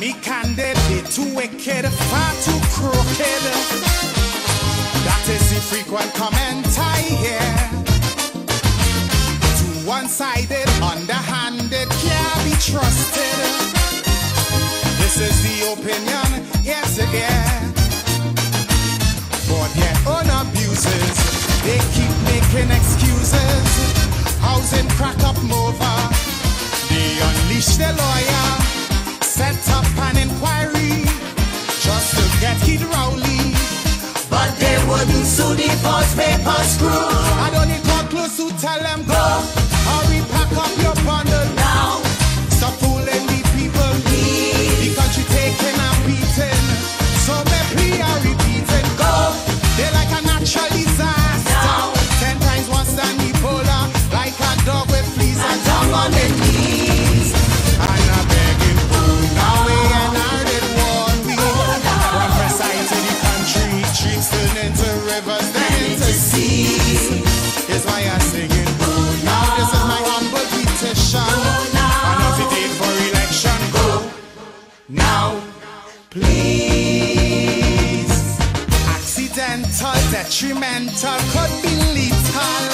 me candid, they too wicked, far too crooked. That is the frequent comment I hear. Too one-sided, underhanded, can't be trusted. This is the opinion, yes again. For their own abuses, they keep making excuses. Housing crack up over. They unleash the lawyer, set up an inquiry just to get Kid Rowley. But they wouldn't sue the false paper screw. I don't need to close to tell them go. Hurry, pack up your bundle Now, stop fooling the people. please, The country taking a beating. So me plea are repeating. go They like a natural disaster. now. 10 times worse than Ebola. Like a dog with fleas and And down on their knees. And I'm begging food. Now we and I did one week. From Versailles to the country, streets turn into rivers, then into seas. Is why I'm singing food. Now this is my humble petition. And if it ain't for election, go now, please. Accidental, detrimental, could be lethal.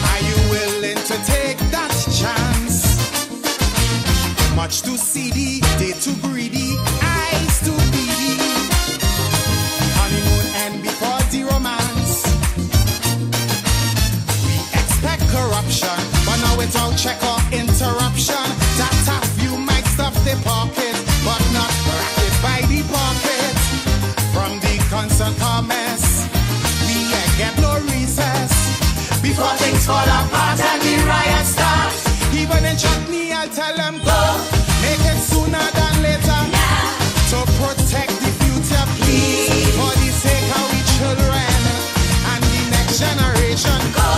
Are you willing to take that chance? Much too seedy, they too greedy, eyes too beady. Honeymoon end before the romance. We expect corruption, but now without check or interruption. That a few might stuff the pocket, but not racket by the pocket. From the constant comments, we get no recess. Before things fall apart and the riot starts. Even in chutney, I'll tell them go. Make it sooner than later. To protect the future, please. For the sake of we children and the next generation. Go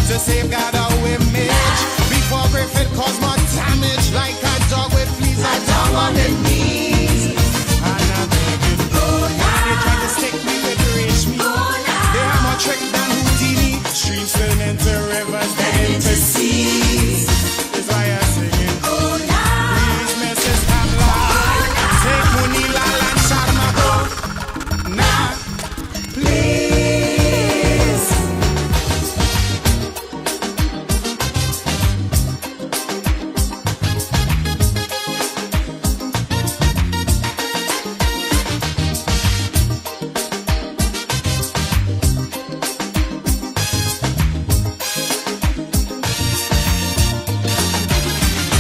To safeguard our image. Before Griffith cause more damage. Like a dog with fleas and down on their knees. And I'm begging. Now they try to stick me with rage me. They have more trick than Houdini. Streams turn into rivers, then into seas. That's why I'm singing. Please, Mrs. Pamela, take Munila and Sharma go. Nah, please.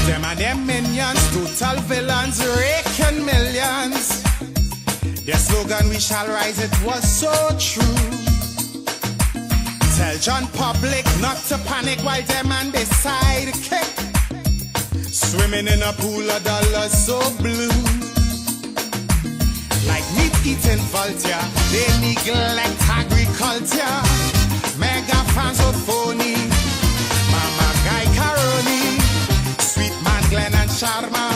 Them and them minions, total villains, raking millions. Their slogan, we shall rise, it was so true. Tell John Public not to panic while them and they sidekick. Swimming in a pool of dollars so blue. Like meat eating vulture, they neglect agriculture. Mega fans of phony, Mama Guy Caroni. Sweet man Glenn and Sharma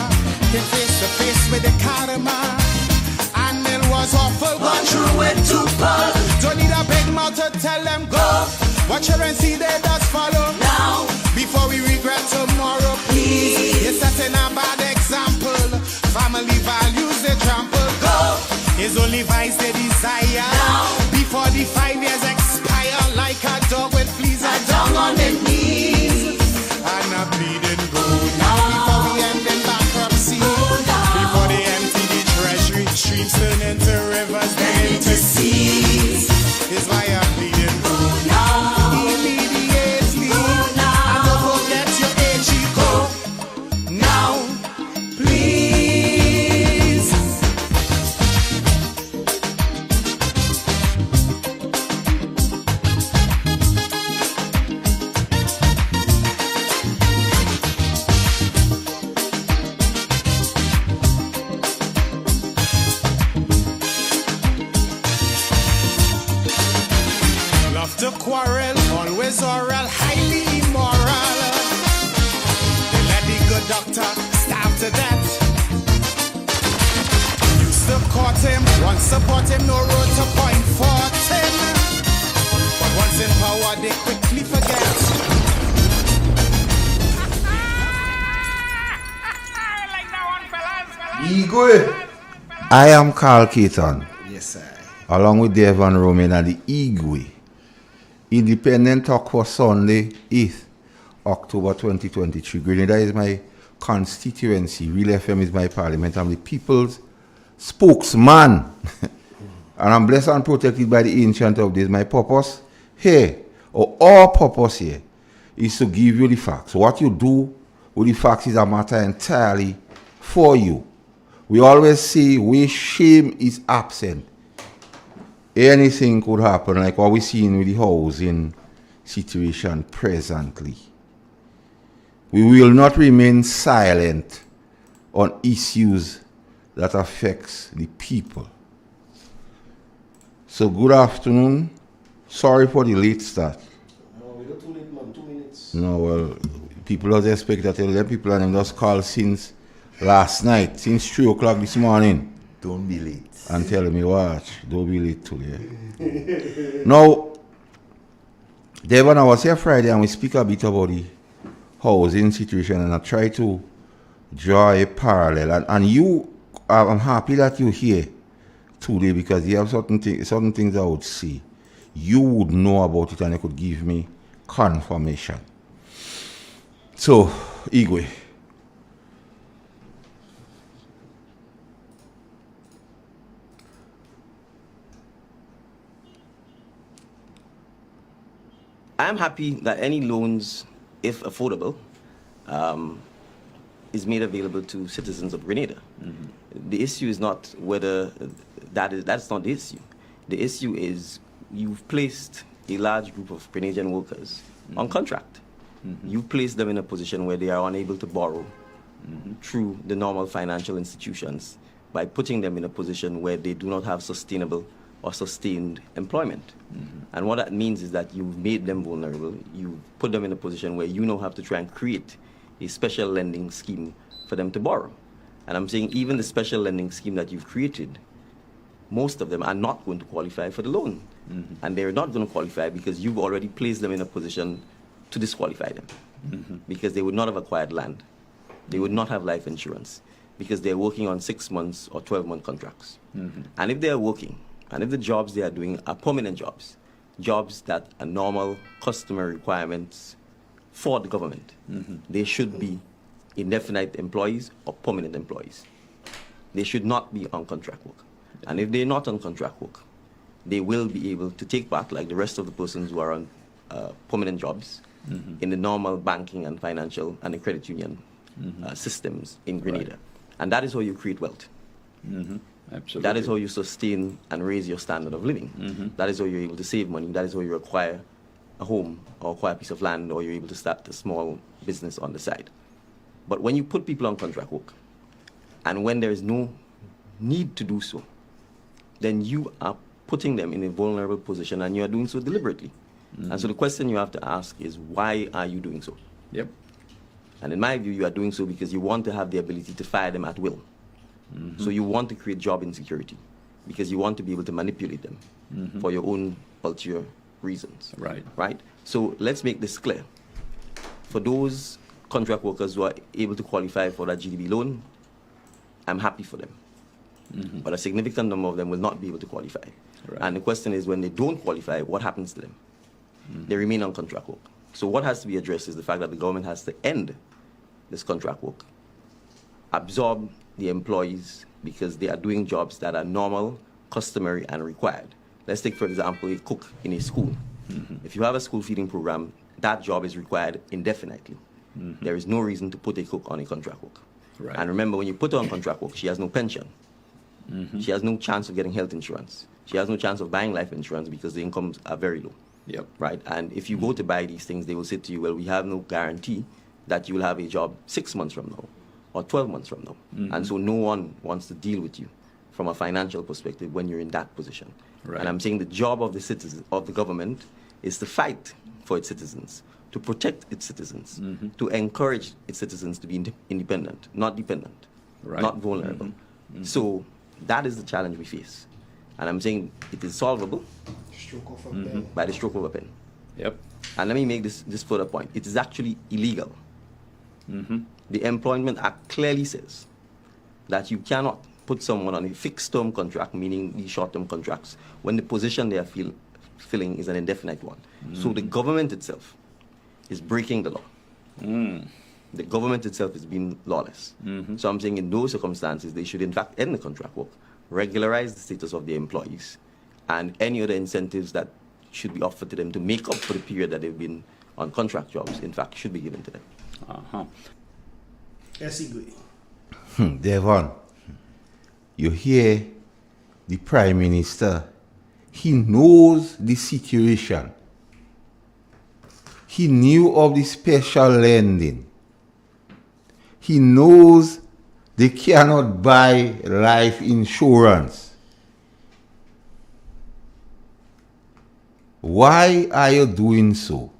came face to face with the karma. And it was awful, Gone through it too far. don't need a big mouth to tell them go. Watch her and see they just follow. Now, Before we regret tomorrow, please. You're setting a bad example. Family values they trample. go It's only vice they desire. now. Before the 5 years expire, like a dog with fleas And down on their knees. and a bleeding gold. Now before we end in bankruptcy, before they empty the treasury, streams turn into rivers, then into seas. Is why I'm bleeding gold. Now immediately, and don't forget your AG go. Now, please. Love to quarrel, always oral, highly immoral. They let the good doctor starve to death. Used to court him, once support him, no road to point for him. But once in power, they quickly forget. I like that one, fellas. Igwe. I am Carl Keaton, Yes, sir. along with Devon Roman and the Igwe. Independent talk for Sunday, 8th October 2023. Grenada is my constituency. Real FM is my parliament. I'm the people's spokesman. And I'm blessed and protected by the ancient of days. My purpose here, or our purpose here, is to give you the facts. What you do with the facts is a matter entirely for you. We always say where shame is absent, anything could happen, like what we're seeing with the housing situation presently. We will not remain silent on issues that affects the people. So good afternoon. Sorry for the late start. No, we don't too late, man. 2 minutes. No, well, people don't expect that. Let people and them just call since last night, since 3 o'clock this morning. Don't be late. And tell me, watch, don't be late today. Now, Devon, I was here Friday and we speak a bit about the housing situation and I try to draw a parallel. And you, I'm happy that you're here today because you have certain things I would say. You would know about it and you could give me confirmation. So, Igwe. I'm happy that any loans, if affordable, is made available to citizens of Grenada. Mm-hmm. The issue is not whether that's not the issue. The issue is you've placed a large group of Grenadian workers on contract. Mm-hmm. You've placed them in a position where they are unable to borrow through the normal financial institutions by putting them in a position where they do not have sustainable or sustained employment. Mm-hmm. And what that means is that you've made them vulnerable. You put them in a position where you now have to try and create a special lending scheme for them to borrow. And I'm saying even the special lending scheme that you've created, most of them are not going to qualify for the loan. Mm-hmm. And they're not going to qualify because you've already placed them in a position to disqualify them. Because they would not have acquired land. They would not have life insurance because they're working on 6 months or 12-month contracts. And if they're working, and if the jobs they are doing are permanent jobs, jobs that are normal customer requirements for the government, they should be indefinite employees or permanent employees. They should not be on contract work. And if they're not on contract work, they will be able to take part, like the rest of the persons who are on permanent jobs, in the normal banking and financial and the credit union systems in Grenada. Right. And that is how you create wealth. Absolutely. That is how you sustain and raise your standard of living. That is how you're able to save money. That is how you acquire a home or acquire a piece of land, or you're able to start a small business on the side. But when you put people on contract work, and when there is no need to do so, then you are putting them in a vulnerable position, and you are doing so deliberately. And so the question you have to ask is, why are you doing so? Yep. And in my view, you are doing so because you want to have the ability to fire them at will. So you want to create job insecurity because you want to be able to manipulate them for your own ulterior reasons. Right. Right? So let's make this clear. For those contract workers who are able to qualify for that GDB loan, I'm happy for them. But a significant number of them will not be able to qualify. Right. And the question is, when they don't qualify, what happens to them? They remain on contract work. So what has to be addressed is the fact that the government has to end this contract work, absorb the employees because they are doing jobs that are normal, customary, and required. Let's take, for example, a cook in a school. If you have a school feeding program, that job is required indefinitely. There is no reason to put a cook on a contract work. Right. And remember, when you put her on contract work, she has no pension. She has no chance of getting health insurance. She has no chance of buying life insurance because the incomes are very low. Yep. Right? And if you go to buy these things, they will say to you, well, we have no guarantee that you will have a job 6 months from now or 12 months from now. And so no one wants to deal with you from a financial perspective when you're in that position. Right. And I'm saying the job of the citizens, of the government, is to fight for its citizens, to protect its citizens, to encourage its citizens to be independent, not dependent, not vulnerable. So that is the challenge we face. And I'm saying it is solvable by the stroke of a pen. Yep. And let me make this further point. It is actually illegal. The Employment Act clearly says that you cannot put someone on a fixed-term contract, meaning these short-term contracts, when the position they are filling is an indefinite one. So the government itself is breaking the law. The government itself is being lawless. So I'm saying in those circumstances, they should in fact end the contract work, regularize the status of their employees, and any other incentives that should be offered to them to make up for the period that they've been on contract jobs, in fact, should be given to them. Yes, agree. Devon, you hear the Prime Minister, he knows the situation. He knew of the special lending. He knows they cannot buy life insurance. Why are you doing so?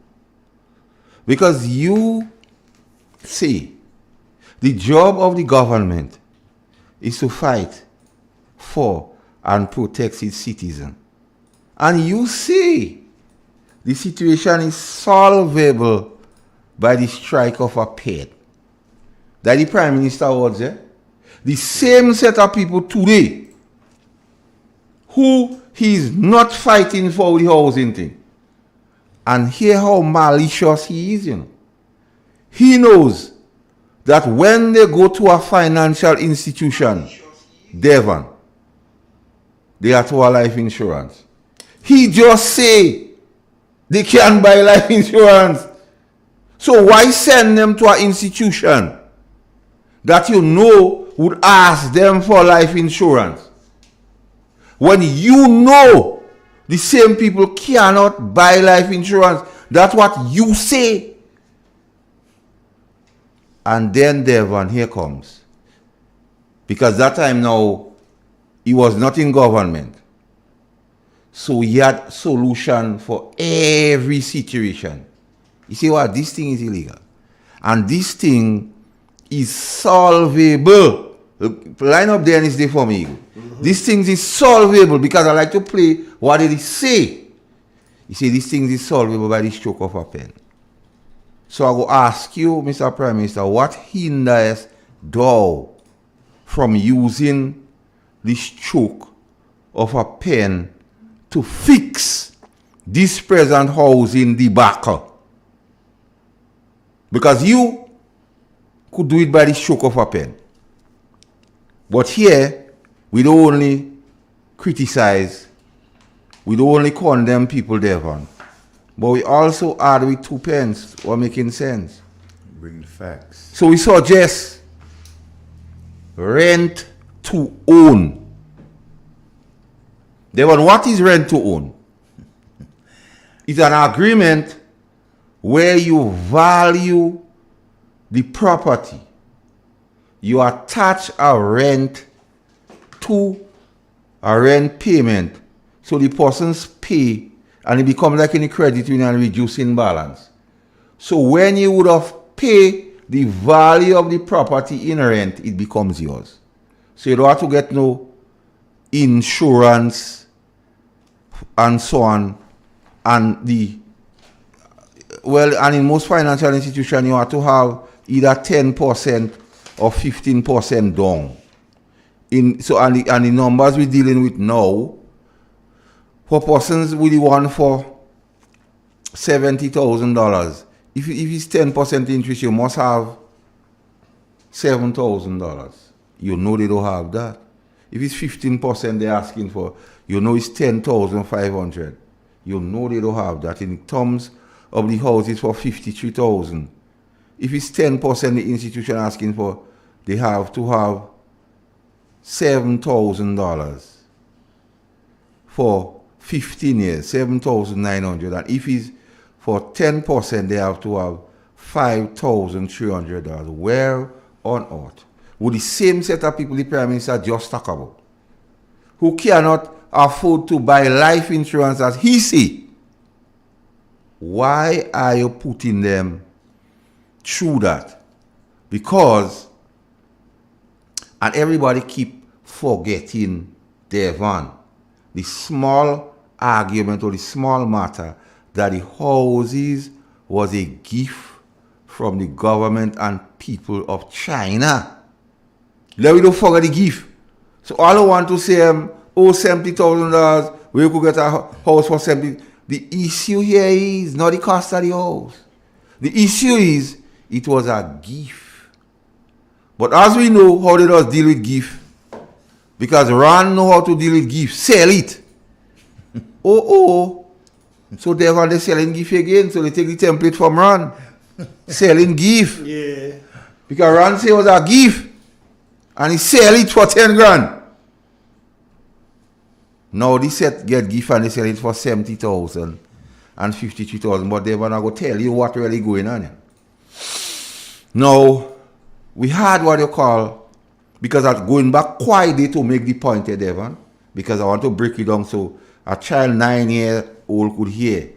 Because you see, the job of the government is to fight for and protect its citizens. And you see, the situation is solvable by the strike of a pen. That the Prime Minister was there. The same set of people today who he is not fighting for the housing thing. And hear how malicious he is, you know. He knows that when they go to a financial institution, Devon, they have to have life insurance. He just say they can't buy life insurance. So why send them to an institution that you know would ask them for life insurance when you know the same people cannot buy life insurance? That's what you say. And then Devon, here comes. Because that time now, he was not in government. So he had solution for every situation. You see what? This thing is illegal. And this thing is solvable. Line up there and it's there for me. These things is solvable because I like to play what it is say. You see, these things is solvable by the stroke of a pen. So I will ask you, Mr. Prime Minister, what hinders thou from using the stroke of a pen to fix this present housing debacle? Because you could do it by the stroke of a pen. But here, we don't only criticize, we don't only condemn people, Devon, but we also add with 2 pence or making sense. Bring the facts. So we suggest rent to own. Devon, what is rent to own? It's an agreement where you value the property. You attach a rent to a rent payment. So the persons pay and it becomes like any credit union and reducing balance. So when you would have paid the value of the property in rent, it becomes yours. So you don't have to get no insurance and so on. And and in most financial institutions, you have to have either 10% or 15% down. And the numbers we're dealing with now, for persons with the one for $70,000, if it's 10% interest, you must have $7,000. You know they don't have that. If it's 15% they're asking for, you know it's 10,500. You know they don't have that. In terms of the houses for 53,000. If it's 10% the institution asking for, they have to have $7,000 for 15 years, 7,900. And if it's for 10%, they have to have $5,300. Where on earth would the same set of people the Prime Minister just talk about, who cannot afford to buy life insurance as he say, why are you putting them through that? Because, and everybody keep forgetting, Devon, the small argument or the small matter that the houses was a gift from the government and people of China. Let we don't forget the gift. So all I want to say, $70,000, we could get a house for 70. The issue here is not the cost of the house. The issue is, it was a gift. But as we know how they just deal with gift, because Ron know how to deal with gift, sell it. So therefore they're selling gift again, so they take the template from Ron. Selling gift. Yeah. Because Ron say it was a gift, and he sell it for 10 grand. Now they set get gift and they sell it for 70,000 and 53,000, but they're gonna go tell you what really going on here. Now, we had what you call, because I'm going back quite a to make the point here, Devon, because I want to break it down so a child 9-year-old could hear.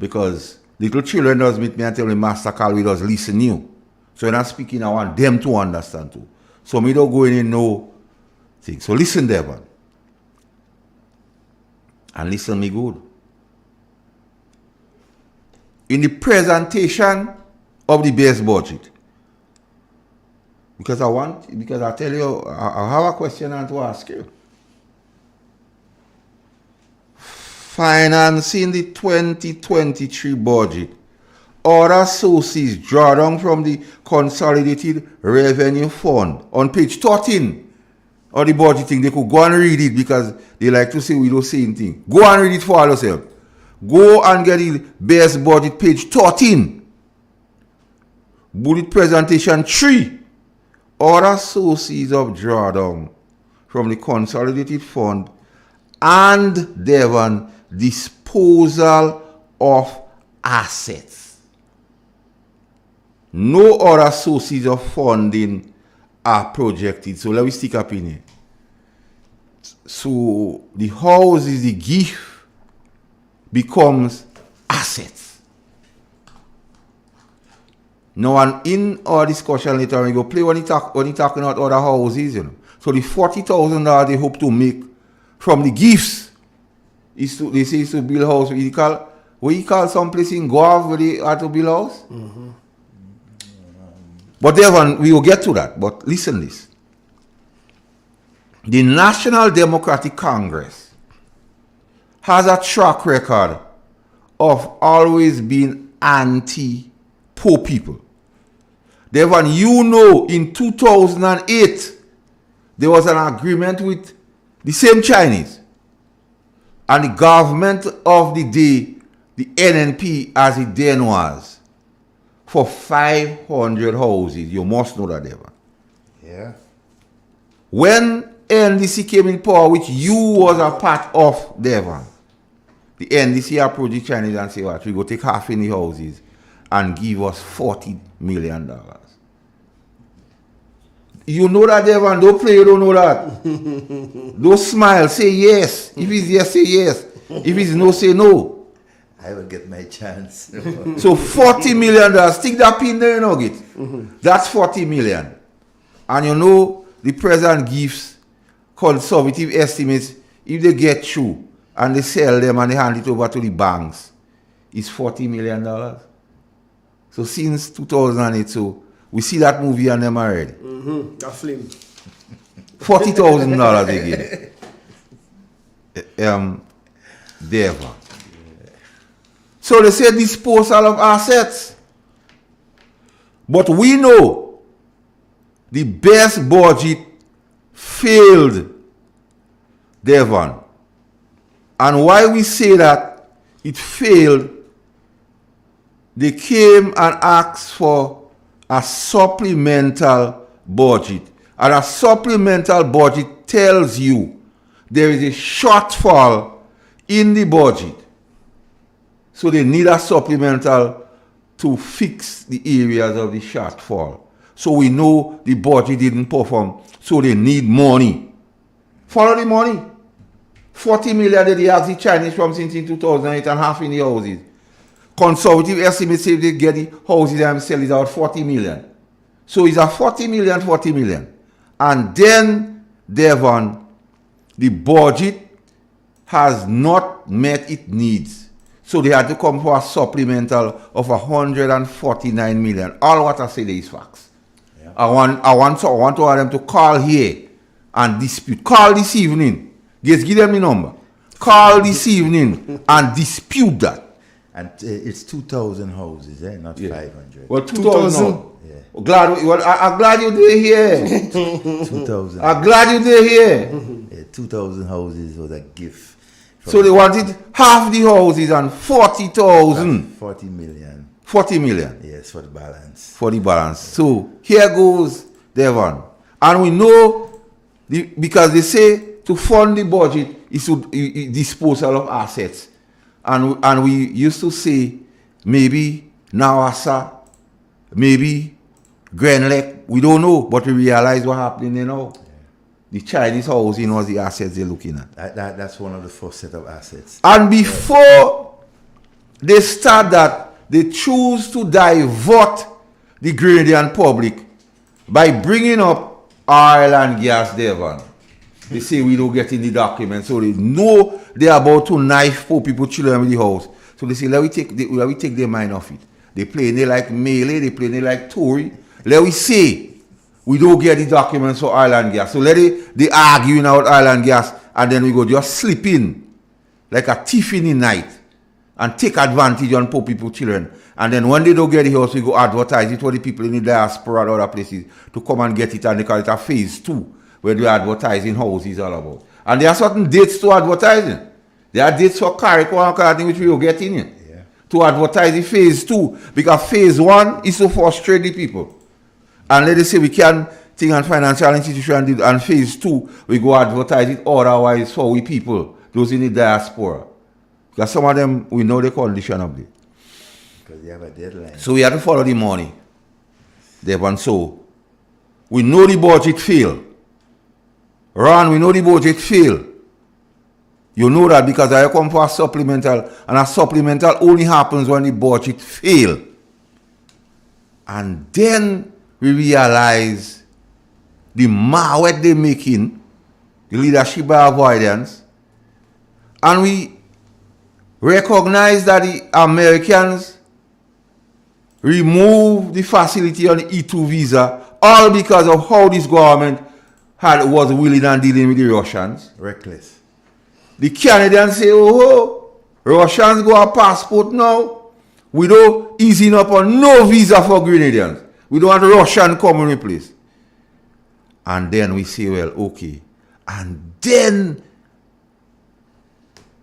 Because little children does meet me and tell me, Master Carl, we does listen you. So when I'm speaking, I want them to understand too. So me don't go in and know things. So listen, Devon. And listen me good. In the presentation of the base budget, because I tell you, I have a question I want to ask you. Financing the 2023 budget, other sources draw down from the Consolidated Revenue Fund on page 13 of the budgeting. They could go and read it because they like to say we don't say anything. Go and read it for yourself. Go and get the base budget page 13. Bullet presentation 3. Other sources of drawdown from the Consolidated Fund and Devon disposal of assets. No other sources of funding are projected. So let me stick up in here. So the house is the gift becomes assets. Now, and in our discussion later, we go play when he talking about other houses, you know. So the $40,000 they hope to make from the gifts is to, they say, is to build house. What you call some place in Guav where they are to build house? Mm-hmm. But Devon, we will get to that. But listen this. The National Democratic Congress has a track record of always being anti-poor people. Devon, you know, in 2008, there was an agreement with the same Chinese. And the government of the day, the NNP as it then was, for 500 houses. You must know that, Devon. Yeah. When NDC came in power, which you was a part of, Devon, the NDC approached the Chinese and said, what, we go take half in the houses and give us $40 million. You know that, Devon. Don't play, you don't know that. Don't smile, say yes. If it's yes, say yes. If it's no, say no. I will get my chance. So $40 million, stick that pin there, you know, get. That's $40 million. And you know, the president gives conservative estimates, if they get through and they sell them and they hand it over to the banks, it's $40 million. So since 2008, so we see that movie on them already. That film. $40,000 they give. Devon. So they say disposal of assets. But we know the best budget failed, Devon. And why we say that it failed, they came and asked for a supplemental budget. And a supplemental budget tells you there is a shortfall in the budget. So they need a supplemental to fix the areas of the shortfall. So we know the budget didn't perform. So they need money. Follow the money. 40 million that they asked the Chinese from since in 2008 and half in the houses. Conservative estimates say they get the houses and sell it out 40 million. So it's a 40 million. And then, Devon, the budget has not met its needs. So they had to come for a supplemental of 149 million. All what I say is facts. Yeah. I want all of them to call here and dispute. Call this evening. Just give them the number. Call this evening and dispute that. And it's 2,000 houses, not 500. Well, 2,000. Yeah. I'm glad you're here. 2,000. I'm glad you're here. 2,000 houses was a gift. So they wanted half the houses and 40,000. 40 million. 40 million. Yes, for the balance. For the balance. So here goes Devon. And we know, because they say to fund the budget is to disposal of assets. And we used to say maybe Nawasa, maybe Grenlec, we don't know, but we realize what happening now. Yeah. The Chinese housing was the assets they're looking at. That's one of the first set of assets. And before they start that, they choose to divert the Grenadian public by bringing up oil and gas, Devon. They say we don't get in the document, so they know they're about to knife poor people, children with the house. So they say, let we take their mind off it. They play they like Melee, they play they like Tory. Let we say we don't get the documents for oil and gas. So they arguing out oil and gas, and then we go just slip in like a thief in the night and take advantage on poor people, children. And then when they don't get the house, we go advertise it for the people in the diaspora and other places to come and get it, and they call it a phase 2. Where the advertising houses all about. And there are certain dates to advertising. There are dates for curriculum which we will get in here. Yeah. To advertise the phase 2. Because phase 1 is to frustrate the people. And let us say we can think on financial institution, and phase 2 we go advertise it otherwise for we people, those in the diaspora. Because some of them we know the condition of it. Because they have a deadline. So we have to follow the money. Devon, so we know the budget failed. Ron, we know the budget failed. You know that because I come for a supplemental, and a supplemental only happens when the budget fails. And then we realize the marwet they're making, the leadership by avoidance, and we recognize that the Americans remove the facility on the E2 visa, all because of how this government was willing and dealing with the Russians. Reckless. The Canadians say, oh, Russians go a passport now. We don't easing up on no visa for Grenadians. We don't want Russian coming in place. And then we say, well, okay. And then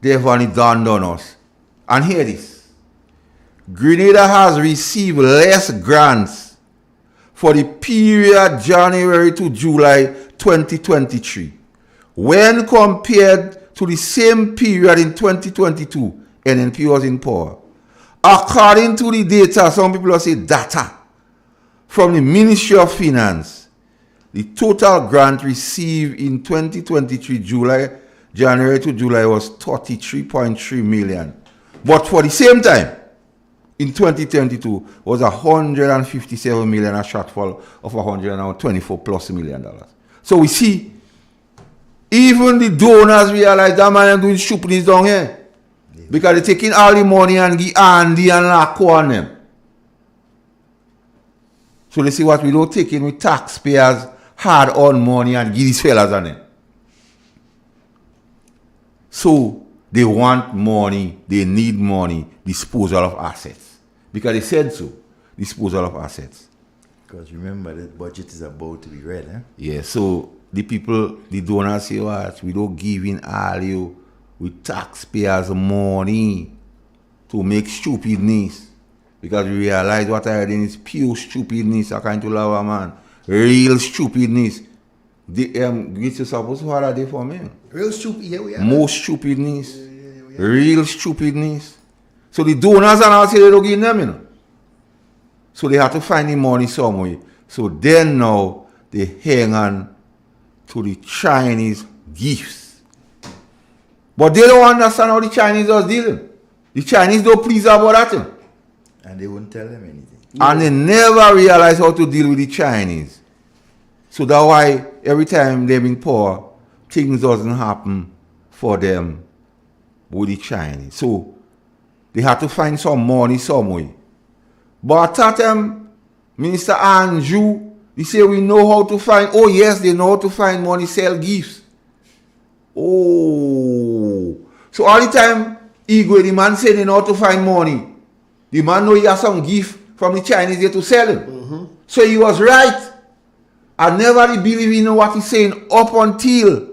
they've only dawned on us. And hear this. Grenada has received less grants for the period January to July 2023 when compared to the same period in 2022 NNP was in power. According to the data, some people say data from the Ministry of Finance, the total grant received in 2023 January to July was 33.3 million. But for the same time in 2022 was 157 million, a shortfall of 124 plus million dollars. So we see, even the donors realize that man is doing stupidness down here. Yeah. Because they're taking all the money and give IND and LACO on them. So they see what we don't take in with taxpayers, hard-earned money and give these fellas on them. So they want money, they need money, disposal of assets. Because they said so, disposal of assets. Because remember, the budget is about to be read, eh? Yeah, so the people, the donors say, what? We don't give in all you with taxpayers' money to make stupidness. Because we realize what I heard is pure stupidness, according to Lava Man. Real stupidness. It's supposed to are they for me? Real stupid, yeah, we are. Most stupidness. Yeah. Real stupidness. So the donors and all say they don't give them, you know. So they have to find the money somewhere. So then now they hang on to the Chinese gifts. But they don't understand how the Chinese are dealing. The Chinese don't please about that thing. And they won't tell them anything. And they never realize how to deal with the Chinese. So that's why every time they're in power, things doesn't happen for them with the Chinese. So they have to find some money somewhere. But at that time, Minister Andrew, They say we know how to find, oh yes, they know how to find money, sell gifts. Oh. So all the time, Igwe, the man saying they know how to find money. The man know he has some gift from the Chinese there to sell him. So he was right. I never believe in what he's saying up until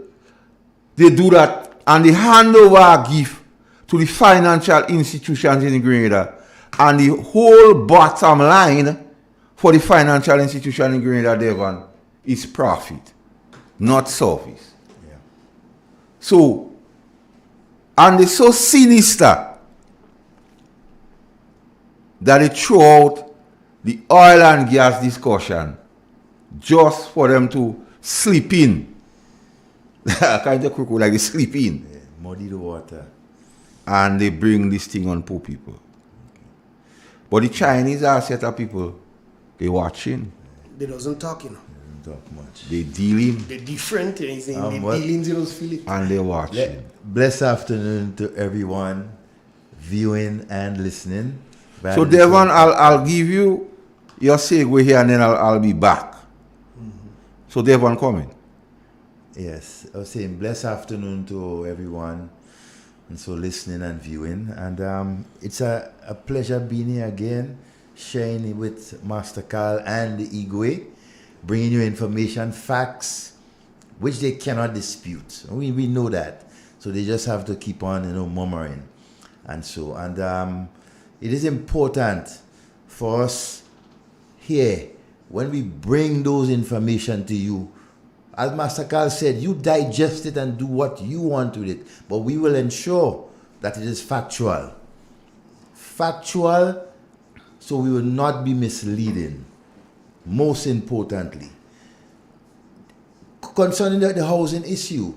they do that and they hand over a gift to the financial institutions in Grenada. And the whole bottom line for the financial institution in Grenada, Devon, is profit, not service. Yeah. So, and it's so sinister that they throw out the oil and gas discussion just for them to slip in. Kind of crook like they slip in. Yeah, muddy the water. And they bring this thing on poor people. But the Chinese are a set of people, they watching, They doesn't talk, you know. Don't talk much. they dealing, They're different. They what? dealings, you don't feel it. and they watching. Blessed afternoon to everyone viewing and listening. So Devon, I'll give you your segue here and then I'll be back. So Devon, coming. Yes, I was saying blessed afternoon to everyone, and so listening and viewing. And it's a pleasure being here again, sharing it with Master Carl and the Igwe, bringing you information, facts, which they cannot dispute. We know that. So they just have to keep on, murmuring. And so, it is important for us here, when we bring those information to you, as Master Carl said, you digest it and do what you want with it. But we will ensure that it is factual. Factual, so we will not be misleading. Most importantly, concerning the housing issue,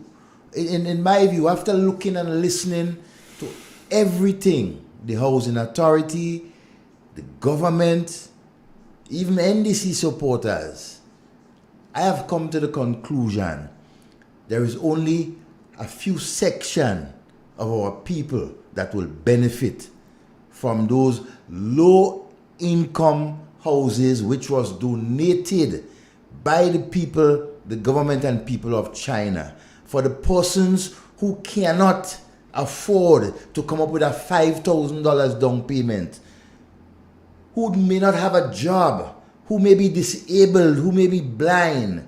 in my view, after looking and listening to everything, the housing authority, the government, even NDC supporters, I have come to the conclusion there is only a few sections of our people that will benefit from those low-income houses which was donated by the people, the government and people of China, for the persons who cannot afford to come up with a $5,000 down payment, who may not have a job, who may be disabled, who may be blind,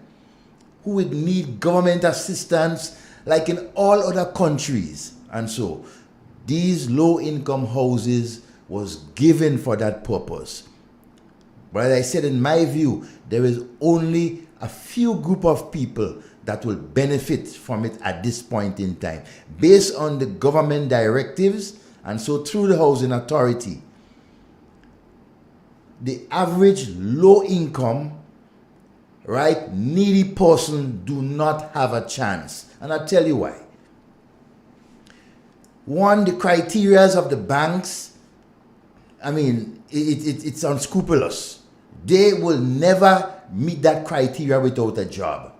who would need government assistance like in all other countries. And so these low-income houses was given for that purpose. But as I said, in my view, there is only a few group of people that will benefit from it at this point in time, based on the government directives, and so through the housing authority. The average low income, right, needy person do not have a chance. And I'll tell you why. One, the criteria of the banks, it's unscrupulous. They will never meet that criteria without a job,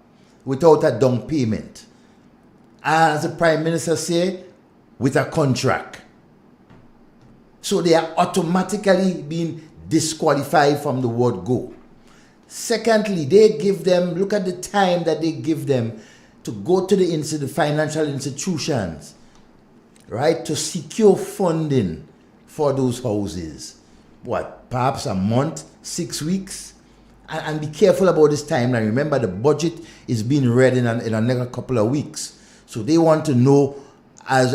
without a down payment. As the Prime Minister said, with a contract. So they are automatically being disqualified from the word go. Secondly, they give them, look at the time that they give them to go to the financial institutions, right, to secure funding for those houses. What, perhaps a month, 6 weeks? And be careful about this timeline. Remember, the budget is being read in a next couple of weeks. So they want to know, as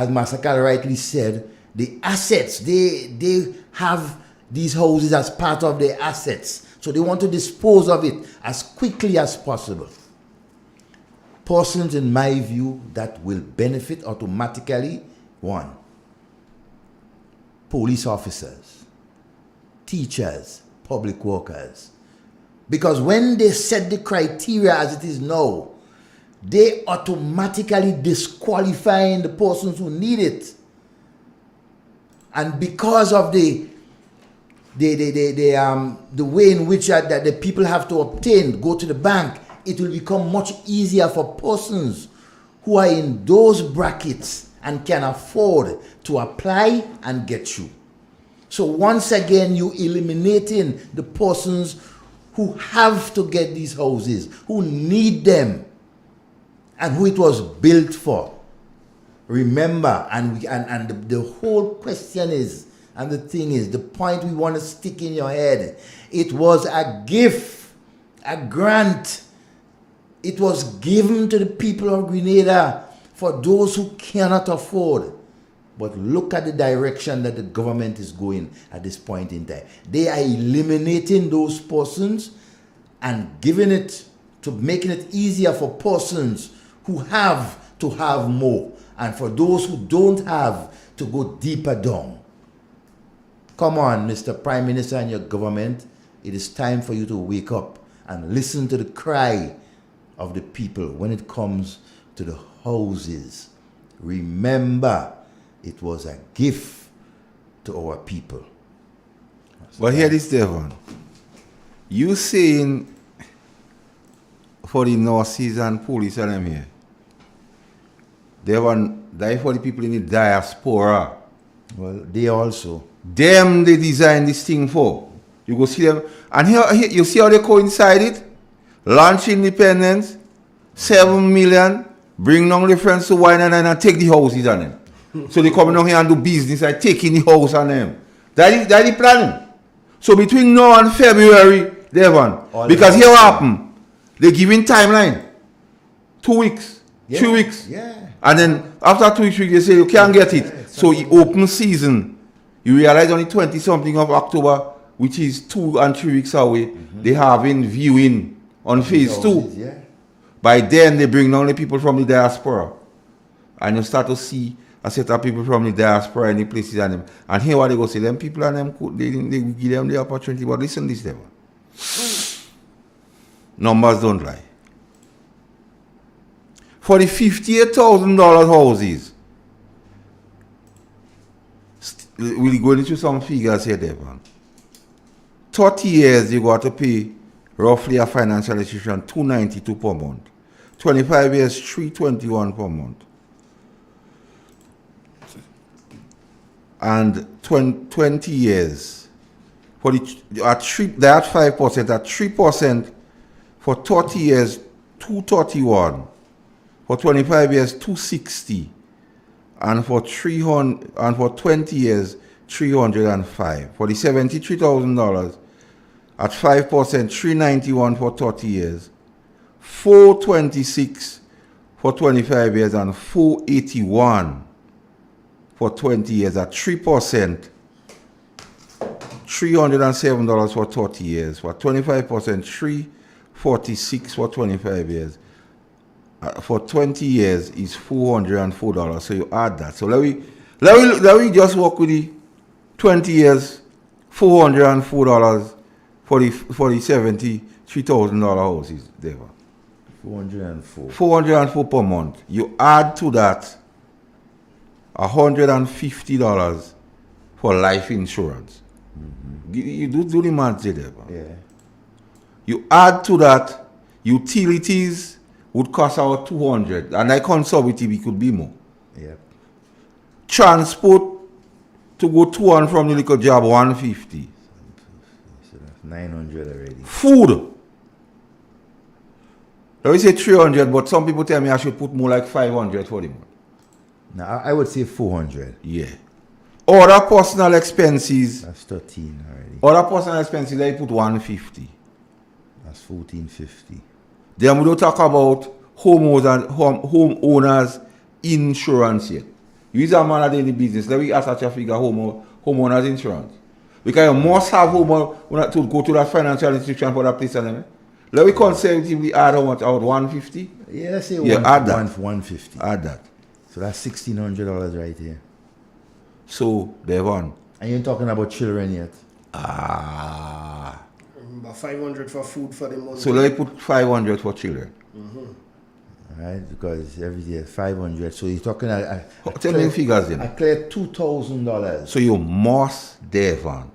Master Carl rightly said, the assets. They have these houses as part of their assets. So they want to dispose of it as quickly as possible. Persons, in my view, that will benefit automatically, one, police officers, teachers, public workers. Because when they set the criteria as it is now, they automatically disqualifying the persons who need it. And because of the way in which that the people have to obtain, go to the bank, it will become much easier for persons who are in those brackets and can afford to apply and get through. So once again, you eliminating the persons who have to get these houses, who need them, and who it was built for. Remember, and the whole question is, and the thing is, the point we want to stick in your head, it was a gift, a grant. It was given to the people of Grenada for those who cannot afford. But look at the direction that the government is going at this point in time. They are eliminating those persons and giving it to making it easier for persons who have to have more, and for those who don't have to go deeper down. Come on, Mr. Prime Minister and your government, it is time for you to wake up and listen to the cry of the people when it comes to the houses. Remember, it was a gift to our people. But hear this, Devon. You saying for the nurses and police and them here, Devon, that for the people in the diaspora. Well, they also. Them they design this thing for. You go see them. And here you see how they coincide it? Launch independence, 7 million, bring down the friends to wine and take the houses on them. So they come down here and do business like taking the house on them. That's the planning. So between now and February, Devon, because here what happen, they giving timeline. 2 weeks, 3 weeks. Yeah. And then after 2 weeks, they say you can't get it. So it open season. You realize only 20 something of October, which is 2 and 3 weeks away, they having viewing on phase 2. Yeah. By then they bring down the people from the diaspora. And you start to see a set of people from the diaspora in the places and them. And here what they go say, them people and them, they give them the opportunity. But listen this level. Numbers don't lie. For the $58,000 houses, we'll go into some figures here, Devon. 30 years you got to pay roughly a financial institution $292 per month. 25 years, $321 per month. And 20 years, for they at 5%, at 3%, for 30 years, $231. For 25 years, $260. And for 20 years, $305. For the $73,000 at 5%, $391 for 30 years, $426 for 25 years, and $481 for 20 years at 3%, $307 for 30 years. For 25%, $346 for 25 years. For 20 years is $404. So you add that. So let we just work with the 20 years, $404 for the $73,000 houses, Deva. 404. $404 per month. You add to that $150 for life insurance. Mm-hmm. You do the math, Deva. Yeah. You add to that utilities would cost about $200, and I conservative it could be more. Yep. Transport to go to and from the little job $150. So that's $900 already. Food. Let me say $300, but some people tell me I should put more like $500 for the month. Now I would say $400. Yeah. Other personal expenses. That's $13 already. Other personal expenses I put $150. That's $1,450. Then we don't talk about homeowners insurance yet. You is a man at any business. Let me ask such a figure homeowners insurance. Because you must have homeowners to go to that financial institution for that place. Let me conservatively add out $150. Yeah, let's say add that. $150. Add that. So that's $1,600 right here. So, Devon. And you ain't talking about children yet. About $500 for food for the month. So let me put $500 for children. Mm-hmm. Right, because every day $500. So you're talking tell me figures then. I clear $2,000. So you must, Devon,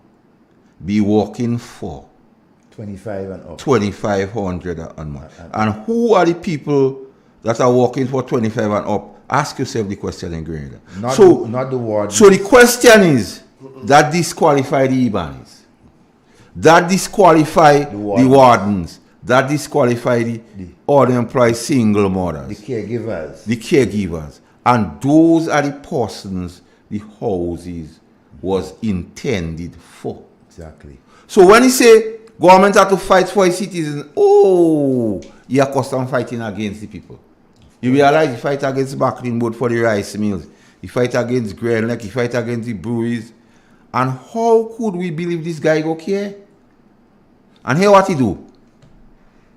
be working for 25 and up. $2,500 a month. And who are the people that are working for 25 and up? Ask yourself the question in Grenada. Not the ward. So the question is that disqualify the Ibanez. That disqualify the wardens. wardens. That disqualify the unemployed single mothers. The caregivers. The caregivers. And those are the persons the houses was intended for. Exactly. So when he say government have to fight for its citizens, you are custom fighting against the people. You realize you fight against Backlin board for the rice mills. You fight against Grand Lake, you fight against the breweries. And how could we believe this guy go care? And here what he do?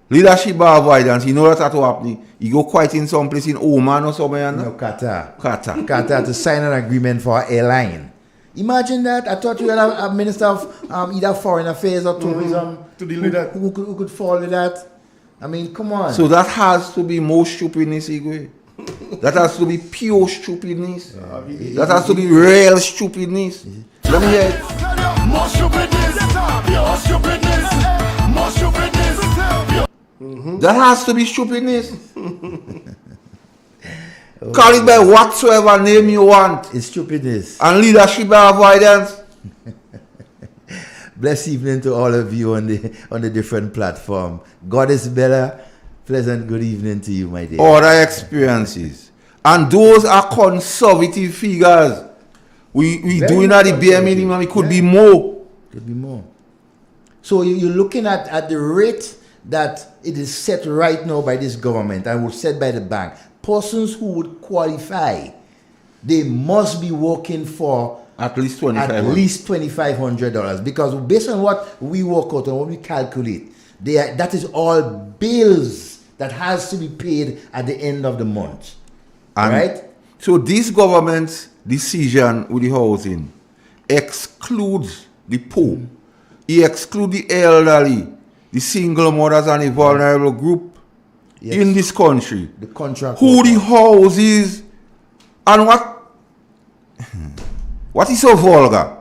Leadership by avoidance, you know what that happening? He go quite in some place in Oman or somewhere. No, Qatar. Qatar. Qatar to sign an agreement for Airline. Imagine that. I thought you had a minister of either foreign affairs or tourism To deal with that. who could fall with that. I mean, come on. So that has to be more stupidness, Igwe. That has to be pure stupidness. That has to be real stupidness. Let me hear it. More stupidness, pure stupidness, more stupidness. That has to be stupidness. Call it by whatsoever name you want. It's stupidness. And leadership by avoidance. Blessed evening to all of you on the different platform. God is better. Pleasant good evening to you, my dear. Other experiences. And those are conservative figures. We doing at the bare minimum. It could be more. Could be more. So you're looking at the rate that it is set right now by this government and was set by the bank. Persons who would qualify, they must be working for At least $2,500. at least $2,500, because based on what we work out and what we calculate, that is all bills that has to be paid at the end of the month. And right? So this government's decision with the housing excludes the poor. It excludes the elderly, the single mothers and the vulnerable group in this country. The contract. Who the houses and what is so vulgar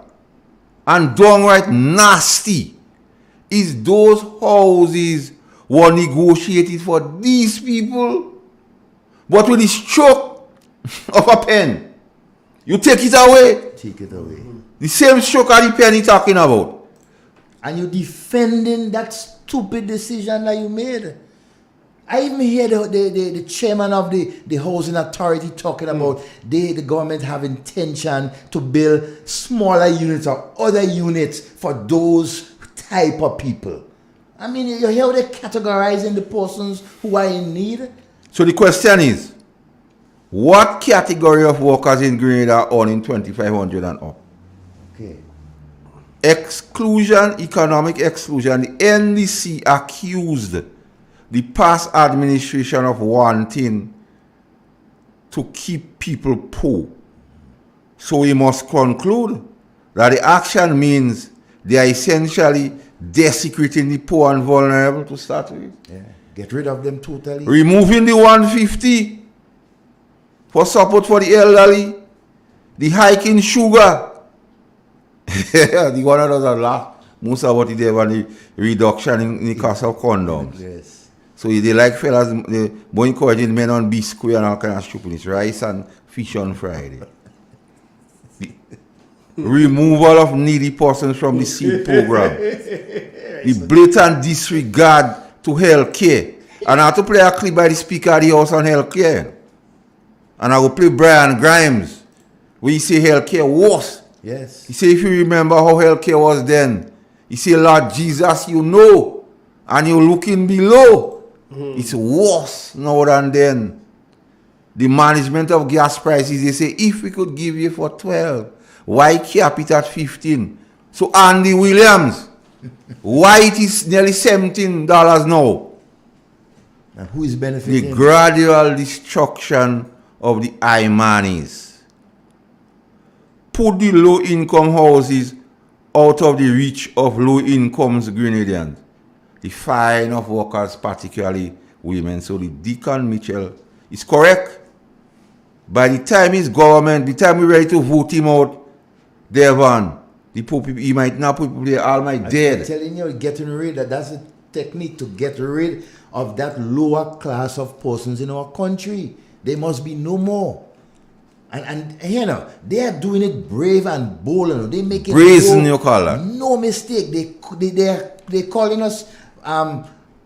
and downright nasty is those houses were negotiated for these people, but with the stroke of a pen, you take it away. Take it away. The same stroke of the pen you're talking about. And you're defending that stupid decision that you made. I even hear the chairman of the housing authority talking about the government have intention to build smaller units or other units for those type of people. I mean, you hear how they're categorizing the persons who are in need? So the question is, what category of workers in Grenada are earning $2,500 and up? Okay. Exclusion, economic exclusion. The NDC accused the past administration of wanting to keep people poor. So we must conclude that the action means they are essentially desecrating the poor and vulnerable to start with. Yeah. Get rid of them totally. Removing the 150 for support for the elderly, the hike in sugar. The one that doesn't laugh most about it there and the reduction in the cost of condoms. Yes. So they like fellas, they more encouraging men on biscuit and all kind of stupidness, rice and fish on Friday. The removal of needy persons from the seed program. The blatant disregard to health care. And I have to play a clip by the Speaker of the House on health care. And I will play Brian Grimes, where he say health care worse. Yes. He say if you remember how health care was then, he say Lord Jesus, you know, and you're looking below. It's worse now than then. The management of gas prices, they say, if we could give you for 12, why cap it at 15? So Andy Williams, why it is nearly $17 now? And who is benefiting? The gradual destruction of the I-monies. Put the low-income houses out of the reach of low-income Grenadians. The fine of workers, particularly women. So the Deacon Mitchell is correct. By the time his government, the time we're ready to vote him out, Devon, the poor people, he might not put people there, all might dead. I'm telling you, getting rid of that's a technique to get rid of that lower class of persons in our country. They must be no more. And you know, they are doing it brave and bold. You know, they make it Brazen, you call that. no mistake. They calling us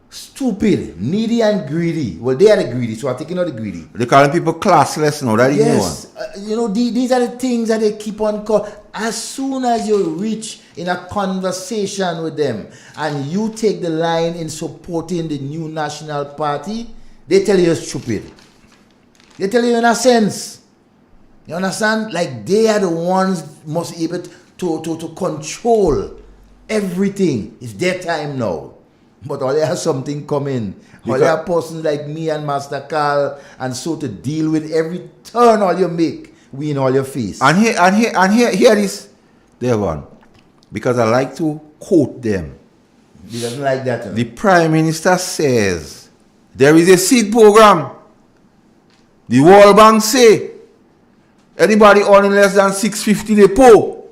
stupid, needy, and greedy. Well, they are the greedy, so I'm taking out the greedy. They calling people classless now. That is Yes, you know, these are the things that they keep on calling. As soon as you reach in a conversation with them and you take the line in supporting the new national party, they tell you you're stupid. They tell you in a sense. You understand? Like they are the ones most able to control everything. It's their time now. But all they have something coming. All they have persons like me and Master Carl and so to deal with every turn all you make, we in all your face. And here this, there one. Because I like to quote them. He doesn't like that. You know? The Prime Minister says there is a seed program. The World Bank say anybody earning less than 650 they poor.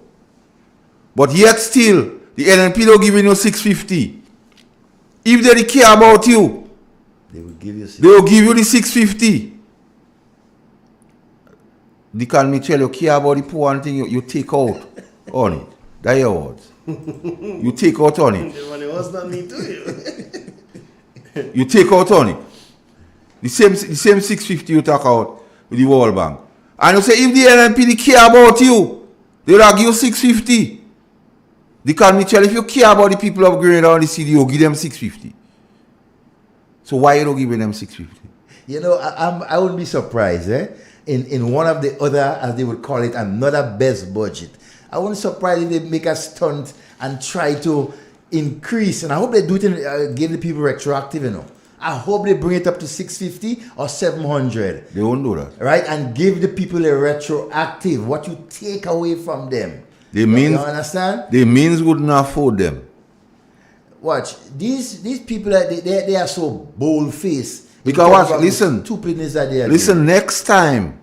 But yet still the NNP don't give you 650. If they care about you, They will give you they will give you the 650. They can me tell you care about the poor and thing you take out on it. That's your words. You take out on it. It was not me too. You take out on it. The same 650 you take out with the World Bank. And you say if the NNP care about you, they will give you 650. They can me tell if you care about the people of Grenada and the city, you give them 650. So why you don't give them 650? You know, I wouldn't be surprised, in one of the other, as they would call it, another best budget. I wouldn't be surprised if they make a stunt and try to increase. And I hope they do it and give the people retroactive, you know. I hope they bring it up to 650 or 700. They won't do that. Right? And give the people a retroactive, what you take away from them. They You means understand? the means wouldn't afford them. Watch, these people, they are so bold-faced. Because watch, listen. Stupidness that they are Listen, doing. next time,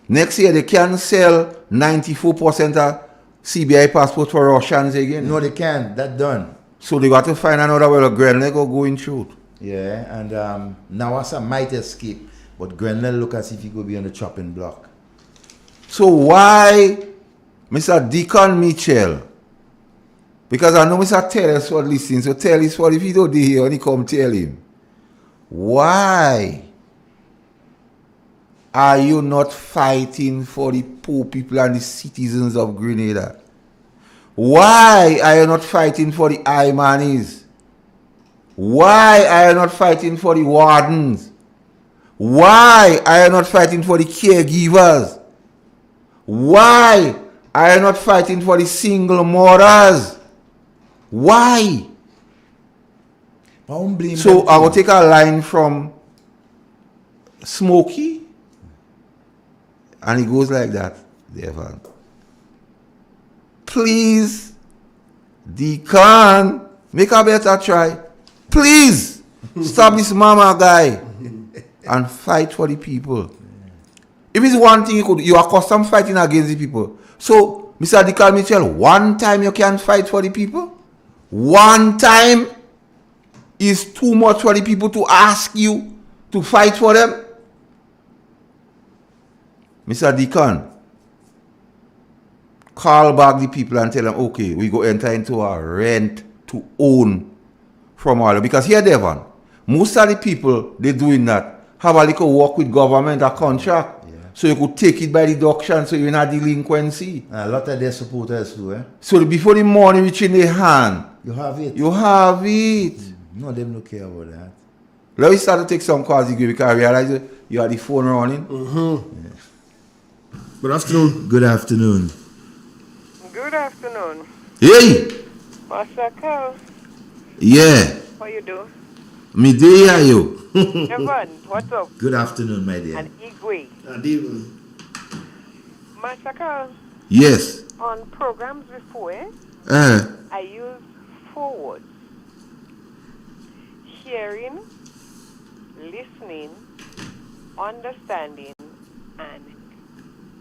next year they can sell 94% of CBI passport for Russians again. No, they can't. That's done. So they got to find another way of Grenada going through. Yeah, and Nawasa might escape, but Grenell look as if he could be on the chopping block. So why Mr. Deacon Mitchell? Because I know Mr. Tellis was listening, so tell us what if he don't do here and he come tell him. Why are you not fighting for the poor people and the citizens of Grenada? Why are you not fighting for the Imanis? Why are you not fighting for the wardens? Why are you not fighting for the caregivers? Why are you not fighting for the single mothers? Why? So I will take a line from Smokey, and it goes like that. Devon. Please, Deacon, make a better try. Please, stop this mama guy and fight for the people. If it's one thing you are accustomed fighting against the people. So, Mr. Deacon Mitchell, one time you can fight for the people? One time is too much for the people to ask you to fight for them? Mr. Deacon, call back the people and tell them, okay, we go enter into a rent to own from all. Because here, Devon, most of the people, they doing that, have a little work with government, a contract. Yeah. So you could take it by deduction, so you're in a delinquency. A lot of their supporters too, So before the money reach in their hand, you have it. You have it. No, them don't care about that. Let me start to take some calls because I realize you have the phone running. Mm-hmm. Yeah. Good afternoon. Good afternoon. Good afternoon. Hey! Master Carl, Yeah. how you do? Me there you. Evan, what's up? Good afternoon, my dear. And Igwe. Adieu. Master Carl, Yes. on programs before, I use 4 words. Hearing, listening, understanding, and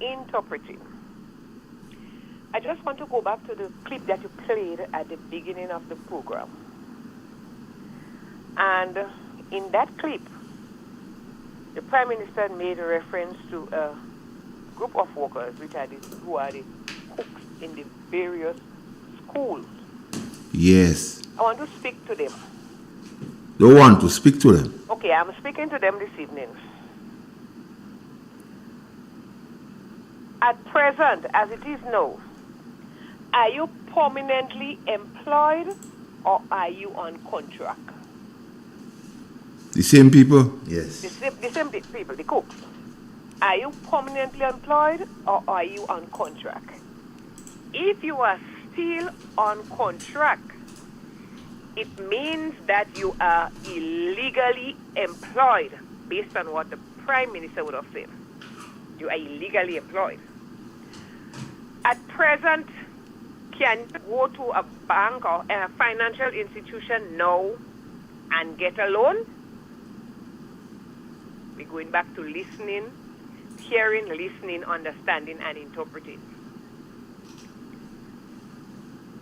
interpreting. I just want to go back to the clip that you played at the beginning of the program. And in that clip, the Prime Minister made a reference to a group of workers who are the cooks in the various schools. Yes. I want to speak to them. You want to speak to them? Okay, I'm speaking to them this evening. At present, as it is now, are you permanently employed or are you on contract? The same people? Yes. The same people, the cooks. Are you permanently employed or are you on contract? If you are still on contract, it means that you are illegally employed based on what the Prime Minister would have said. You are illegally employed. At present, can you go to a bank or a financial institution now and get a loan? We're going back to listening, hearing, listening, understanding, and interpreting.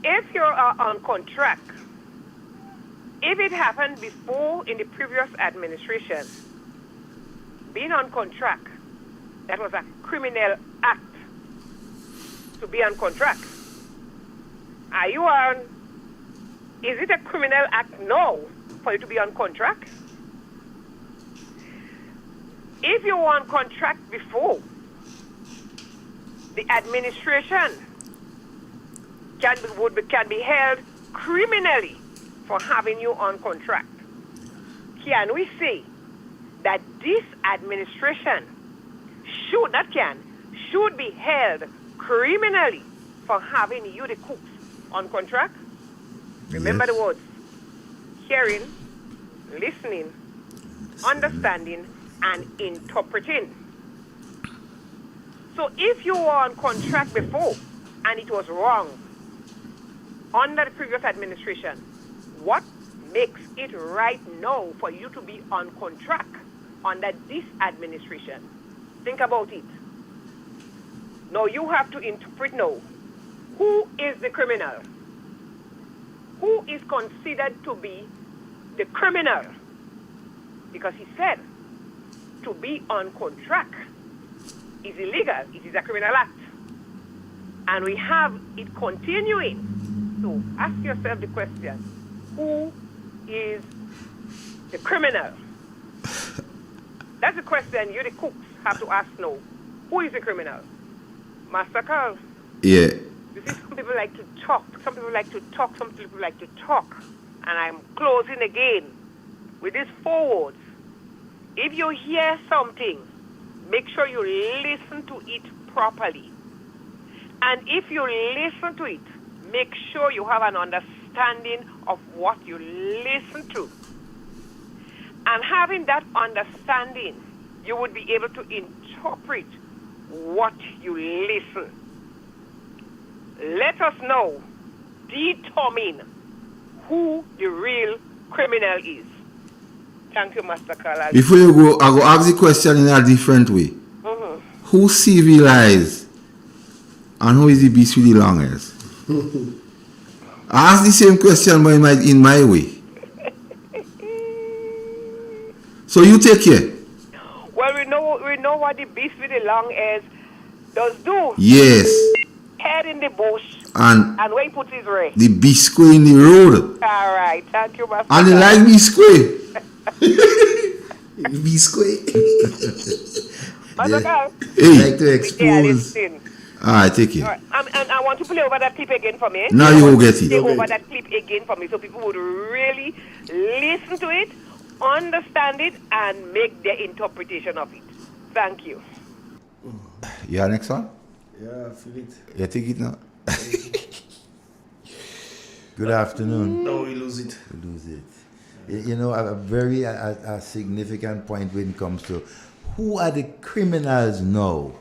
If you are on contract, if it happened before in the previous administration, being on contract, that was a criminal act to be on contract. Are you on, is it a criminal act now for you to be on contract? If you were on contract before, the administration can be held criminally for having you on contract. Can we say that this administration should be held criminally for having you, the cooks, on contract? Remember the words: hearing, listening, understanding, and interpreting. So if you were on contract before and it was wrong under the previous administration, what makes it right now for you to be on contract under this administration? Think about it. Now you have to interpret now. Who is the criminal? Who is considered to be the criminal? Because he said to be on contract is illegal. It is a criminal act. And we have it continuing. So ask yourself the question, who is the criminal? That's the question you, the cooks, have to ask now. Who is the criminal? Master Carl? Yeah. You see, some people like to talk. Some people like to talk. Some people like to talk. And I'm closing again with these 4 words. If you hear something, make sure you listen to it properly. And if you listen to it, make sure you have an understanding of what you listen to. And having that understanding, you would be able to interpret what you listen. Let us now determine who the real criminal is. Thank you, Master Carl. Before you go, I go ask the question in a different way. Who civilized and who is the beast with the long hairs? I ask the same question but in my way. So you take care. Well, we know what the beast with the long hairs does do. Yes. Head in the bush And where he puts his ray. the biscuit in the road. All right, thank you, Master. And they like biscuit. Biscuit. Master Carl. Hey. Like to Yeah, expose. listen. Alright, take it. All right. And I want to play over that clip again for me. Now you will get Play it. over that clip again for me so people would really listen to it, understand it, and make their interpretation of it. Thank you. You are next one? Yeah, I feel it. You take it now? Good afternoon. No, we lose it. We lose it. You know, a very significant point when it comes to who are the criminals now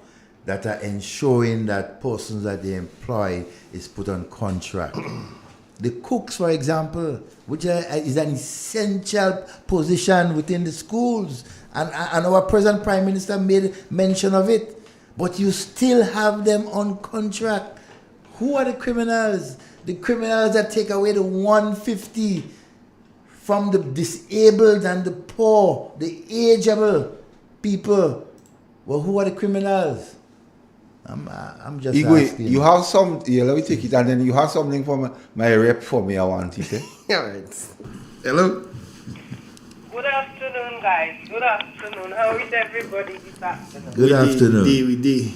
that are ensuring that persons that they employ is put on contract. The cooks, for example, which is an essential position within the schools, and our present Prime Minister made mention of it. But you still have them on contract. Who are the criminals? The criminals that take away the 150 from the disabled and the poor, the ageable people. Well, who are the criminals? I'm just Igwe, asking. you have some, yeah, let me take it, and then you have something for my rep for me, I want it. All right. Hello. Good afternoon, guys. Good afternoon. How is everybody this afternoon? Good afternoon. We did.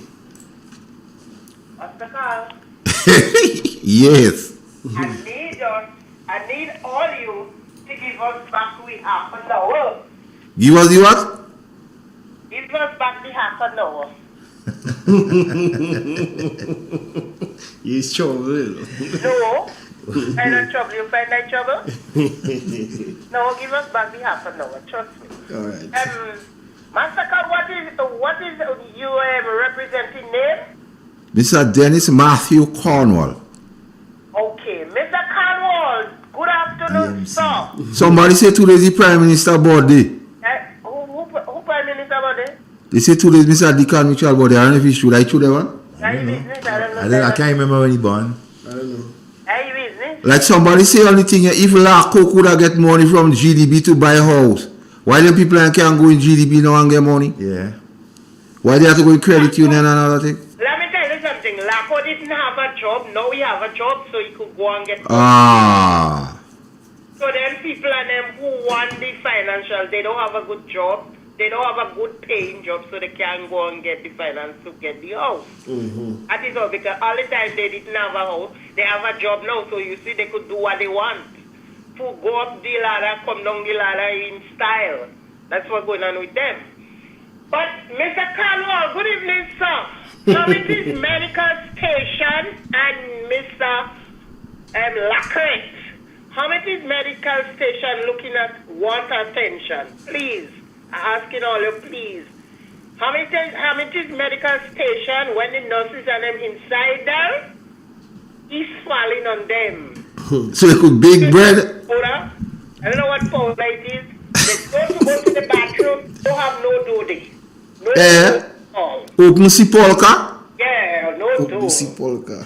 Mr. Carl, Yes. I need all you to give us back we half an hour. Give us the what? Give us back the half an hour. He's trouble. No. Find that trouble. You find that trouble? No, give us back the half an hour. Trust me. All right. Master Carl, what is your representing name? Mr. Dennis Matthew Cornwall. Okay, Mr. Cornwall. Good afternoon, sir. Somebody say today's the Prime Minister birthday. Who Prime Minister body? They say today's Mr. Deacon Mitchell birthday. I don't know if it's true. I true that one? I don't know. I can't remember when he born. I don't know. Are you business? Like somebody say on the thing, if Laco could have get money from GDP to buy a house, why them people can't go in GDP now and get money? Yeah. Why they have to go in credit union and another thing? Let me tell you something. Laco didn't have a job. Now he have a job, so he could go and get money. Ah. So them people and them who want the financial, they don't have a good job. They don't have a good paying job, so they can't go and get the finance to get the house. Mm-hmm. That is all, because all the time they didn't have a house, they have a job now, so you see they could do what they want. To go up the ladder, come down the ladder in style. That's what's going on with them. But Mr. Carnwall, good evening, sir. Now it is medical station and Mr. Lacrette. How much is medical station looking at want attention? Please. I'm asking all you, please. How much is medical station when the nurses and them inside there? He's falling on them. So they could bake bread? Powder. I don't know what powder it is. They're supposed to go to the bathroom. Don't have no duty. No Open sepulchre? Yeah, no door. BC Polka.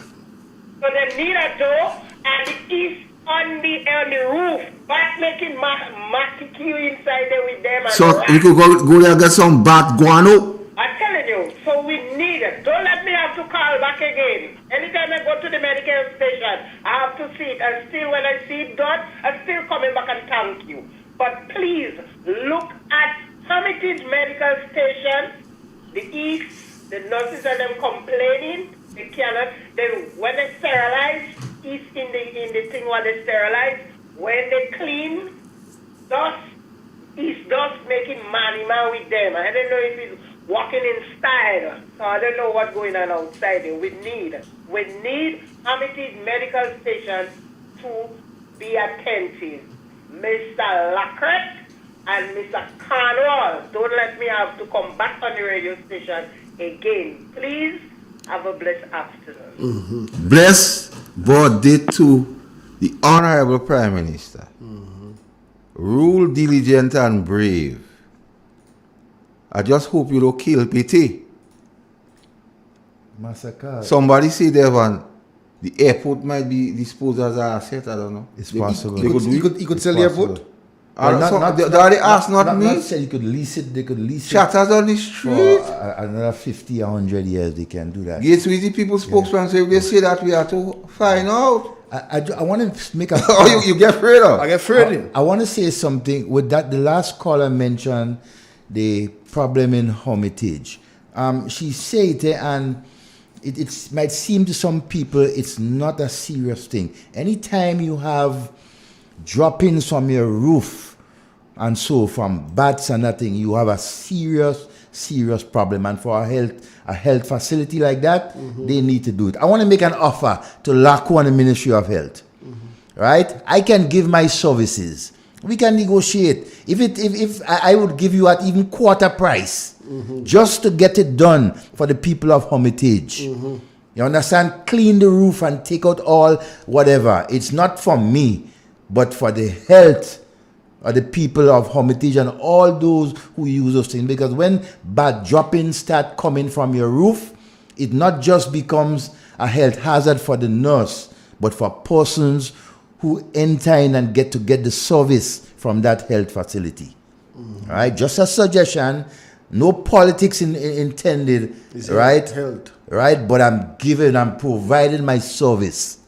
So they need a door, and it is on the roof. Bat making matic you inside there with them. And So you could go there and get some bat guano? I'm telling you, so we need it. Don't let me have to call back again. Anytime I go to the medical station, I have to see it. And still, when I see it done, I'm still coming back and thank you. But please, look at how it is medical station. The east, the nurses are them complaining. They cannot. When they sterilize, it's in the thing where they sterilize. When they clean, dust is dust making man with them. I don't know if it's walking in style. So I don't know what's going on outside there. We need Amity's medical station to be attentive. Mr. Lacrette and Mr. Cornwall, don't let me have to come back on the radio station again. Please have a blessed afternoon. Mm-hmm. Bless birthday to the Honorable Prime Minister. Mm-hmm. Rule diligent and brave. I just hope you don't kill pity. Massacre. Somebody say Devon, the airport might be disposed as an asset. I don't know. It's possible. You could sell the airport? They already asked, not me. Not said you could lease it. They could lease Chatters on the it street. for another 50, 100 years. They can do that. Gates with the people spokesman say, if they say that, we have to find out. I want to make a. Oh, you get afraid of? I get afraid. I want to say something with that. The last caller mentioned the problem in Hermitage. She said it, and it might seem to some people it's not a serious thing. Anytime you have droppings from your roof and so from bats and that thing, you have a serious problem. And for a health facility like that, they need to do it. I want to make an offer to LACO and the Ministry of Health. Right? I can give my services. We can negotiate. If I would give you at even quarter price, just to get it done for the people of Hermitage. You understand? Clean the roof and take out all whatever. It's not for me, but for the health of the people of Hermitage and all those who use those things. Because when bad droppings start coming from your roof, it not just becomes a health hazard for the nurse, but for persons who enter in and get the service from that health facility. All right, just a suggestion. No politics intended, It's right? health. Right, but I'm providing my service.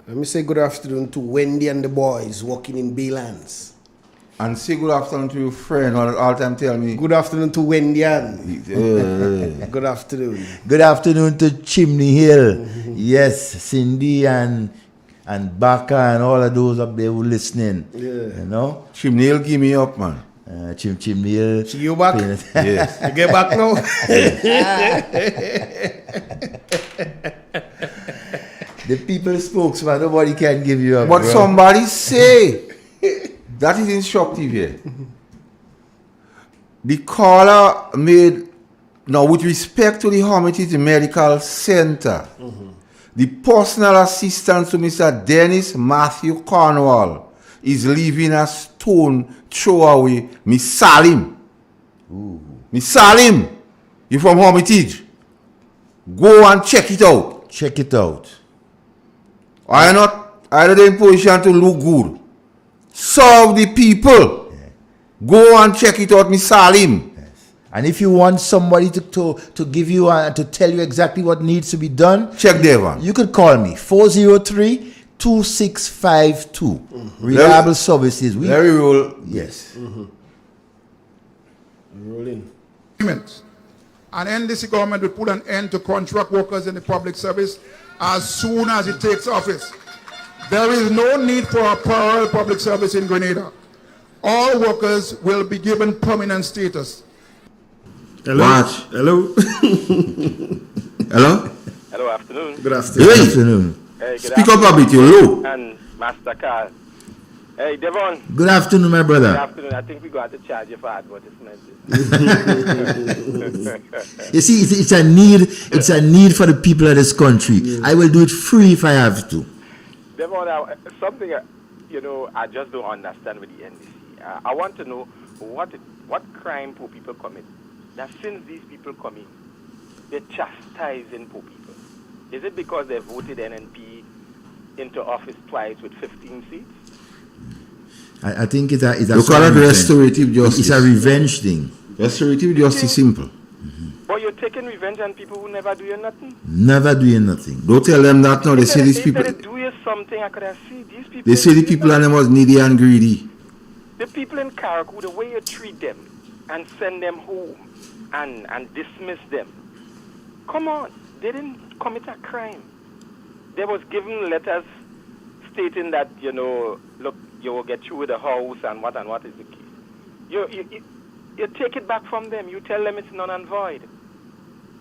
Let me say good afternoon to Wendy and the boys working in Baylands. And say good afternoon to your friend all time tell me. Good afternoon to Wendy and. Good afternoon. Good afternoon to Chimney Hill. Yes, Cindy and Baka and all of those up there who listening. Yeah. You know? Chimney Hill give me up, man. Chimney Hill. See you back? Yes. You get back now? The people spokesman, nobody can give you up. But bro. somebody say that is instructive here. The caller made, now with respect to the Hermitage Medical Center, the personal assistant to Mr. Dennis Matthew Cornwall is leaving a stone throw away. Miss Salim. Miss Salim, you from Hermitage. Go and check it out. Check it out. I not in position to look good. Serve the people. Go and check it out, Miss Salim. And if you want somebody to give you to tell you exactly what needs to be done, Check Devon. you could call me 403-2652. Reliable services. Very roll. Yes. Rolling. Payments. And NDC government will put an end to contract workers in the public service as soon as it takes office. There is no need for a parallel public service in Grenada. All workers will be given permanent status. Hello. Watch. Hello. Hello, Hello? afternoon. Good afternoon. Good afternoon. Hey, good Speak up a bit, you low. And Master Carl. Hey, Devon. Good afternoon, my Good brother. afternoon. I think we got to charge you for advertisement. You see, it's a need. It's a need for the people of this country. I will do it free if I have to. Devon, something I just don't understand with the NDC. I want to know what crime poor people commit. That since these people come in, they're chastising poor people. Is it because they voted NNP into office twice with 15 seats? I think it's a You call it restorative justice. It's a revenge thing. Restorative justice simple. But you're taking revenge on people who never do you nothing? Never doing nothing. Don't tell them that now. They say these people. If they do you something, I could have seen these people. They say the people are the most needy and greedy. The people in Karakou, the way you treat them and send them home and dismiss them. Come on, they didn't commit a crime. They was given letters stating that, look, you will get through with the house and what is the case. You take it back from them. You tell them it's null and void.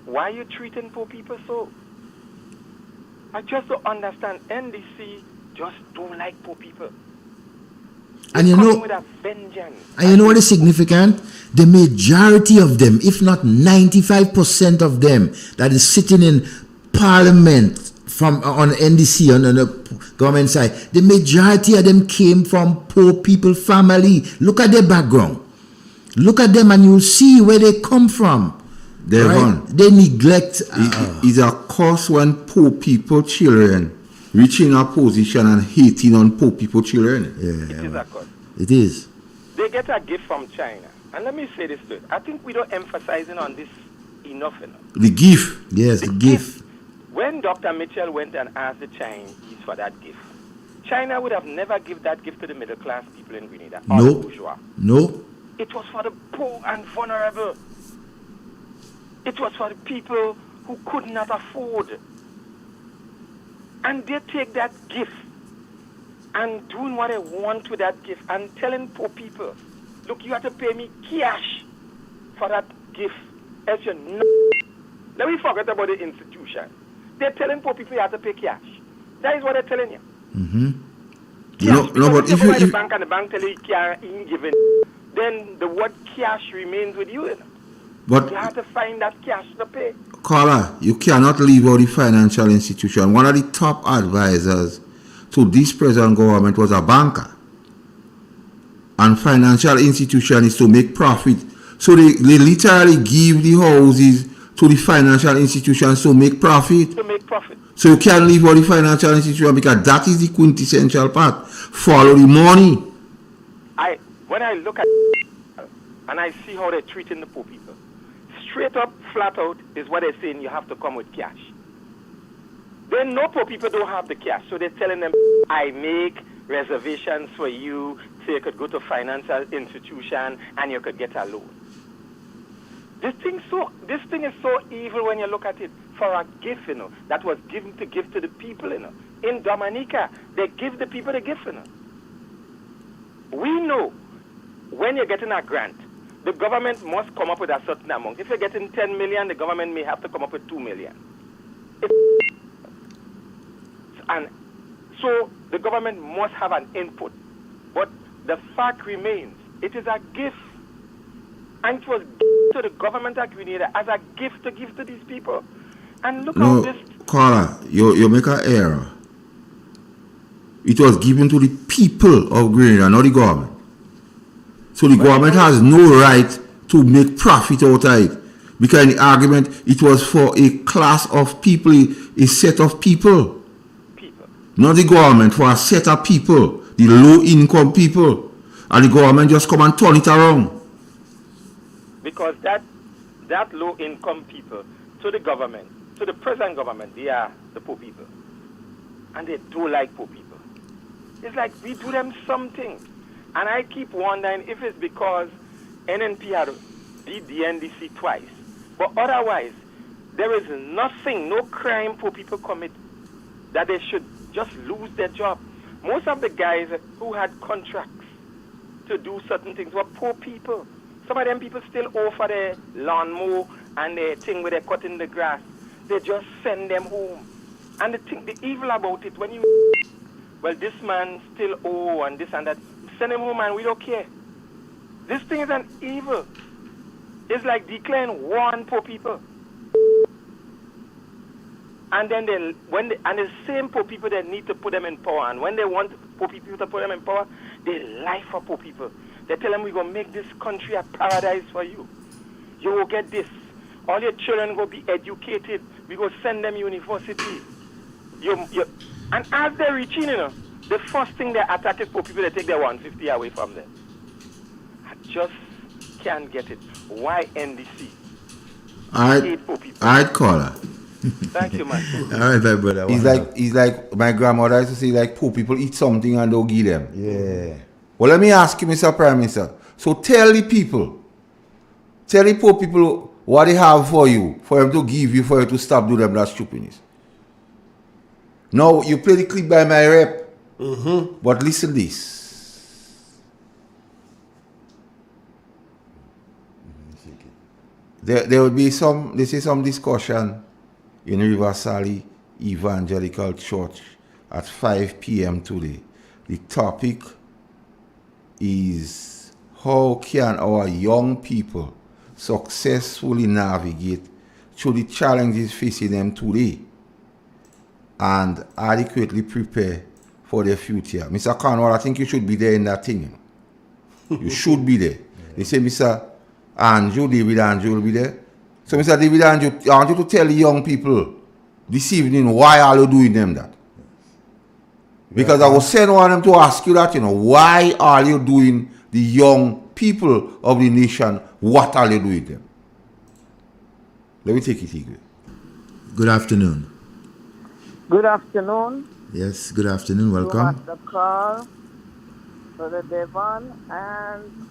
Why are you treating poor people so? I just don't understand. NDC just don't like poor people. And you Coming know, with a vengeance. and you know what is significant? The majority of them, if not 95% of them, that is sitting in Parliament from on NDC on the government side, the majority of them came from poor people family. Look at their background. Look at them, and you'll see where they come from. Devon. Right? They neglect. It's a cause when poor people children reaching a position and hating on poor people children. It is a cause. It is. They get a gift from China. And let me say this to you. I think we don't emphasizing on this enough. The gift. Yes, the gift. When Dr. Mitchell went and asked the Chinese for that gift, China would have never given that gift to the middle class people in Grenada. Or the bourgeois. No. It was for the poor and vulnerable. It was for the people who could not afford. And they take that gift and doing what they want with that gift and telling poor people, look, you have to pay me cash for that gift. Else you're not. Let me forget about the institution. They're telling poor people you have to pay cash. That is what they're telling you. Mm-hmm. But if you the bank and the bank tell you cash ain't given, then the word cash remains with you. But you have to find that cash to pay. caller, you cannot leave out the financial institution. One of the top advisors to this present government was a banker. And financial institution is to make profit. So they literally give the houses to the financial institutions to make profit. To make profit. So you can't leave out the financial institution because that is the quintessential part. Follow the money. When I look at and I see how they're treating the poor people. Straight up, flat out, is what they're saying, you have to come with cash. They know poor people don't have the cash, so they're telling them, I make reservations for you so you could go to financial institution and you could get a loan. This thing is so evil when you look at it. For a gift, that was given to give to the people, In Dominica, they give the people the gift, We know when you're getting a grant, the government must come up with a certain amount. If you're getting 10 million, the government may have to come up with 2 million. And so the government must have an input. But the fact remains, it is a gift. And it was given to the government of Grenada as a gift to give to these people. And look how this... Carla, you make an error. It was given to the people of Grenada, not the government. So the government has no right to make profit out of it. Because in the argument, it was for a class of people, a set of people. Not the government, for a set of people, the low-income people. And the government just come and turn it around. Because that low-income people, to the government, to the present government, they are the poor people. And they do like poor people. It's like we do them something. And I keep wondering if it's because NNP had beat the NDC twice. But otherwise, there is nothing, no crime poor people commit that they should just lose their job. Most of the guys who had contracts to do certain things were poor people. Some of them people still offer their lawnmower and their thing where they're cutting the grass. They just send them home. And the evil about it, when you, well, this man still owe and this and that, send him home and we don't care. This thing is an evil. It's like declaring war on poor people. And then and the same poor people that need to put them in power. And when they want poor people to put them in power, they lie for poor people. They tell them we're going to make this country a paradise for you. You will get this. All your children will be educated. We will send them university. And as they're reaching, the first thing they attack is poor people. They take their 150 away from them. I just can't get it. Why NDC? I'd call her. Thank you, man. All right, my brother. He's like my grandmother used to say, like, poor people eat something and don't give them. Yeah. Well, let me ask you, Mr. Prime Minister. So tell the poor people what they have for you, for them to give you, for you to stop doing them that stupidness. Now, you play the clip by my rep, but listen this. There will be some discussion in Riverside Evangelical Church at 5 p.m. today. The topic is how can our young people successfully navigate through the challenges facing them today and adequately prepare for their future. Mr. Cornwall, I think you should be there in that thing. You should be there. They say Mr. David Andrew will be there. So Mr. David Andrew, I want you to tell the young people this evening why are you doing them that? Because I was sent one of them to ask you that, why are you doing the young people of the nation, what are you doing them? Let me take it, Igwe. Good afternoon. Good afternoon. Yes, good afternoon. Welcome. Brother Carl, Brother Devon, and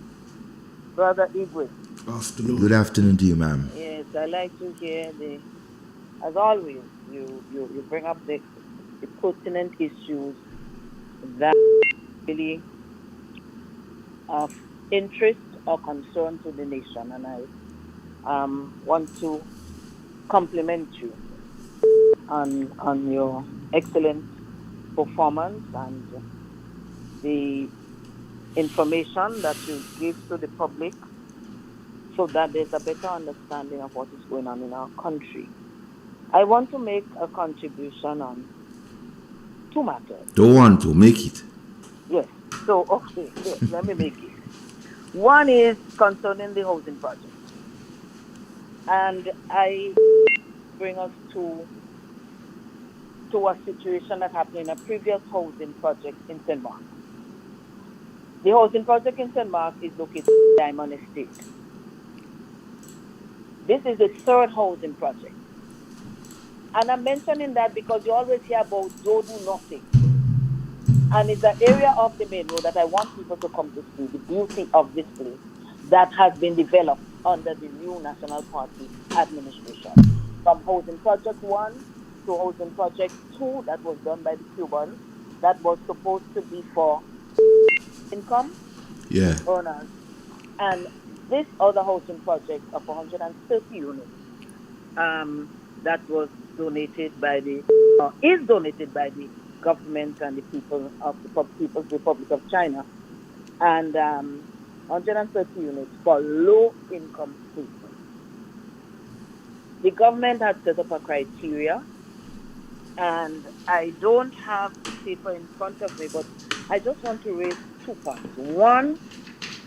Brother Igwe. Afternoon. Good afternoon to you, ma'am. Yes, I like to hear as always, you bring up the pertinent issues that really of interest or concern to the nation, and I want to compliment you on your excellent performance and the information that you give to the public so that there's a better understanding of what is going on in our country. I want to make a contribution on two matters. Don't want to make it. Yes. So, okay, yes, let me make it. One is concerning the housing project. And I bring us to a situation that happened in a previous housing project in St. Mark. The housing project in St. Mark is located in Diamond Estate. This is the third housing project. And I'm mentioning that because you always hear about do nothing. And it's an area of the main road that I want people to come to see, the beauty of this place that has been developed under the new National Party administration. From Housing Project 1 to Housing Project 2 that was done by the Cubans, that was supposed to be for income earners. And this other housing project of 130 units that was donated by is donated by the government and the people of the People's Republic of China, and 130 units for low-income people. The government had set up a criteria, and I don't have the paper in front of me, but I just want to raise two points. One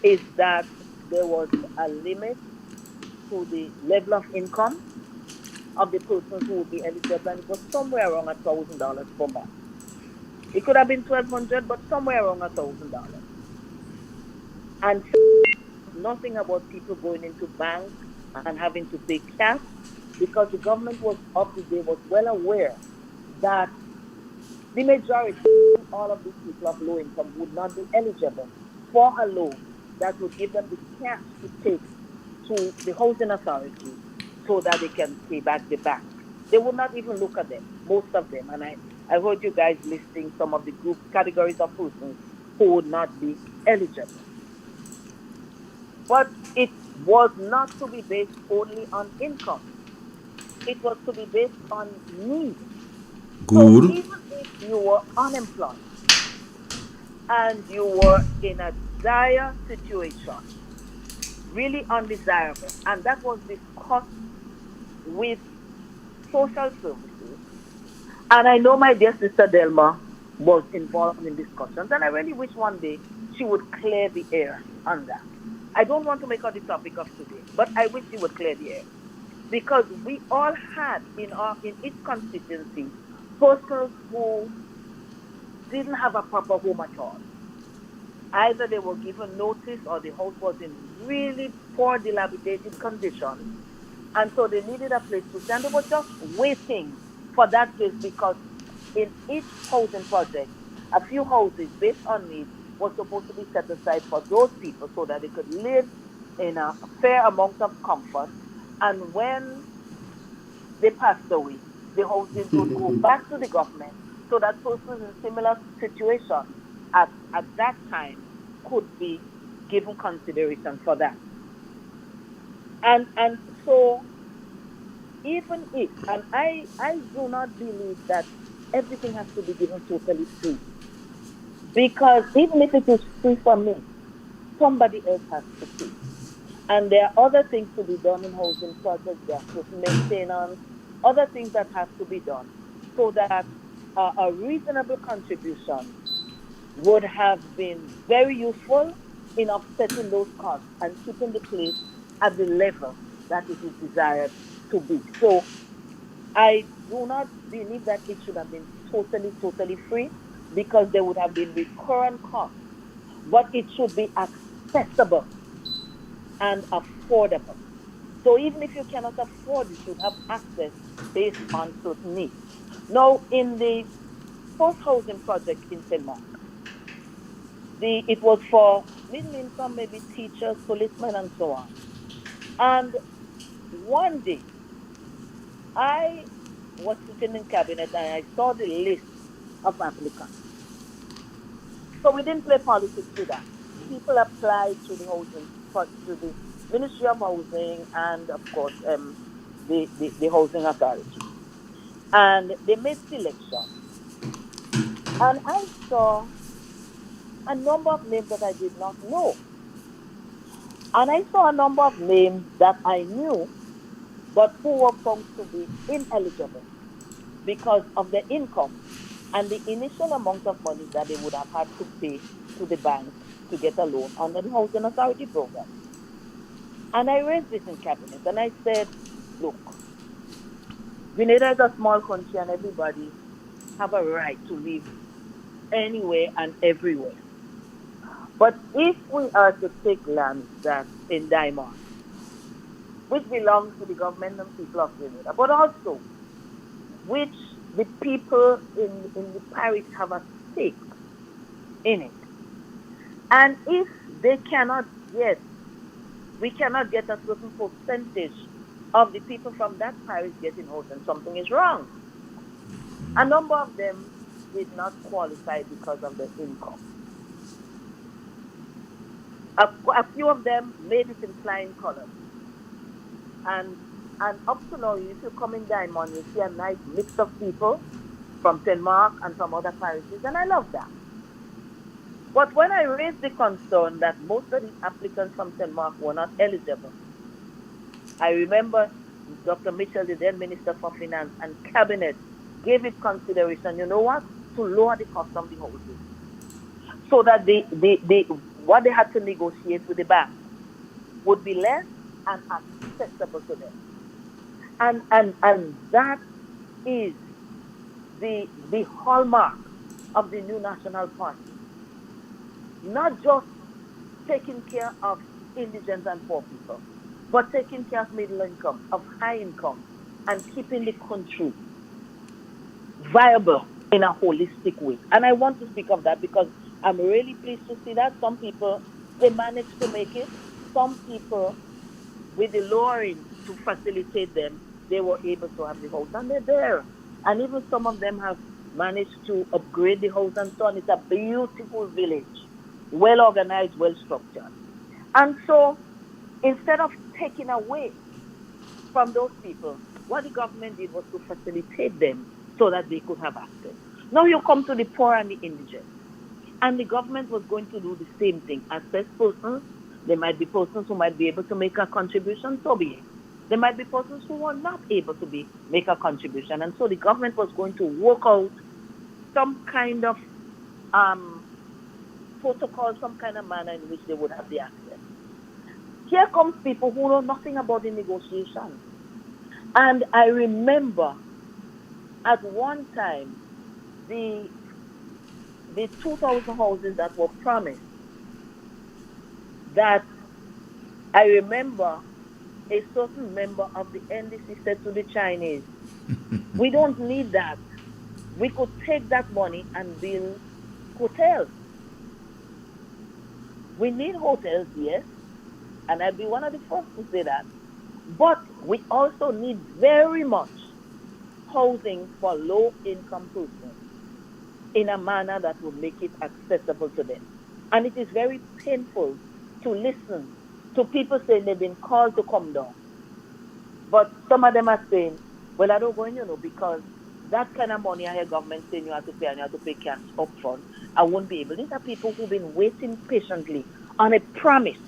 is that there was a limit to the level of income of the persons who would be eligible, and it was somewhere around $1,000 per month. It could have been $1,200, but somewhere around $1,000. And nothing about people going into banks and having to pay cash, because the government was well aware that the majority, all of these people of low income, would not be eligible for a loan that would give them the cash to take to the housing authority so that they can pay back the bank. They would not even look at them, most of them. And I heard you guys listing some of the group categories of persons who would not be eligible. But it was not to be based only on income. It was to be based on need. Good. So even if you were unemployed and you were in a dire situation, really undesirable, and that was discussed with social services, and I know my dear sister Delma was involved in discussions, and I really wish one day she would clear the air on that. I don't want to make her the topic of today, but I wish she would clear the air, because we all had in each constituency persons who didn't have a proper home at all. Either they were given notice or the house was in really poor, dilapidated condition, and so they needed a place to stay. And they were just waiting for that place, because in each housing project, a few houses based on needs were supposed to be set aside for those people so that they could live in a fair amount of comfort. And when they passed away, the houses would go back to the government so that persons in similar situations at that time could be given consideration for that. And so even if, and I do not believe that everything has to be given totally free, because even if it is free for me, somebody else has to pay. And there are other things to be done in housing projects. There are maintenance, other things that have to be done, so that a reasonable contribution would have been very useful in offsetting those costs and keeping the place at the level that it is desired to be. So I do not believe that it should have been totally free, because there would have been recurrent costs, but it should be accessible and affordable. So even if you cannot afford, you should have access based on certain needs. Now, in the first housing project in St. Mark, it was for middle income, maybe teachers, policemen, and so on. And one day, I was sitting in cabinet and I saw the list of applicants. So we didn't play politics with that. People applied to the housing, to the Ministry of Housing and, of course, the Housing Authority. And they made selection. And I saw a number of names that I did not know. And I saw a number of names that I knew, but who were found to be ineligible because of their income and the initial amount of money that they would have had to pay to the bank to get a loan under the Housing Authority program. And I raised this in cabinet, and I said, look, Grenada is a small country and everybody have a right to live anywhere and everywhere. But if we are to take lands that in Diamond, which belongs to the government and people of Grenada, but also which the people in the parish have a stake in it. And if they cannot get, we cannot get a certain percentage of the people from that parish getting housed, and something is wrong. A number of them did not qualify because of their income. A few of them made it in flying colors. And up to now, if you come in Diamond, you see a nice mix of people from Denmark and from other parishes, and I love that. But when I raised the concern that most of the applicants from Denmark were not eligible, I remember Dr. Mitchell, the then Minister for Finance and Cabinet, gave it consideration, you know what, to lower the cost of the houses, so that what they had to negotiate with the bank would be less and acceptable to them. And that is the hallmark of the new National Party. Not just taking care of indigents and poor people, but taking care of middle income, of high income, and keeping the country viable in a holistic way. And I want to speak of that because I'm really pleased to see that some people, they managed to make it. Some people, with the lowering to facilitate them, they were able to have the house, and they're there. And even some of them have managed to upgrade the house and so on. It's a beautiful village, well organized, well structured. And so instead of taking away from those people, what the government did was to facilitate them so that they could have access. Now you come to the poor and the indigent. And the government was going to do the same thing. Assess persons. There might be persons who might be able to make a contribution, so be it. There might be persons who were not able to make a contribution. And so the government was going to work out some kind of protocol, some kind of manner in which they would have the access. Here comes people who know nothing about the negotiation. And I remember at one time, the 2,000 houses that were promised, that I remember a certain member of the NDC said to the Chinese, we don't need that. We could take that money and build hotels. We need hotels, yes, and I'll be one of the first to say that. But we also need very much housing for low-income persons in a manner that will make it accessible to them. And it is very painful to listen to people saying they've been called to come down. But some of them are saying, well, I don't go in, because that kind of money I hear government saying you have to pay and you have to pay cash up front, I won't be able. These are people who've been waiting patiently on a promise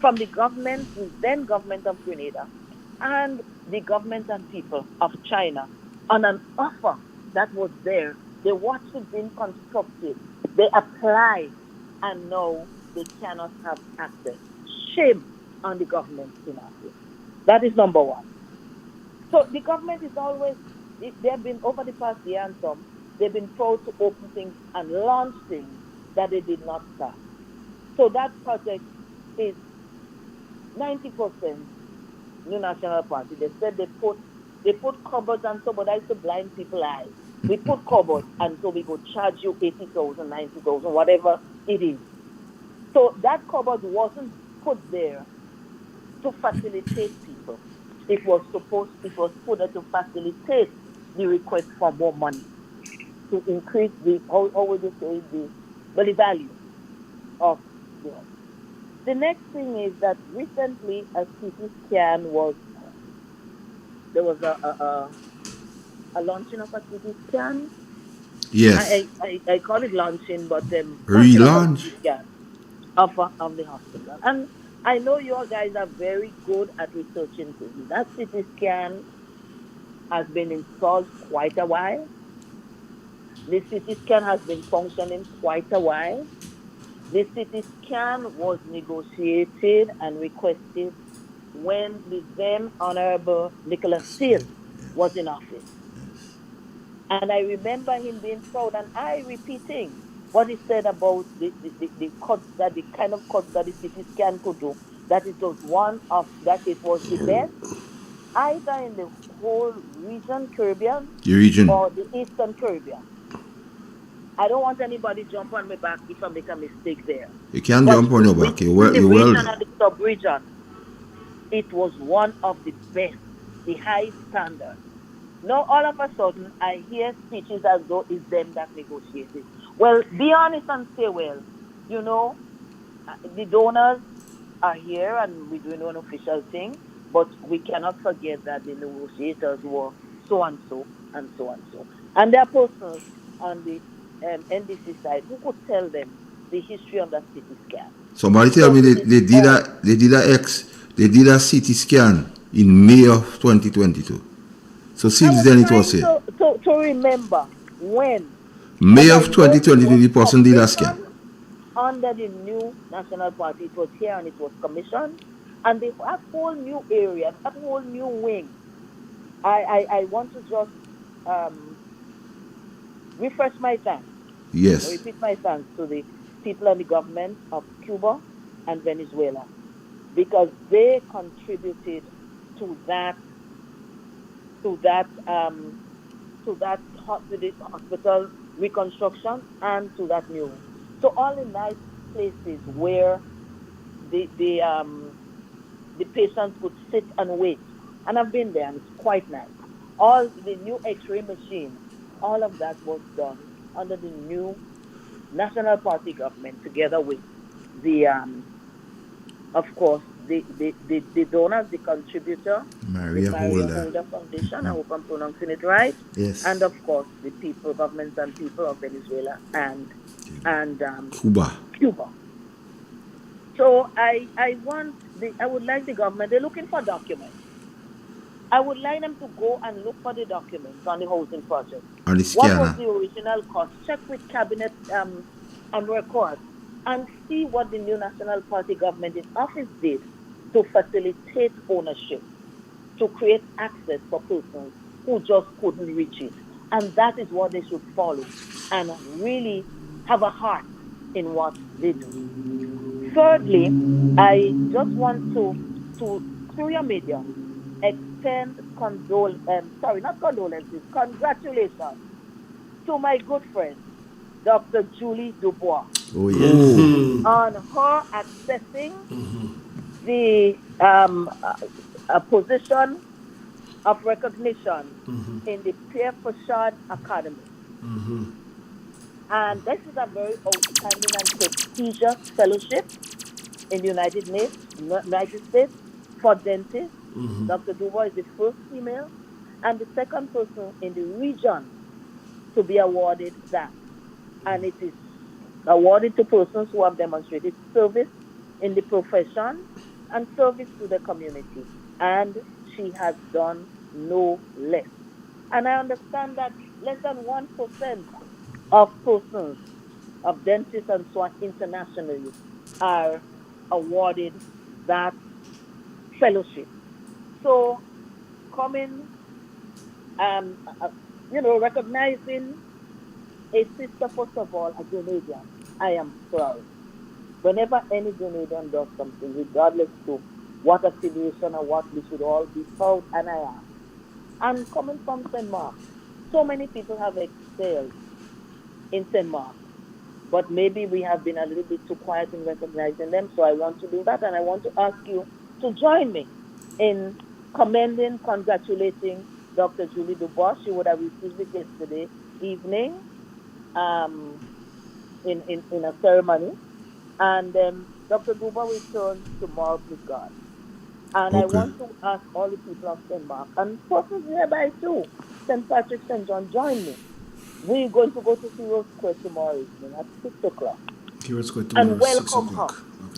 from the government, the then government of Grenada, and the government and people of China on an offer that was there. They watched it being constructed. They applied, and now they cannot have access. Shame on the government in Africa. That is number one. So the government is always, they have been over the past year and some, they've been proud to open things and launch things that they did not start. So that project is 90% New National Party. They said they put cupboards and so, but I used to blind people's eyes. We put cupboards and so we go charge you 80,000, 90,000, whatever it is. So that cupboard wasn't put there to facilitate people. It was put there to facilitate the request for more money, to increase the, how would you say, the value of the house. The next thing is that recently a CT scan there was a launching of a CT scan. Yes. I call it launching, but relaunch of the hospital. And I know you guys are very good at researching things. That CT scan has been installed quite a while. The CT scan has been functioning quite a while. The CT scan was negotiated and requested when the then Honorable Nicholas Steele was in office. And I remember him being proud, and I repeating what he said about the cuts, that the kind of cuts that the CT scan could do, that it was that it was the best, either in the whole region, Caribbean, The region. or the Eastern Caribbean. I don't want anybody jump on my back if I make a mistake there. You can't But jump on your back. You the well region done. and the sub-region, it was one of the best, the high standard. Now all of a sudden, I hear speeches as though it's them that negotiated. Well, be honest and say, well, you know, the donors are here and we're doing an official thing, but we cannot forget that the negotiators were so and so and so and so. And there are persons on the NDC side who could tell them the history of that CT scan. Somebody tell me they did a CT scan in May of 2022. So since then it was here. To remember when May of 2022 the person did a scan. Under the new national party, it was here and it was commissioned, and that whole new area, that whole new wing. I want to just refresh my thanks. Yes. Repeat my thanks to the people and the government of Cuba and Venezuela, because they contributed to the hospital reconstruction and to that new. So all the nice places where the patients could sit and wait, and I've been there and it's quite nice. All the new X-ray machine, all of that was done under the new National Party government, together with the of course the donors, the contributor, Maria the Holder Foundation. I hope I'm pronouncing it right. Yes. And of course the people, governments and people of Venezuela and Cuba. So I would like the government, they're looking for documents. I would like them to go and look for the documents on the housing project. On the What was scanner. the original cost? Check with cabinet and records and see what the new National Party government in office did to facilitate ownership, to create access for persons who just couldn't reach it. And that is what they should follow and really have a heart in what they do. Thirdly, I just want to through your media, extend congratulations to my good friend, Dr. Julie Dubois. Oh, yes. On her accessing the a position of recognition in the Pierre Fauchard Academy. And this is a very outstanding and prestigious fellowship in the United States for dentists. Dr. Dubois is the first female and the second person in the region to be awarded that. And it is awarded to persons who have demonstrated service in the profession and service to the community. And she has done no less. And I understand that less than 1% of persons, of dentists and so on internationally, are awarded that fellowship. So coming, recognizing a sister, first of all, a Grenadian, I am proud. Whenever any Grenadian does something, regardless to what affiliation or what, we should all be proud, and I am. And coming from St. Mark, so many people have excelled in St. Mark, but maybe we have been a little bit too quiet in recognizing them, so I want to do that, and I want to ask you to join me in commending, congratulating Dr. Julie Dubois. She would have received it yesterday evening in a ceremony, and Dr. Dubois returns tomorrow, please God. And I want to ask all the people of St. Mark, and persons nearby too, St. Patrick, St. John, join me. We're going to go to Hero Square tomorrow evening at 6 o'clock. Hero Square tomorrow and welcome her.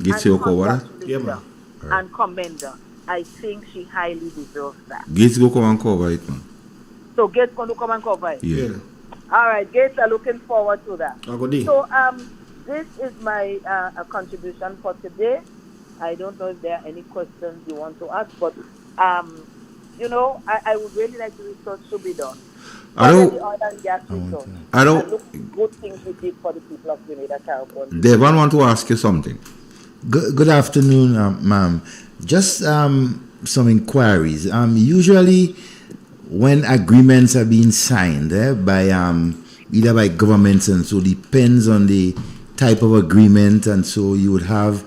Get your cover. Yeah, man. And commend her. I think she highly deserves that. Gates go come and cover it, man. So Gates going to come and cover it? Yeah. All right, Gates are looking forward to that. I'll go there. So this is my contribution for today. I don't know if there are any questions you want to ask, but I would really like the research to be done. I Forget the don't. oil and gas resource. I And don't. look at the good things we did for the people of Grenada, Caribbean. Devon want to ask you something. Good afternoon, ma'am. Just some inquiries. Usually, when agreements are being signed by either by governments, and so depends on the type of agreement, and so you would have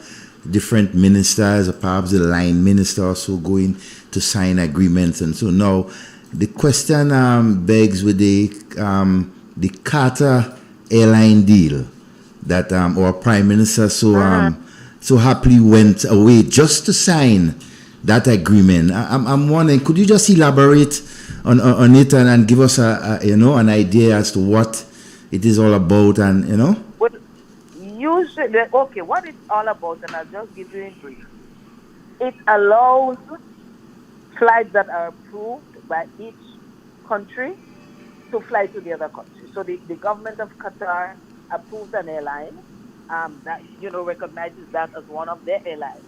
different ministers, or perhaps the line minister also going to sign agreements, and so now the question begs with the Qatar Airline deal that our Prime Minister so happily went away just to sign that agreement. I'm wondering, could you just elaborate on it and give us an idea as to what it is all about, and But usually, okay, what it's all about, and I'll just give you in brief. It allows flights that are approved by each country to fly to the other country. So the government of Qatar approves an airline that recognizes that as one of their airlines.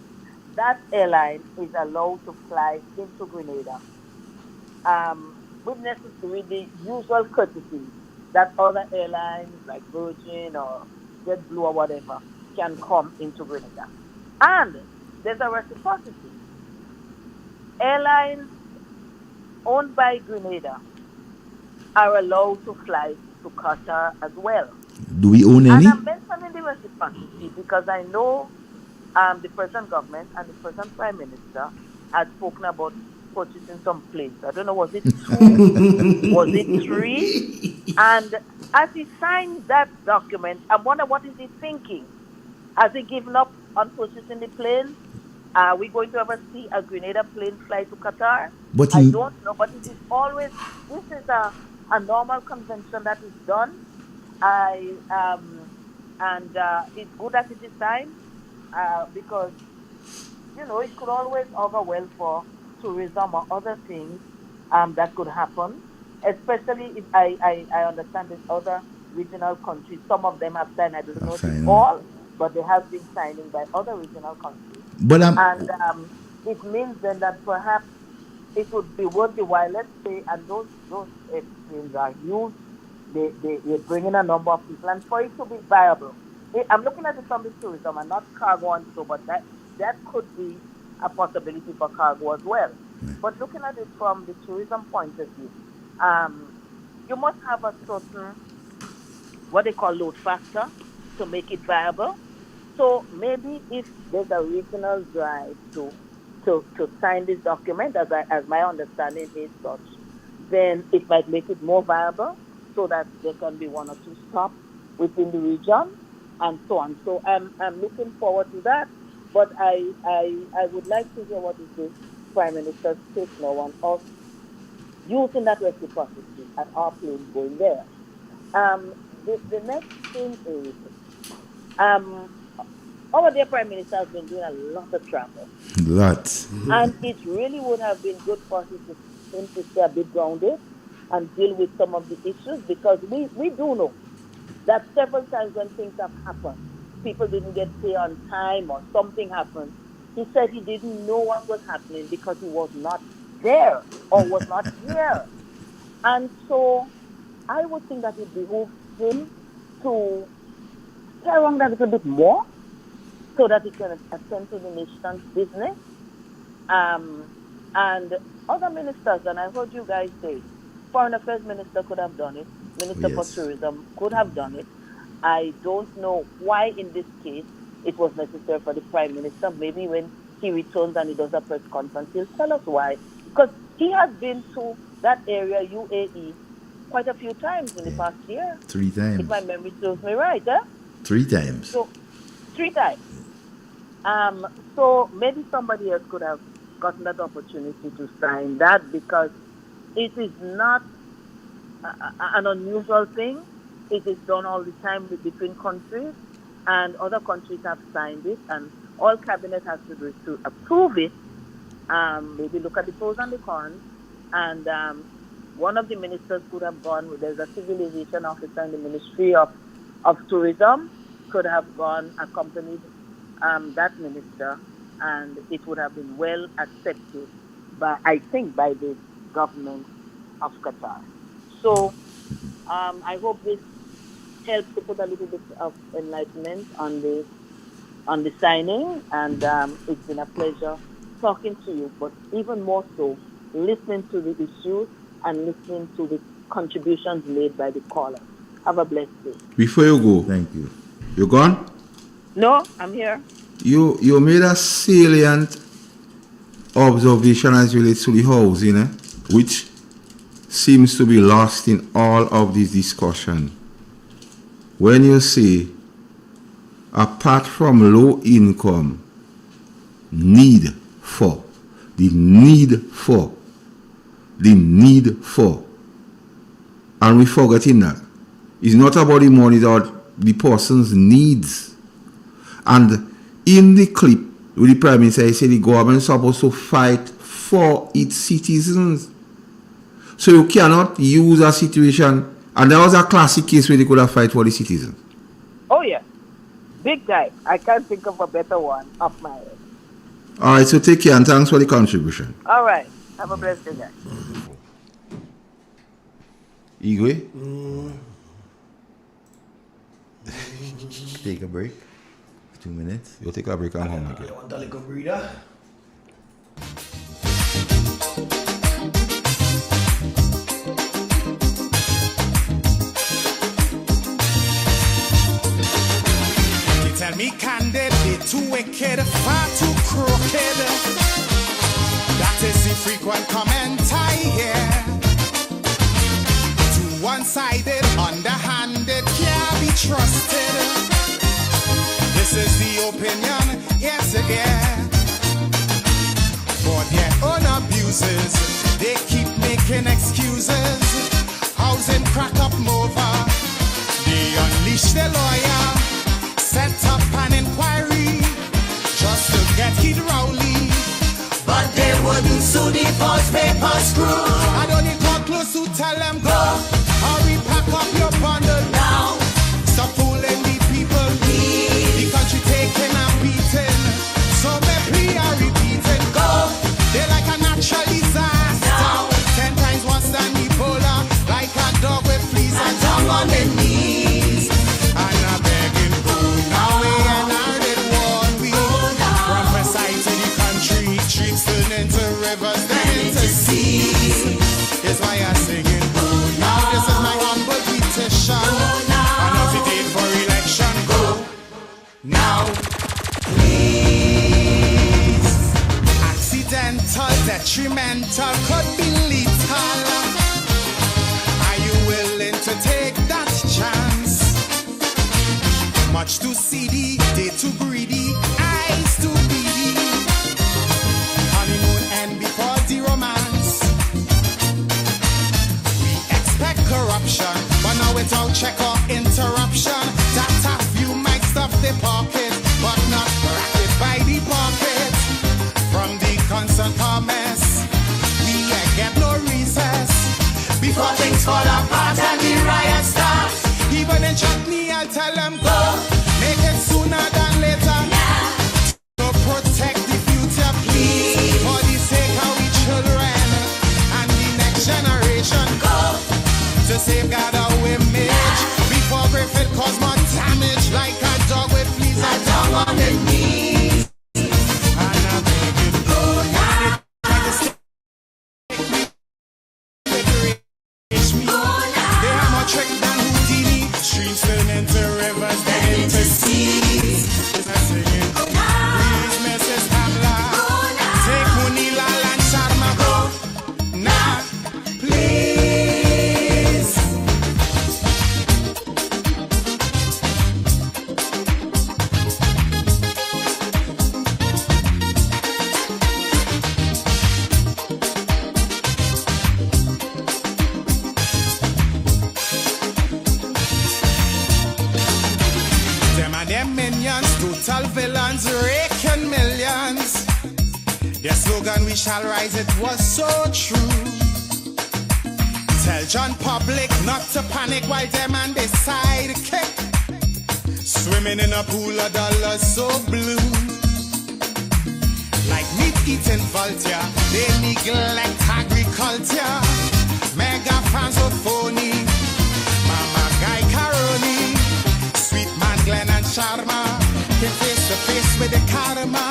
That airline is allowed to fly into Grenada with the usual courtesies that other airlines like Virgin or JetBlue or whatever can come into Grenada. And there's a reciprocity. Airlines owned by Grenada are allowed to fly to Qatar as well. do we own any? And I'm mentioning the reciprocity because I know the present government and the present Prime Minister had spoken about purchasing some planes. I don't know, was it 2? Was it 3? And as he signed that document, I wonder what is he thinking? Has he given up on purchasing the plane? Are we going to ever see a Grenada plane fly to Qatar? But I don't know, but it is always, this is a normal convention that is done. It's good that it is signed because, it could always augur well for tourism or other things that could happen, especially if I understand this other regional countries. Some of them have signed, I don't know if all, but they have been signing by other regional countries. But it means then that perhaps it would be worth the while, let's say, and those planes are huge, they bring in a number of people, and for it to be viable. I'm looking at it from the tourism and not cargo and so, but that could be a possibility for cargo as well. But looking at it from the tourism point of view, you must have a certain, what they call load factor to make it viable. So maybe if there's a regional drive to sign this document, as my understanding is such, then it might make it more viable so that there can be 1 or 2 stops within the region and so on. So I'm looking forward to that. But I would like to hear what is the Prime Minister's take now on us using that reciprocity and our planes going there. The next thing is our dear Prime Minister has been doing a lot of travel. Lots. And it really would have been good for him to stay a bit grounded and deal with some of the issues, because we do know that several times when things have happened, people didn't get pay on time or something happened. He said he didn't know what was happening because he was not there or was not here. And so I would think that it behooves him to stay around a little bit more so that he can attend to the nation's business. And other ministers, and I heard you guys say, Foreign Affairs Minister could have done it, Minister for Tourism could have done it. I don't know why in this case it was necessary for the Prime Minister. Maybe when he returns and he does a press conference, he'll tell us why. Because he has been to that area, UAE, quite a few times in the past year. 3 times. If my memory serves me right, eh? 3 times. So, 3 times. So maybe somebody else could have gotten that opportunity to sign that, because it is not an unusual thing. It is done all the time between countries, and other countries have signed it, and all cabinet has to do is to approve it, maybe look at the pros and the cons, and one of the ministers could have gone, there's a civilization officer in the Ministry of Tourism, could have gone, accompanied that minister, and it would have been well accepted by the government of Qatar. So I hope this helps to put a little bit of enlightenment on the signing, and it's been a pleasure talking to you, but even more so, listening to the issues and listening to the contributions made by the caller. Have a blessed day. Before you go, Thank you. you gone? No, I'm here. You made a salient observation as relates to the housing, which seems to be lost in all of this discussion. When you say, apart from low income, the need for, and we forgetting that. It's not about the money, it's about the person's needs. And in the clip with the Prime Minister, he said the government is supposed to fight for its citizens. So you cannot use a situation, and there was a classic case where they could have fight for the citizens. Oh, yeah. Big time. I can't think of a better one off my head. All right, so take care and thanks for the contribution. All right. Have a blessed day, guys. Igwe? Take a break. 2 minutes. You'll take a break and home again. I want a little breather. Tell me candid, they too wicked, far too crooked. That is the frequent comment I hear. Too one-sided, underhanded, can't be trusted. This is the opinion, yes again. For their own abuses, they keep making excuses. Housing crack up over, they unleash their lawyer. Set up an inquiry just to get Kid Rowley, But they wouldn't sue the false paper screw. I don't need to come close to tell them go. Hurry, pack up your bundle Now, Stop fooling the people. The country taking and beating. So they plea are repeating. go They're like a natural disaster. Now. 10 times worse than Ebola. Like a dog with fleas and down on their knees. And I'm begging, now we and I did what we prophesy to the country. Streets turn into rivers, then into seas. Is why I'm singing. Now this is my humble petition. Announce the date for election. Go now, please. Accidental, detrimental, could be lethal. Are you willing to take that chance? Much too seedy, they too greedy, eyes too beady. Honeymoon end before the romance. We expect corruption, but now without check or interruption. That a few might stuff the pocket, but not racket by the pocket. From the constant comments, we get no recess. Before things fall apart and the riot starts. Even in chutney, I'll tell them go. Make it sooner than later. So protect the future, please. For the sake of we children and the next generation. Go. To safeguard our image. Before Griffith cause more damage. Like a dog with fleas and down on the knees. And I'm begging, go now. They have more trick than Houdini. Streams turn into rivers, then into seas. Is that singing? Please, Mrs. Hamla. Take Munila and Sharma. Go now, please. Them and their minions, total villains, raking millions. Their slogan, we shall rise, it was so true. Tell John Public not to panic while them and they sidekick. Swimming in a pool of dollars so blue. Like meat eating vulture, they neglect agriculture. Mega fans of phony. Mama Guy Caroni. Sweet man Glenn and Sharma. Came face to face with the karma.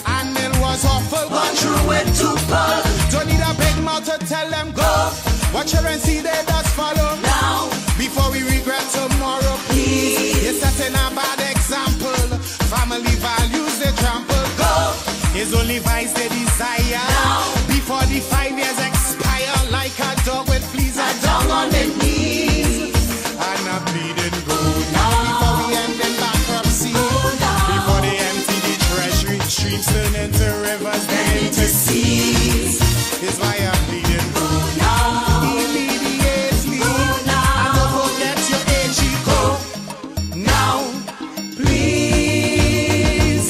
And it was awful. But through it to Paul. Don't need a big mouth to tell them go. Watch her and see they does follow. Now, before we regret tomorrow, please. You're setting a bad example. Family values they trample. go. It's only vice they desire. Now, Before the 5 years expire, like a dog with fleas I and down on the knees. and a bleeding gold. Now before we end in bankruptcy, before they empty the treasury, streams turn into rivers, then into seas. Is why I'm bleeding gold. Immediately, and don't forget your Chico. Now, please.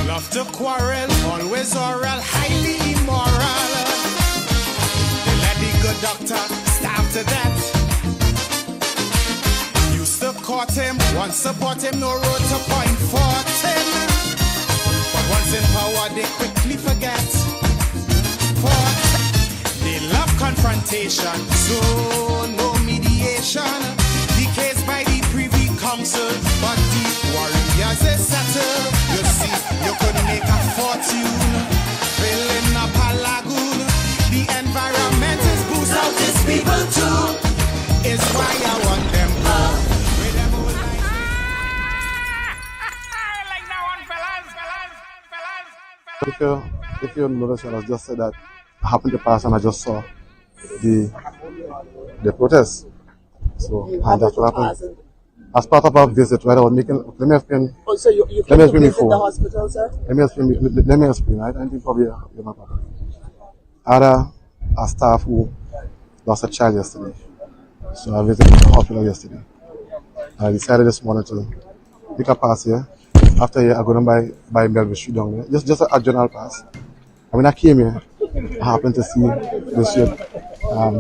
Love to quarrel, always oral, highly immoral. They let the good doctor starve to death. Used to court him, once support him, no road to point for him. But once in power, they quickly forget. For they love confrontation, so no mediation. The case by the Privy Council, but the warriors is settled. You see, you could make a fortune, filling up a lagoon. The environment is boost out Notice people too. is why I want them all. With them whole life. If you notice what I just said that I happened to pass and I just saw the protest. So and that's what happened. As part of our visit, right, I was making. Let me explain. Oh, so you Let me explain visit before. the hospital, sir? Let me explain. Right, I think probably you're my papa. I had a staff who lost a child yesterday, so I visited the hospital yesterday. I decided this morning to take a pass here. After here, I go down by Melville Street down there, just a general pass. And when I came here, I happened to see this shit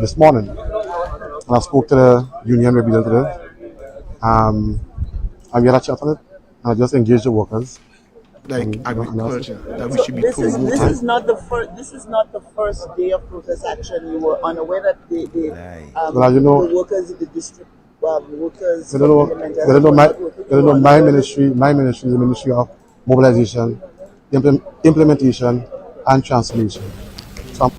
this morning, and I spoke to the union representative. And we had a chat on it, and I just engaged the workers. Like agriculture, that we So should be this promoting. is not the first. This is not the first day of protest action. You were unaware that the Well, you know, the workers in the district, workers. they don't know my ministry. My ministry is the Ministry of Mobilization, Implementation, and Transformation. So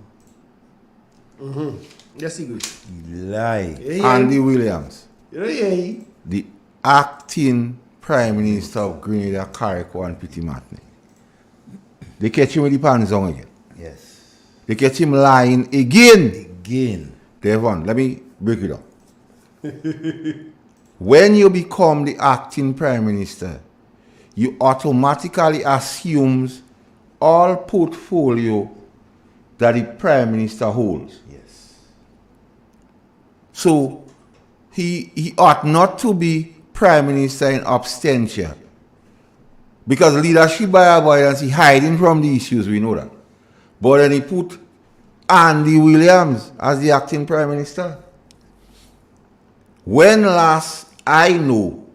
Yes, he good. Lie. Andy Williams, Yeah. the acting Prime Minister of Grenada, Carriacou and Pitimatney. They catch him with the pants on again. Yes. They catch him lying again. Again. Devon, let me break it up. When you become the acting Prime Minister, you automatically assumes all portfolio that the Prime Minister holds. Yes. So he ought not to be Prime Minister in absentia. Because leadership by avoidance, he hiding from the issues, we know that. But then he put Andy Williams as the acting Prime Minister. When last I know,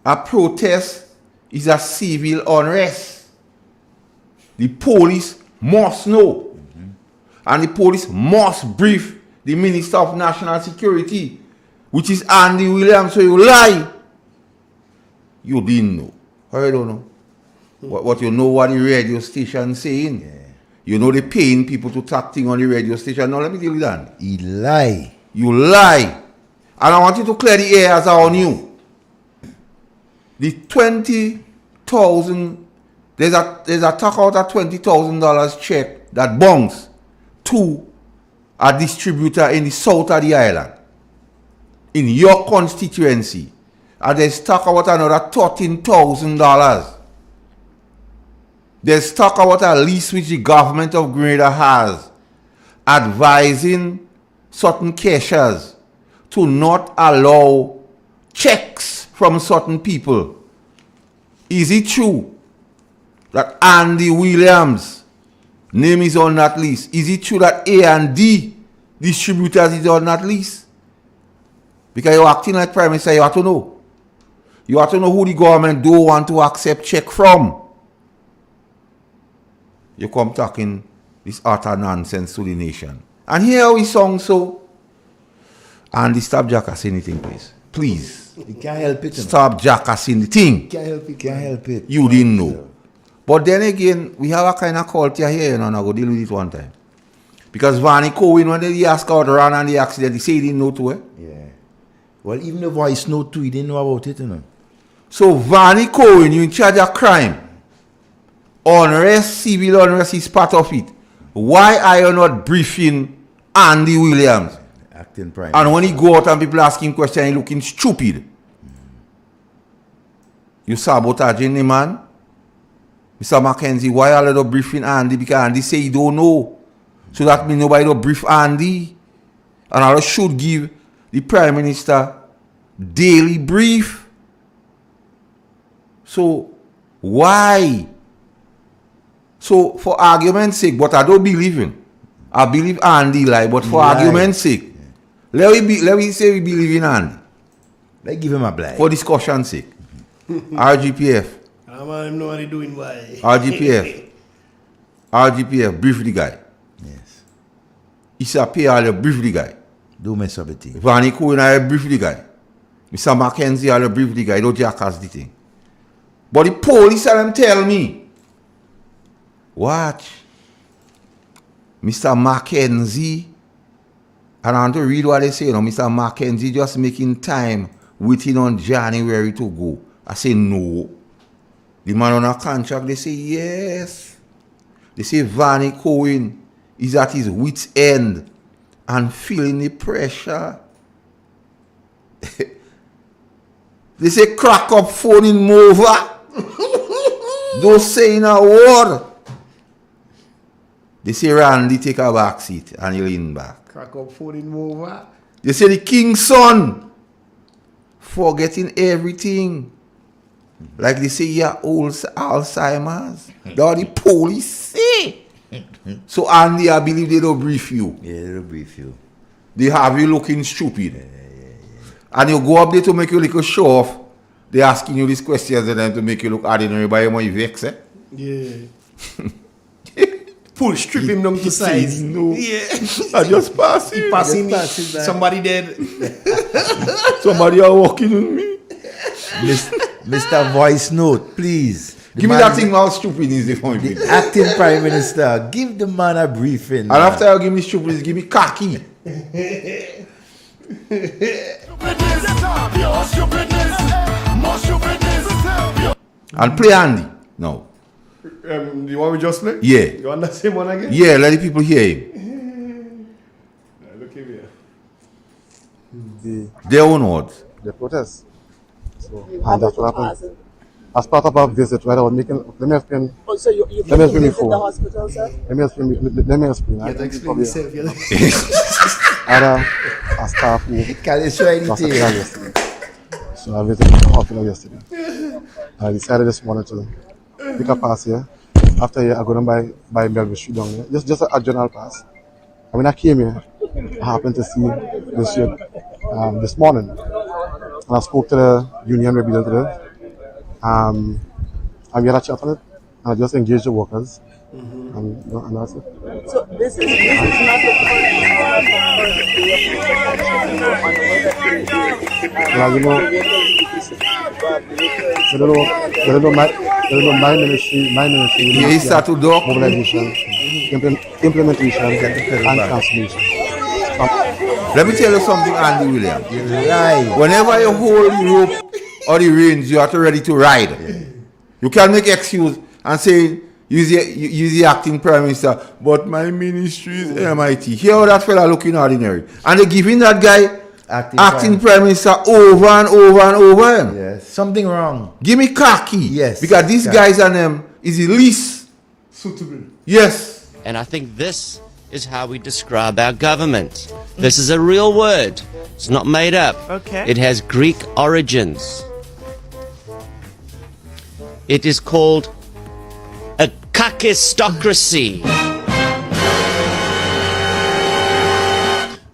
a protest is a civil unrest. The police must know. And the police must brief the Minister of National Security, which is Andy Williams. So you lie. You didn't know. Or you don't know. What you know what the radio station saying. Yeah. You know they paying people to talk thing on the radio station. Now let me tell you that. He lie. You lie. And I want you to clear the air as I on you. The 20,000, there's a talk out a $20,000 check that bounced to a distributor in the south of the island, in your constituency. And there's talk about another $13,000. There's talk about a lease which the government of Grenada has, advising certain cashers to not allow checks from certain people. Is it true that Andy Williams' name is on that list? Is it true that A&D distributors is on that list? Because you're acting like Prime Minister, you have to know. You have to know who the government don't want to accept check from. You come talking this utter nonsense to the nation. And here we song so. Andy, stop jackassing the thing, please. Please. You can't help it. Stop jackassing the thing. Can't help it. Can't help it. You didn't know. But then again, we have a kind of culture here, and I go deal with it one time. Because Vanny Cohen, when they ask out run and the accident, he say he didn't know too, eh? Yeah. Well, even the voice note too, he didn't know about it, you know. So Vanny Cohen, you in charge of crime. Unrest, civil unrest is part of it. Why are you not briefing Andy Williams? Acting prime. And when he go out and people ask him questions, he looking stupid. You sabotaging the man? Mr. Mackenzie, why are you not briefing Andy? Because Andy say he don't know. So that means nobody don't brief Andy. And I should give the Prime Minister daily brief. So why? So for argument's sake, but I don't believe him. I believe Andy lie, but for argument's sake, let me say we believe in Andy. Let's give him a blind. For discussion's sake. RGPF. I'm not doing why. RGPF, brief the guy. Yes. Issa P.R. brief the guy. Do mess up the thing. Vanny Cohen, I brief the guy. Mr. Mackenzie, I brief the guy. Don't jackass the thing. But the police them tell me, watch. Mr. Mackenzie, and I want to read what they say. You know, Mr. Mackenzie just making time waiting on January to go. I say no. The man on a contract, they say yes. They say Vanny Cohen is at his wit's end and feeling the pressure. They say crack up phone in Mova. Don't say in a word. They say Randy take a back seat and he'll lean back. Crack up phone in Mova. They say the king's son forgetting everything. Like they say, yeah, old Alzheimer's. That's the police say. So Andy, I believe they don't brief you. Yeah, they don't brief you. They have you looking stupid. Yeah. And you go up there to make you look show off. They asking you these questions and then to make you look ordinary, but you might vex, eh? Yeah. Pull, strip him down to size. No. Yeah. I just pass him. Passing me. Somebody dead. Somebody are walking on me. Mr. Voice Note, please. Give me that thing how stupid is the phone. The acting Prime Minister, give the man a briefing. And after you give me stupid, give me khaki. And play Andy. No. You want me just play? Yeah. You want that same one again? Yeah, let the people hear him. Look here. Their own words. The protest. So, and that's what happened. As part of our visit, right, I was making. Let me explain. Oh, so you let me explain before. the hospital, sir? Let me explain. Let me explain. You have to explain yourself. Other a staff who lost a child yesterday. So I visited the hospital yesterday. I decided this morning to pick a pass here. After here, I go down by Melbourne Street down here. Just a general pass. And when I came here, I happened to see this shit this morning. And I spoke to the union representative. And we had a chat on it. And I just engaged the workers. And that's it. So this is not the my ministry he start to do mobilization, implementation, and transformation. Let me tell you something, Andy Williams. Right. Whenever you hold the rope or the reins, you are to ready to ride. You can't make excuse and say use the acting Prime Minister, but my ministry is MIT. Hear how that fella looking ordinary. And they're giving that guy acting Prime Minister over and over and over. Yes. Something wrong. Give me khaki. Yes. Because these guys and them is the least suitable. Yes. And I think this is how we describe our government. This is a real word. It's not made up. Okay. It has Greek origins. It is called Kakistocracy.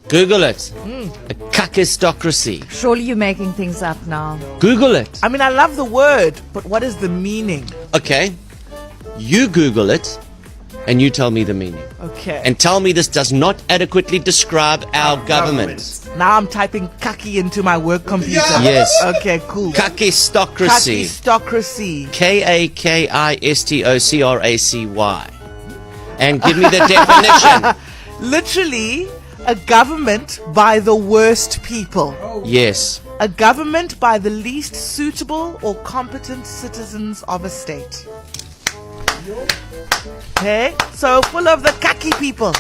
Google it. A kakistocracy. Surely you're making things up now. Google it. I mean, I love the word, but what is the meaning? Okay. You Google it and you tell me the meaning. Okay. And tell me this does not adequately describe our government. Now I'm typing kaki into my work computer. Yes. Okay, cool. Kakistocracy. Kakistocracy. Kakistocracy. And give me the definition. Literally, a government by the worst people. Yes. A government by the least suitable or competent citizens of a state. Okay, so full of the kaki people.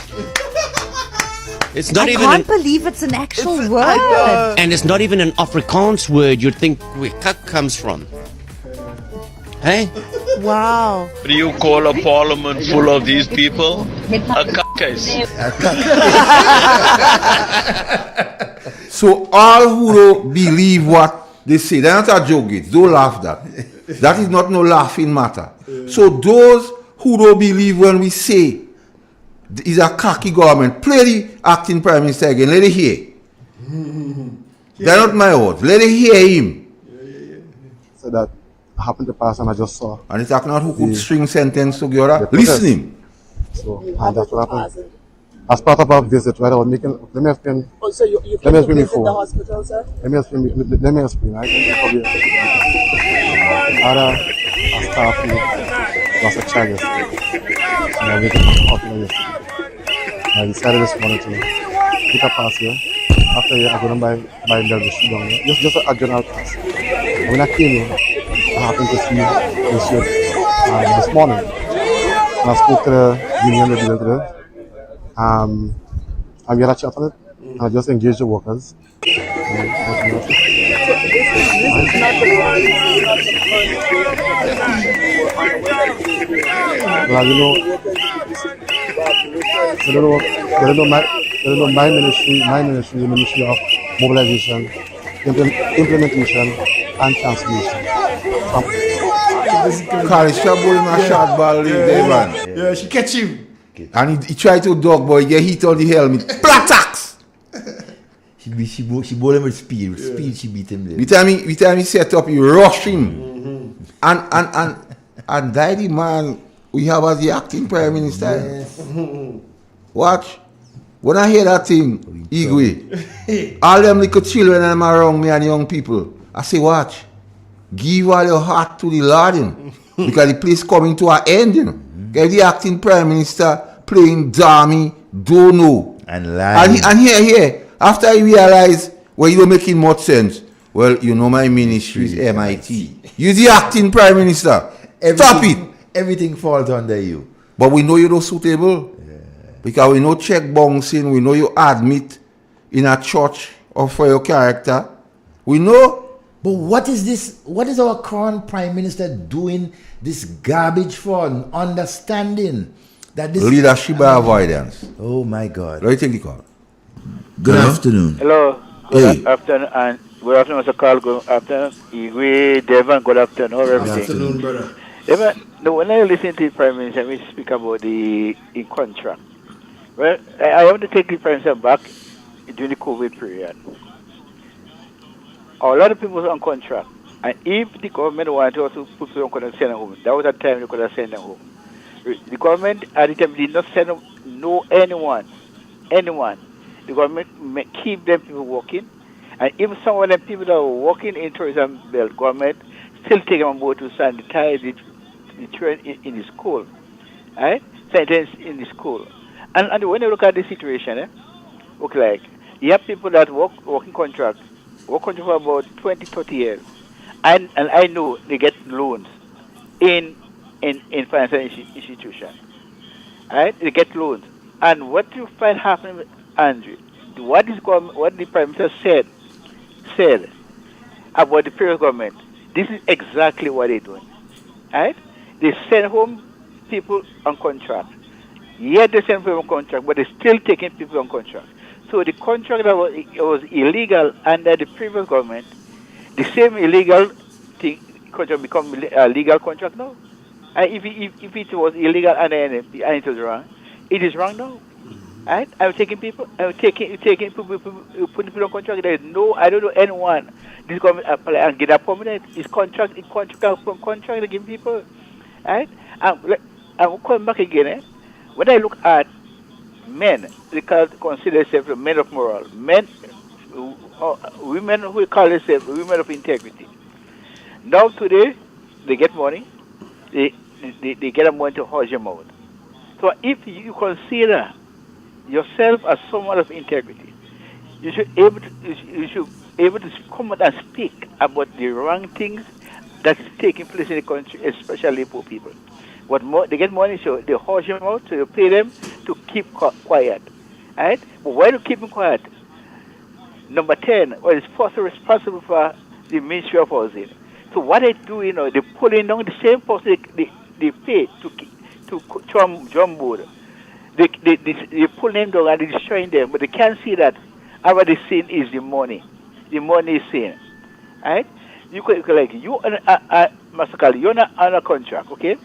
It's not I even can't believe it's an actual word. and it's not even an Afrikaans word you'd think where kak comes from. Hey? Wow. Do you call a parliament full of these people? A case. So all who don't believe what they say, they're not a joke, it. Don't laugh that. That is not no laughing matter. So those who don't believe when we say is a cocky government, play the acting prime minister again. Let it hear. They're not my words. Let it hear him. So that happened to pass and I just saw. And it's not who could string sentence together. Listening. So and that's what happened. As part of our visit, right, I was making. Let me explain. Oh, so you Let me came to explain visit before. the hospital, sir? Let me explain. Let me explain. I had a staff who lost a child yesterday. So I visited the hospital yesterday. I decided this morning to pick a pass here. After here, I'm going to buy the shoe down here. Just a general pass. And when I came here, I happened to see this shirt this morning. And I spoke to the union representative today. And we had a chat on it. And I just engaged the workers. Well, you know, my ministry, the Ministry of Mobilization, Implementation, and Transformation. Yeah, she catch him. And he tried to dog boy, get hit on the helmet. Platax! She bowled him with speed. With speed, she beat him there. The time he set up, he rushed him. And that the man we have as the acting prime minister. Yes. Watch. When I hear that thing, Igwe, all them little children and them around me and young people, I say, watch. Give all your heart to the Lord, you know, because the place coming to an end, you know. If the acting prime minister playing dummy, don't know. And lying. And here, after he realize, well, you don't making much sense. Well, you know my ministry is MIT. You the acting prime minister. Stop it. Everything falls under you. But we know you're not suitable. Yeah. Because we know check bouncing, we know you admit in a church or for your character. We know. But what is this? What is our current prime minister doing this garbage for? Understanding that this leadership by avoidance. Oh my God! What do you think he called? Good afternoon. Hello. Hey. Good afternoon, and good afternoon, Mr. Carl. Good afternoon, Igwe, Devon. Good afternoon, everything. Good afternoon, brother. When I listen to the prime minister, we speak about the contract. Well, I want to take the prime minister back during the COVID period. A lot of people were on contract, and if the government wanted to also put people on contract, send them home. That was the time they could have sent them home. The government at the time did not send them, anyone. The government keep them people working, and even some of them people that were working in tourism belt, government still take them on board to sanitize the train in the school, right? Sanitize in the school, and when you look at the situation, look like you have people that working contract for about 20, 30 years, and I know they get loans in financial institutions, right? They get loans, and what you find happening, Andrew, what the Prime Minister said about the previous government, this is exactly what they're doing, right? They send home people on contract. Yet they send people on contract, but they're still taking people on contract. So the contract that was illegal under the previous government, the same illegal contract become a legal contract now. If it was illegal and NMP and it was wrong, it is wrong now. Right? I'm taking people, putting people on contract. There is no, I don't know anyone. This government apply and get a permanent. It's contract from contract to give people. Right? And I'm coming back again. When I look at men, they consider themselves men of moral. Men, women who call themselves women of integrity. Now today, they get money. They get a money to hold your mouth. So if you consider yourself as someone of integrity, you should able to come out and speak about the wrong things that is taking place in the country, especially poor people. What more they get money, so they hold your mouth, so you pay them to keep quiet, right? But why do you keep them quiet? Number 10, is first responsible for the Ministry of Housing. So what they do, they're pulling down the same person they pay to drum board. They pull them down and they're destroying them, but they can't see that what they're seeing is the money. The money is seen, right? You could like you Master you're not on a contract, okay?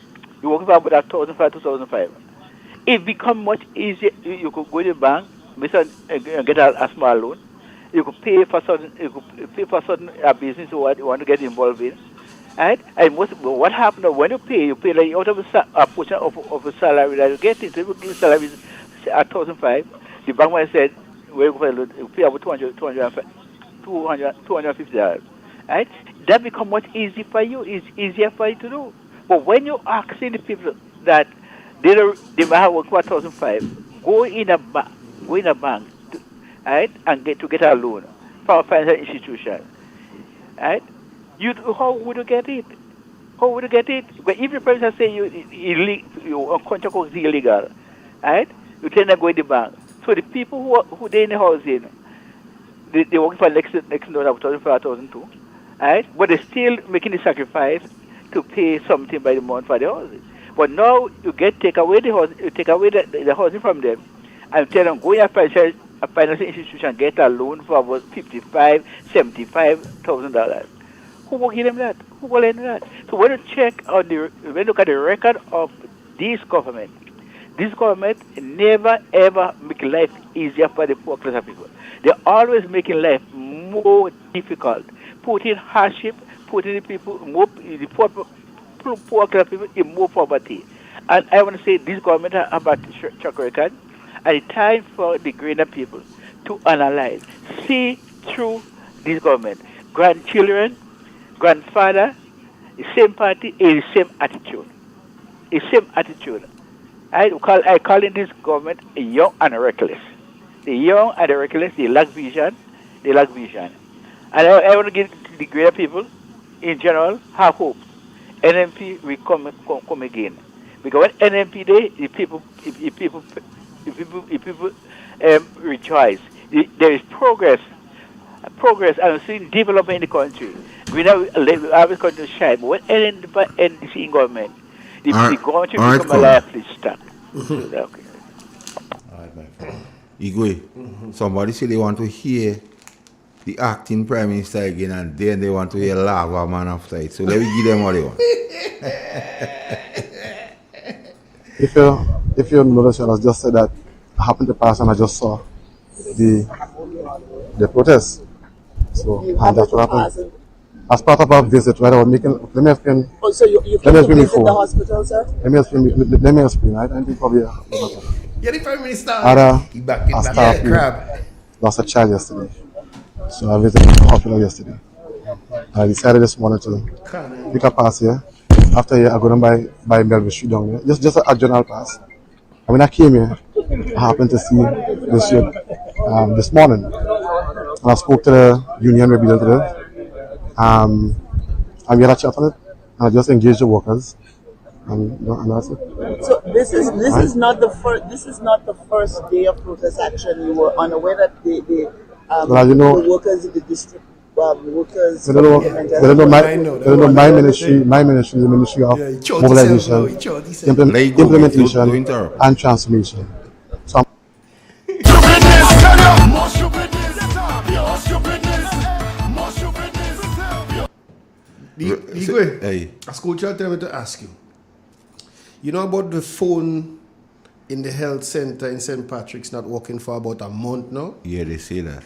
You work for about 2005. It become much easier. You could go to the bank, get a small loan. You could pay for certain. Business you want to get involved in, right? And what happened when you pay like out of a portion of a salary that you get into. If you get salary at 2005, the bank might said you pay about $250, right? That become much easier for you. It's easier for you to do. But when you asking the people that they might have worked for 2005, go in a bank, right, and get a loan from a financial institution, right? How would you get it? How would you get it? But if the person say your contract is illegal, right? You tend to go in the bank. So the people who they in the housing, they work for next loan of 2002, right? But they're still making the sacrifice to pay something by the month for the housing. But now you take away the housing, you take away the housing from them, and tell them go in a financial institution, get a loan for about $55,000, $75,000. Who will give them that? Who will lend that? So when you when you look at the record of this government never ever make life easier for the poor class of people. They're always making life more difficult, putting hardship, putting the people the poor class of people in more poverty. And I want to say this government has a track record, and it's time for the greater people to analyze, see through this government. Grandchildren, grandfather, the same party, the same attitude. The same attitude. I call in this government young and reckless. The young and the reckless, they lack vision. And I want to give the greater people, in general, have hope. NMP will come again. Because when NMP day, the people rejoice. There is progress, and I'm seeing development in the country. We now have a country to shine. But when NDC in government, the country become a lifeless stuck. Okay. All right, my friend. Igwe, somebody say they want to hear the acting prime minister again, and then they want to hear lava man after it. So let me give them what they want. If you notice, I just said that I happened to pass and I just saw the protest. So and that's what happened. As part of our visit, right, I was making. Let me explain. Oh, so you came to visit the hospital, sir? Let me explain. Right, I think probably. Yeah, the Prime Minister. He back crab. Lost a child yesterday, so I visited the hospital yesterday. I decided this morning to pick a pass here. After here, I go down by Melville Street down here. Just a general pass. And when I came here, I happened to see this ship this morning. And I spoke to the union representative. And we had a chat on it. And I just engaged the workers. And that's it. So this is not the first day of protest action. You were unaware that the workers in the district workers. They don't know my ministry, the Ministry of Mobilization, Implementation, and Transformation. So Igwe, a school child tell me to ask you. You know about the phone in the health center in St. Patrick's not working for about a month now? Yeah, they say that.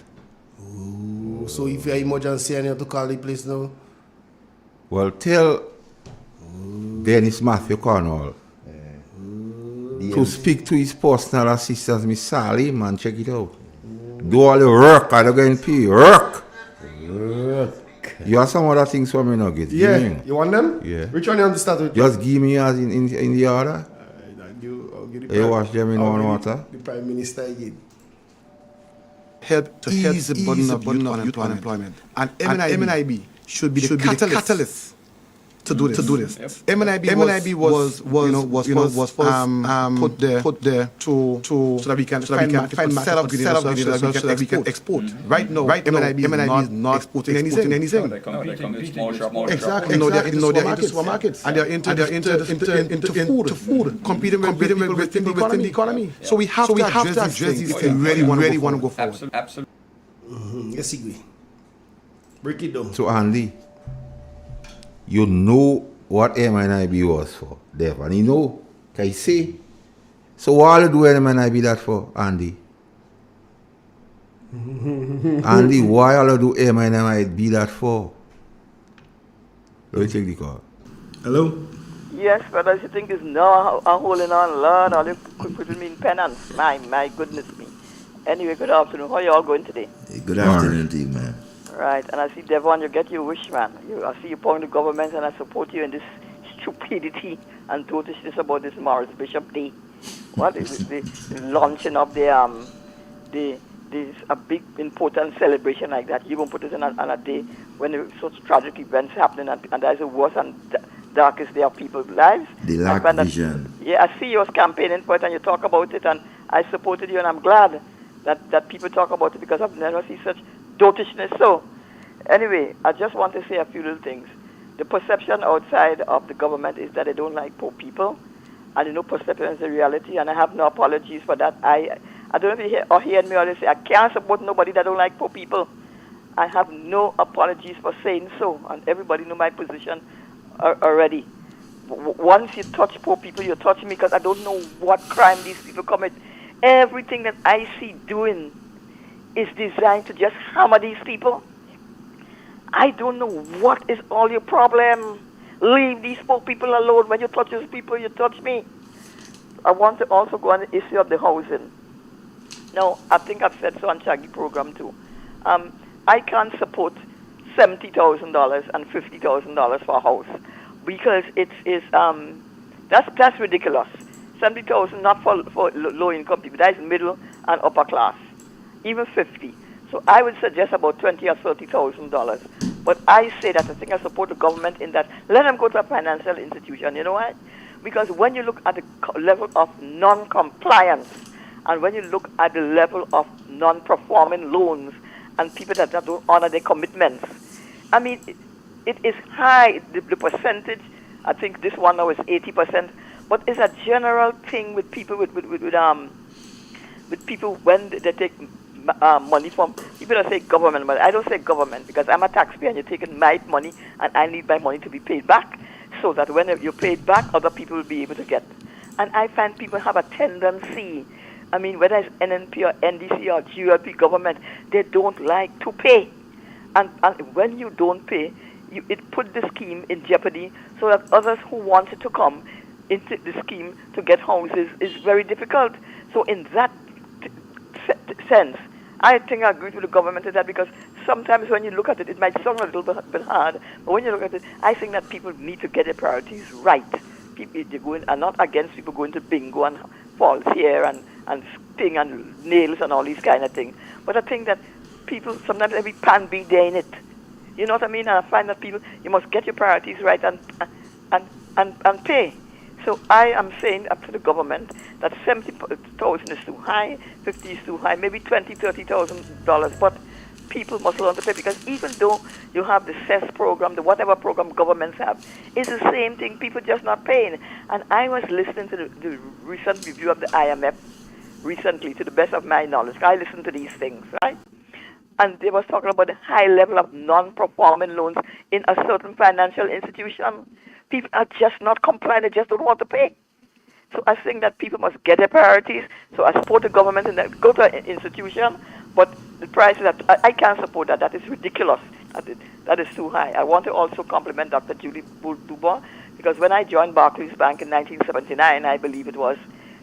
Ooh, so if you have emergency and you have to call the place now? Well, tell Dennis Matthew Cornwall to speak to his personal assistant, Miss Sally, man, check it out. Do all the work, I don't get paid. Work! You have some other things for me now, get. Yeah, you want them? Yeah. Which one you want to start with? Just give me as in the order. I'll give the You wash them in one water? The Prime Minister again. Help to ease the burden of youth unemployment. And MNIB should be the catalyst to do this. Yep. MNIB was put there to so that we can find market so that we can export. Right now, MNIB is not exporting anything. Exactly. No, they're into supermarkets and they're into food, competing with people within the economy. So we have to address this if we really want to go forward. Absolutely. Yes, agree. Break it down. So Andy, you know what MNIB was for, Dev, and you know, can you see? So what you do MNIB that for, Andy? Andy, why all you do MNIB that for? Let me take the call. Hello? Yes, but as you think is no, I'm holding on, Lord, all you put me in penance. My goodness me. Anyway, good afternoon. How are you all going today? Good afternoon to you, man. Right, and I see Devon, you get your wish, man. I see you point the government, and I support you in this stupidity and totishness about this Morris Bishop Day. What is the launching of this a big important celebration like that? You won't put it on a day when such tragic events happening, and that is the worst and darkest day of people's lives. They lack vision. Yeah, I see you was campaigning for it, and you talk about it, and I supported you, and I'm glad that people talk about it because I've never seen such dotishness. So, anyway, I just want to say a few little things. The perception outside of the government is that they don't like poor people, and perception is the reality, and I have no apologies for that. I don't know if you hear me always say, I can't support nobody that don't like poor people. I have no apologies for saying so, and everybody know my position already. Once you touch poor people, you touch me, because I don't know what crime these people commit. Everything that I see doing is designed to just hammer these people. I don't know what is all your problem. Leave these poor people alone. When you touch those people, you touch me. I want to also go on the issue of the housing. Now, I think I've said so on Shaggy program too. I can't support $70,000 and $50,000 for a house because that's ridiculous. $70,000 not for low income people. That is middle and upper class. Even 50. So I would suggest about $20,000 or $30,000. But I say that I think I support the government in that. Let them go to a financial institution. You know why? Because when you look at the level of non-compliance and when you look at the level of non-performing loans and people that don't honor their commitments, I mean, it is high. The percentage, I think this one now is 80%. But it's a general thing with people with people when they take money from people that say government, but I don't say government because I'm a taxpayer and you're taking my money and I need my money to be paid back so that when you pay it back, other people will be able to get. And I find people have a tendency, I mean, whether it's NNP or NDC or GLP government, they don't like to pay. And when you don't pay, it put the scheme in jeopardy so that others who wanted to come into the scheme to get houses is very difficult. So in that sense, I think I agree with the government in that because sometimes when you look at it, it might sound a little bit hard, but when you look at it, I think that people need to get their priorities right. People are not against people going to bingo and false hair and sting and nails and all these kind of things. But I think that people, sometimes every pan be there in it. You know what I mean? And I find that people, you must get your priorities right and pay. So I am saying up to the government that 70,000 is too high, 50 is too high, maybe $20,000, $30,000. But people must learn to pay because even though you have the CES program, the whatever program governments have, it's the same thing. People just not paying. And I was listening to the recent review of the IMF recently, to the best of my knowledge. I listened to these things, right? And they was talking about the high level of non-performing loans in a certain financial institution. People are just not complying. They just don't want to pay. So I think that people must get their priorities. So I support the government and go to an institution, but the price that I can't support that. That is ridiculous. That is too high. I want to also compliment Dr. Julie Dubois, because when I joined Barclays Bank in 1979, I believe it was,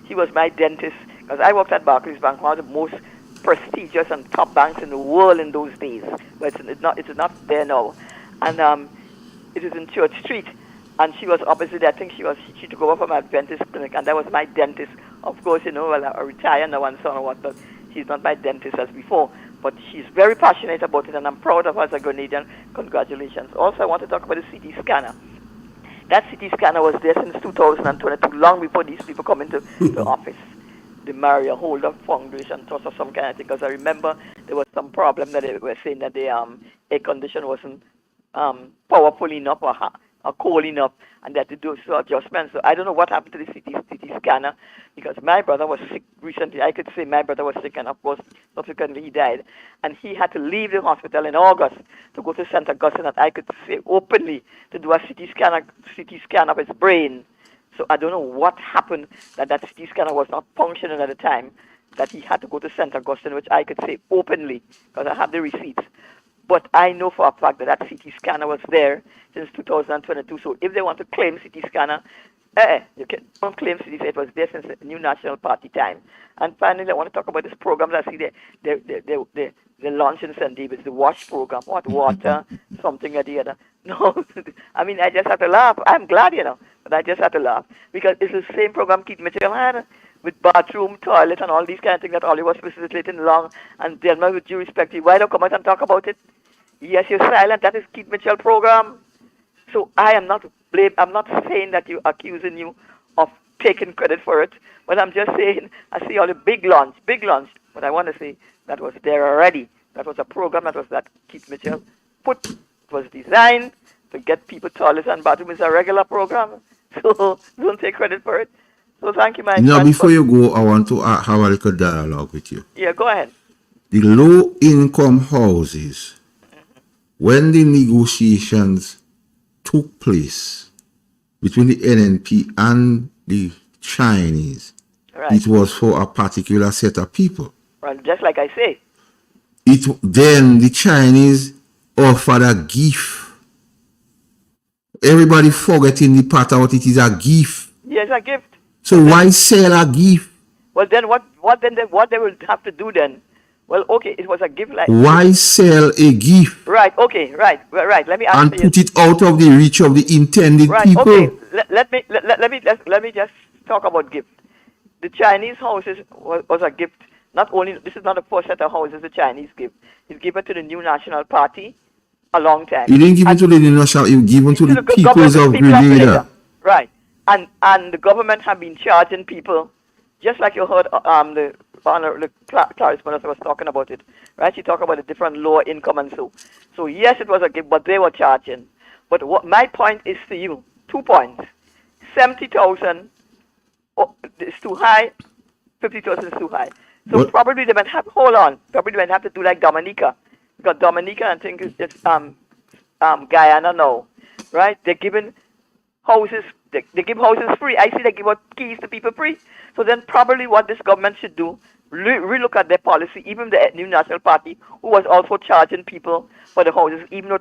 he was my dentist, because I worked at Barclays Bank, one of the most prestigious and top banks in the world in those days. But it's not there now. And it is in Church Street. And she was opposite. I think she took over from my dentist clinic, and that was my dentist. Of course, well, I retired now and so on and what, but she's not my dentist as before. But she's very passionate about it, and I'm proud of her as a Grenadian. Congratulations. Also, I want to talk about the CT scanner. That CT scanner was there since 2022, long before these people come into the office. The Maria Holder Foundation Trust or some kind of thing, because I remember there was some problem that they were saying that the air condition wasn't powerful enough or cold enough, and they had to do some adjustments. So I don't know what happened to the CT scanner, because my brother was sick recently. I could say my brother was sick, and of course, subsequently he died. And he had to leave the hospital in August to go to St. Augustine, that I could say openly, to do a CT scan of his brain. So I don't know what happened, that CT scanner was not functioning at the time, that he had to go to St. Augustine, which I could say openly, because I have the receipts. But I know for a fact that CT scanner was there since 2022. So if they want to claim CT scanner, you can't claim CT scanner. It was there since the New National Party time. And finally, I want to talk about this program that I see they launch in St. David's, the WASH program. What, water, something or the other. No, I mean, I just have to laugh. I'm glad, but I just have to laugh. Because it's the same program Keith Mitchell had, with bathroom, toilet, and all these kind of things that Ollie was facilitating along. And Delma, with due respect, why don't come out and talk about it? Yes, you're silent. That is Keith Mitchell program. So I am not I'm not saying that you're accusing you of taking credit for it, but I'm just saying I see all the big launch. But I want to say that was there already. That was a program that Keith Mitchell put. It was designed to get people toilets and bathrooms. It's a regular program. So don't take credit for it. So thank you, my friend. Now, before you go, I want to have a little dialogue with you. Yeah, go ahead. The low-income houses, when the negotiations took place between the NNP and the Chinese, it was for a particular set of people. Right, just like I say. Then the Chinese offered a gift. Everybody forgetting the part of what it is, a gift. Yes, a gift. So why sell a gift? Well, then what they will have to do then? Well, okay, it was a gift like. Why sell a gift? Right. Okay. Right. Let me answer and put it out of the reach of the intended people. Okay. Let me just talk about gift. The Chinese houses was a gift. Not only this is not the first set of houses the Chinese give. It's given to the New National Party a long time. You didn't give it to the New National. You give it to the peoples of Grenada. Right. And the government have been charging people, just like you heard the correspondent was talking about it, right? She talked about the different lower income and so. So yes, it was a gift, but they were charging. But what my point is to you, 2 points. 70,000 is too high, 50,000 is too high. So probably they might have, probably they might have to do like Dominica. Because Dominica, I think, it's Guyana now, right? They're giving houses, they give houses free. I see they give out keys to people free. So then probably what this government should do, relook at their policy, even the New National Party, who was also charging people for the houses, even though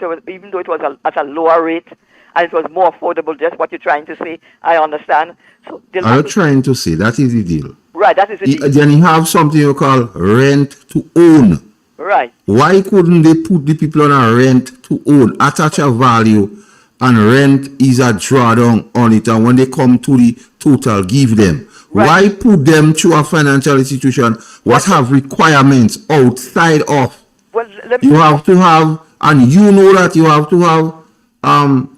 it was at a lower rate, and it was more affordable, just what you're trying to say, I understand. So I'm not trying to say, that is the deal. Right, that is the deal. Then you have something you call rent to own. Right. Why couldn't they put the people on a rent to own, attach a value, and rent is a drawdown on it, and when they come to the total, give them. Right. Why put them through a financial institution what have requirements outside of? Well, you have to have, and you know that you have to have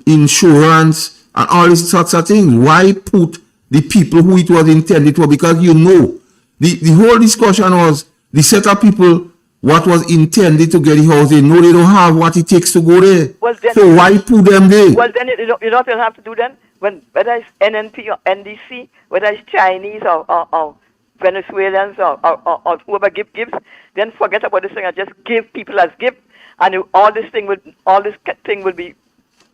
insurance and all these sorts of things. Why put the people who it was intended for? Because you know, the whole discussion was the set of people what was intended to get the house. They know they don't have what it takes to go there. Well, then, so why put them there? Well, then you know what you'll have to do then? Whether it's NNP or NDC, whether it's Chinese or Venezuelans or whoever gives, then forget about this thing and just give people as gift, and all this thing will be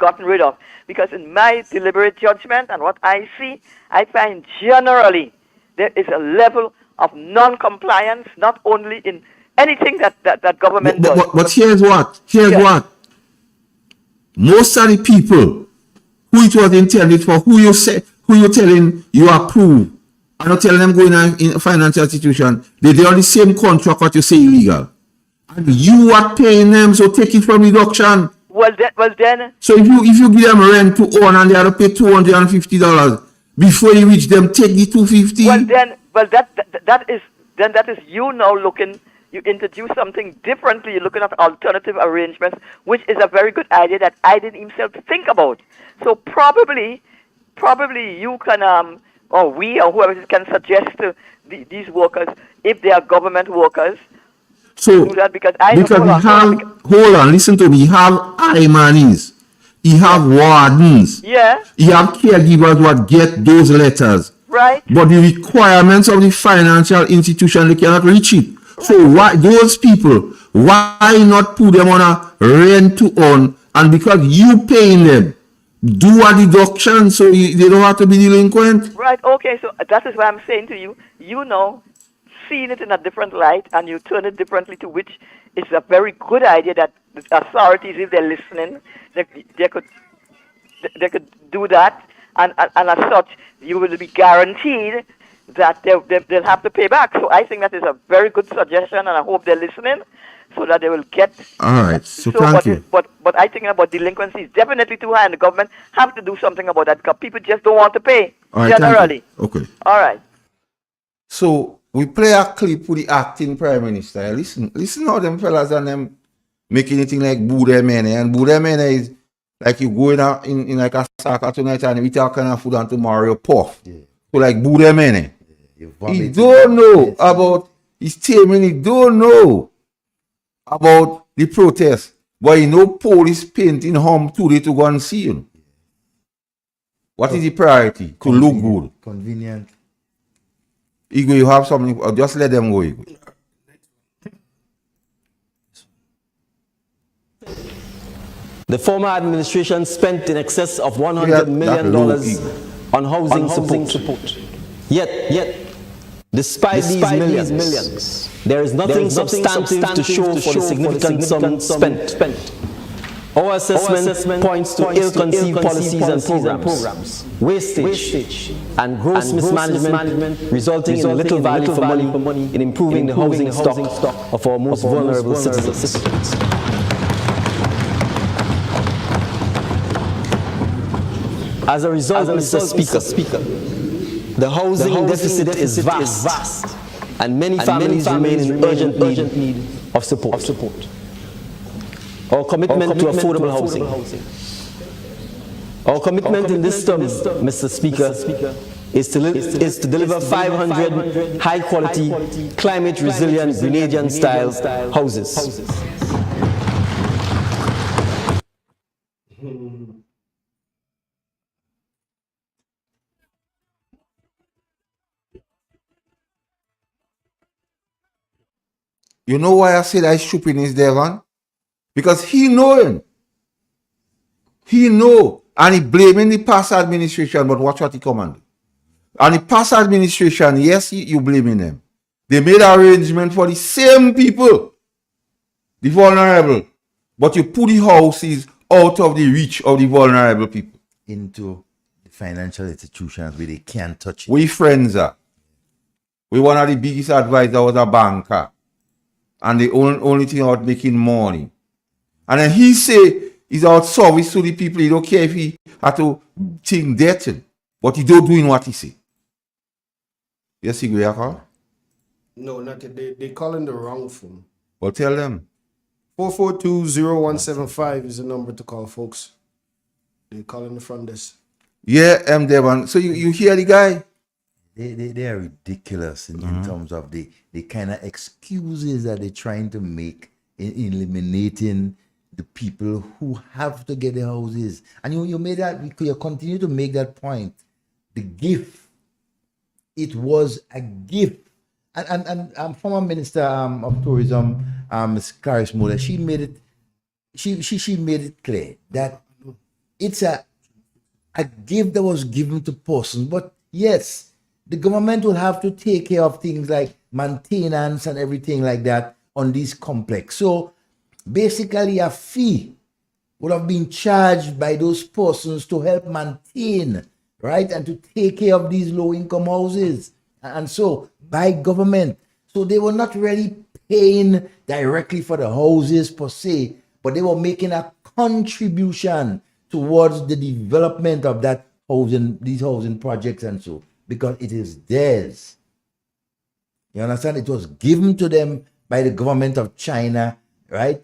gotten rid of. Because in my deliberate judgment and what I see, I find generally there is a level of non-compliance, not only in anything that government does. But here's what. Most of the people who it was intended for, who you telling you approve, and not telling them going in a financial institution, they're on the same contract what you say illegal. And you are paying them, so take it from reduction. Well then. So if you give them rent to own and they have to pay $250 before you reach them, take the $250. That is you now looking. You introduce something differently. You're looking at alternative arrangements, which is a very good idea that I didn't even think about. So probably you can, or we, or whoever can suggest to these workers, if they are government workers, so do that because hold on, listen to me. You have IMANIs, you have wardens, you have caregivers what get those letters. Right. But the requirements of the financial institution, they cannot reach it. So why those people, why not put them on a rent to own, and because you paying them, do a deduction so they don't have to be delinquent? Right, okay, so that is why I'm saying to you, you know, seeing it in a different light and you turn it differently, to which is a very good idea that the authorities, if they're listening, they could do that, and as such, you will be guaranteed that they'll have to pay back. So I think that is a very good suggestion, and I hope they're listening so that they will get. All right, so thank you. But I think about delinquency is definitely too high, and the government have to do something about that because people just don't want to pay, all right, generally. Okay. All right. So we play a clip with the acting prime minister. Listen how them fellas and them making anything like Bude Mene, and Bude Mene is like you go in like a soccer tonight and we talk kind of food and tomorrow you puff. Yeah. So like Bude Mene. He don't know about his team, and he don't know about the protest. But he know police painting home today to go and see him. What is the priority? To look good. Convenient. Igwe, you have something, or just let them go, Igwe. The former administration spent in excess of $100 million on housing support. Yet, despite these millions, there is nothing substantive to show for the significant sum spent. Our assessment points to ill-conceived policies and programs, wastage, and gross mismanagement, resulting in little value for money in improving the housing stock of our most vulnerable citizens. As a result, Mr. Speaker, the housing deficit is vast, and many families remain in urgent need of support. Our commitment to affordable housing. Our commitment in this term, Mr. Speaker, is to deliver 500 high-quality, climate-resilient, Grenadian-style houses. You know why I say that stupid is there, man? Because he know him. He know. And he blaming the past administration, but watch what he command. And the past administration, yes, you blaming them. They made arrangement for the same people, the vulnerable. But you put the houses out of the reach of the vulnerable people. Into the financial institutions where they can't touch it. We friends are. We one of the biggest advisors was a banker. And the only thing about making money. And then he say he's out service to the people. He don't care if he had to think debt, but he don't doing what he say. Yes, he go. No, not yet. They calling the wrong phone. Well, tell them. 442-0175 is the number to call, folks. They calling the front desk. Yeah, Devon. So you hear the guy? They are ridiculous in terms of the kind of excuses that they're trying to make in eliminating the people who have to get the houses. And you made that, you continue to make that point. The gift. It was a gift. And former Minister of it's a gift that was given to persons. But yes, the government will have to take care of things like maintenance and everything like that on these complex. So basically a fee would have been charged by those persons to help maintain, right, and to take care of these low-income houses. And so by government. So they were not really paying directly for the houses per se, but they were making a contribution towards the development of that housing, these housing projects and so, because it is theirs. You understand? It was given to them by the government of China, right,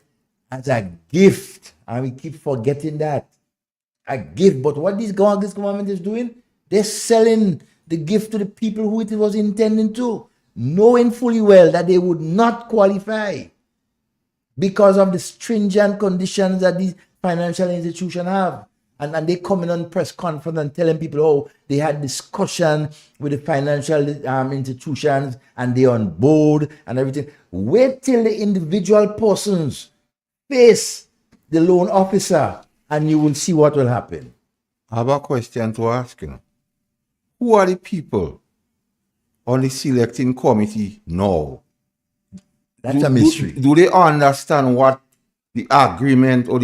as a gift. And we keep forgetting that. A gift. But what this government is doing, they're selling the gift to the people who it was intending to, knowing fully well that they would not qualify because of the stringent conditions that these financial institutions have. And they come in on press conference and telling people, oh, they had discussion with the financial institutions and they're on board and everything. Wait till the individual persons face the loan officer and you will see what will happen. I have a question to ask you. Who are the people on the selecting committee now? That's a mystery. Do they understand what the agreement or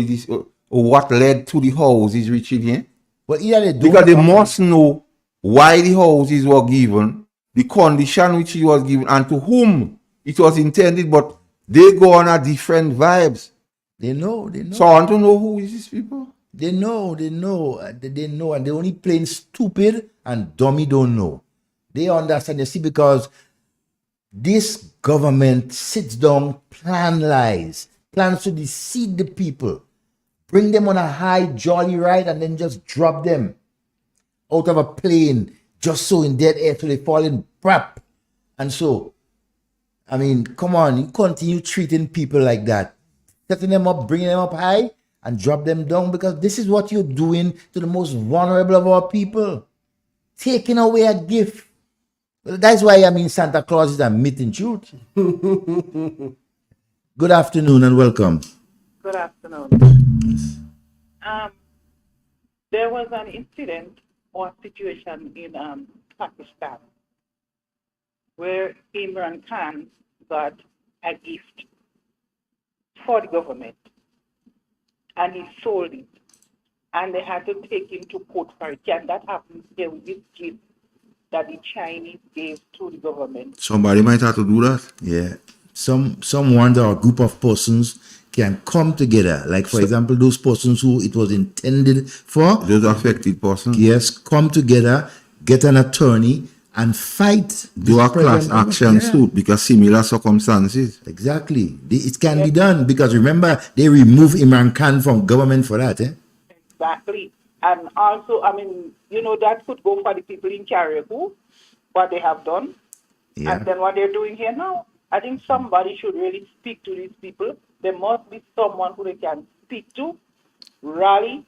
what led to the houses reaching here? Well, either they do, because they must know why the houses were given, the condition which it was given, and to whom it was intended, but they go on a different vibes. They know. So I want to know who is these people. They know, and they're only plain stupid and dummy don't know. They understand, you see, because this government sits down, plans to deceive the people, bring them on a high jolly ride and then just drop them out of a plane just so in dead air till they fall in prep. And so, I mean, come on, you continue treating people like that, setting them up, bringing them up high and drop them down, because this is what you're doing to the most vulnerable of our people. Taking away a gift. Well, that's why, I mean, Santa Claus is a myth in truth. Good afternoon and welcome. Good afternoon. There was an incident or situation in Pakistan where Imran Khan got a gift for the government and he sold it and they had to take him to court for it. And that happens here with this gift that the Chinese gave to the government. Somebody might have to do that. Yeah. Someone or a group of persons can come together. Like, for example, those persons who it was intended for. Those affected persons. Yes, come together, get an attorney, and fight. Do a class action suit because similar circumstances. Exactly. It can be done because remember, they removed Imran Khan from government for that. Exactly. And also, I mean, you know, that could go for the people in Caribou, what they have done. Yeah. And then what they're doing here now. I think somebody should really speak to these people. There must be someone who they can speak to, rally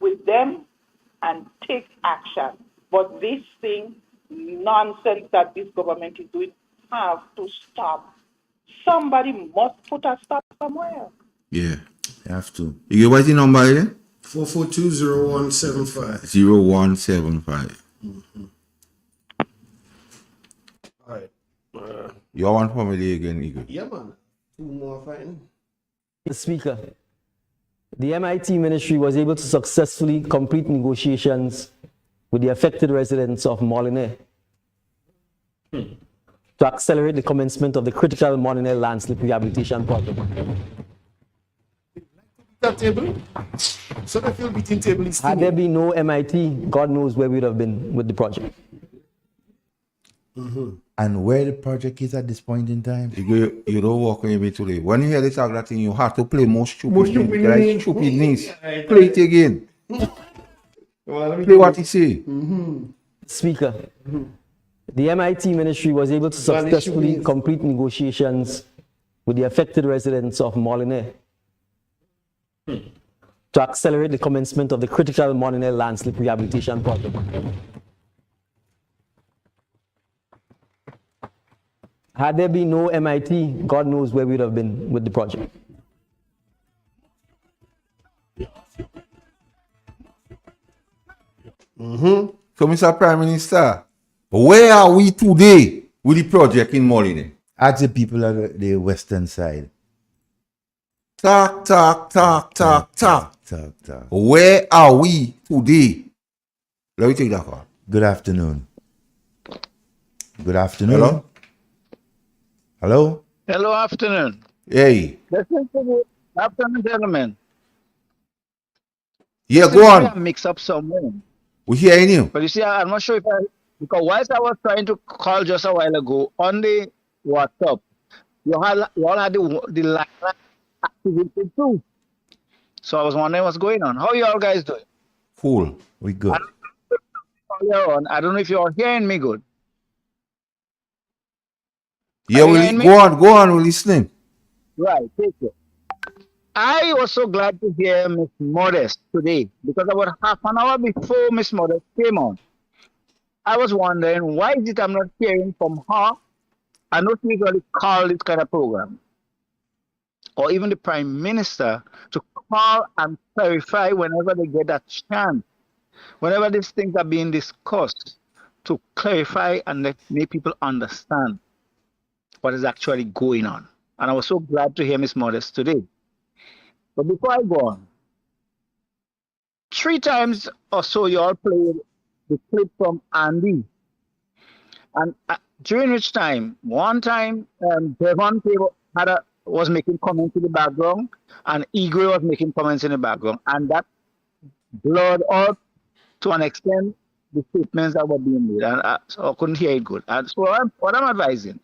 with them, and take action. But this thing, nonsense that this government is doing, have to stop. Somebody must put a stop somewhere. Yeah. You have to. You get what's the number again? 442-0175. 0175. All right. You want family again, Igor? Yeah, man. Two more fighting. Mr. Speaker, the MIT ministry was able to successfully complete negotiations with the affected residents of Molineux to accelerate the commencement of the critical Molineux landslip rehabilitation project. That table? So the field beating table is Had there been no MIT, God knows where we would have been with the project. And where the project is at this point in time? You don't walk with me today. When you hear the talk that thing, you have to play more stupid things. Play it again. Play what he say. Speaker, the MIT ministry was able to successfully complete negotiations with the affected residents of Molineux to accelerate the commencement of the critical Molineux landslip rehabilitation project. Had there been no MIT, God knows where we would have been with the project. So, Mr. Prime Minister, where are we today with the project in Moline? Ask the people of the western side. Talk. Where are we today? Let me take that call. Good afternoon. Good afternoon. Hello? Hello, afternoon. Hey. Listen to me. Afternoon, gentlemen. Yeah, Listen, go I on. mix up somewhere. We hearing you. But you see, I'm not sure if because whilst I was trying to call just a while ago on the WhatsApp, you all had the line activated too. So I was wondering what's going on. How you all guys doing? Cool. We good. I don't know if you're hearing me good. Yeah, go on, we're listening. Right, take it. I was so glad to hear Miss Modest today because about half an hour before Miss Modest came on, I was wondering why is it I'm not hearing from her. I know she usually call this kind of program, or even the Prime Minister to call and clarify whenever they get a chance, whenever these things are being discussed, to clarify and make people understand what is actually going on. And I was so glad to hear Miss Modest today. But before I go on, 3 times or so you all played the clip from Andy. And during which time, one time, Devon was making comments in the background, and Igwe was making comments in the background. And that blurred out, to an extent, the statements that were being made. And so I couldn't hear it good. And so what I'm advising,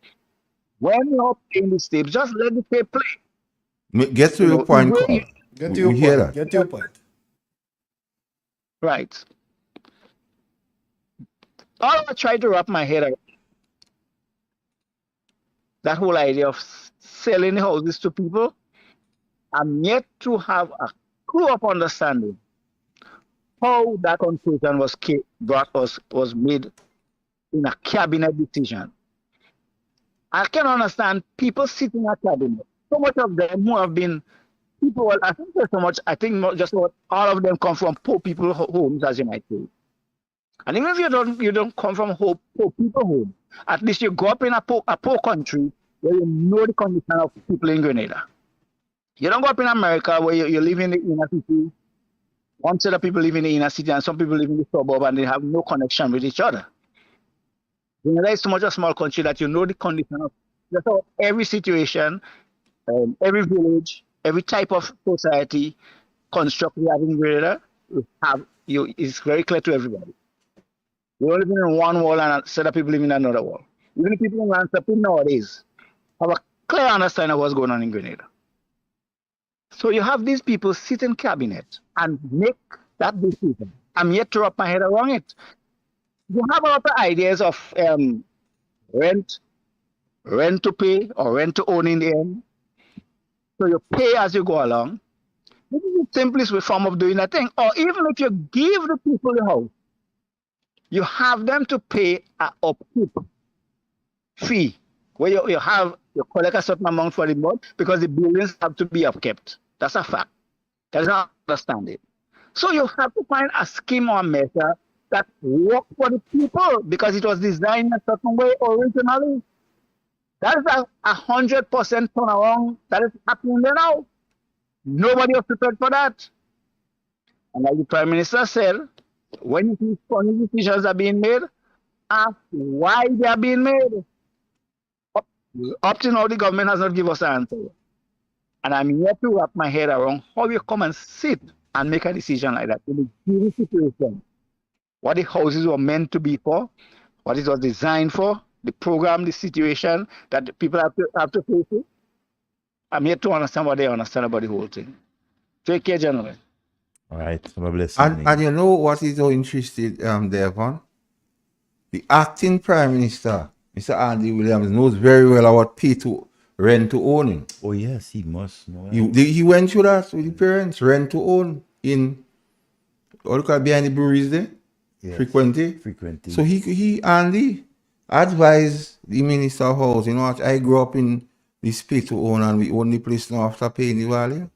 when you're playing this tape, just let the tape play. Get to your point, Carl. Get to your point. Right. All I tried to wrap my head around that whole idea of selling houses to people, I'm yet to have a clue of understanding how that conclusion was made in a cabinet decision. I can understand people sitting at cabinet. So much of them who have been people. Well, I think there's so much. I think not just about all of them come from poor people homes, as you might say. And even if you don't come from poor people home, at least you grow up in a poor country where you know the condition of people in Grenada. You don't go up in America where you live in the inner city. One set of people live in the inner city and some people live in the suburb and they have no connection with each other. Grenada is so much a small country that you know the condition of just every situation, every village, every type of society construct we have in Grenada is very clear to everybody. We're living in one wall and a set of people living in another wall. Even the people in Lansapin nowadays have a clear understanding of what's going on in Grenada. So you have these people sit in cabinet and make that decision. I'm yet to wrap my head around it. You have a lot of ideas of rent to pay or rent to own in the end. So you pay as you go along. This is the simplest form of doing that thing. Or even if you give the people the house, you have them to pay an upkeep fee where you collect a certain amount for the month because the buildings have to be upkept. That's a fact. That's not understanding. So you have to find a scheme or a measure that works for the people because it was designed in a certain way originally. That is a 100% turnaround that is happening there now. Nobody was prepared for that. And like the Prime Minister said, when these funny decisions are being made, ask why they are being made. Up to now, the government has not given us an answer. And I'm here to wrap my head around how you come and sit and make a decision like that in a given situation. What the houses were meant to be for, what it was designed for, the program, the situation that the people have to face it. I'm here to understand what they understand about the whole thing. Take care, gentlemen. All right. And you know what is so interesting, Devon? The acting Prime Minister, Mr. Andy Williams, knows very well what pay to rent to own. Oh yes, he must know. He went through that with the parents, rent to own in what you call behind the breweries there? Yes. Frequenty. So he Andy advised the Minister of House, you know what, I grew up in this pay to own and we own the place now after paying the value.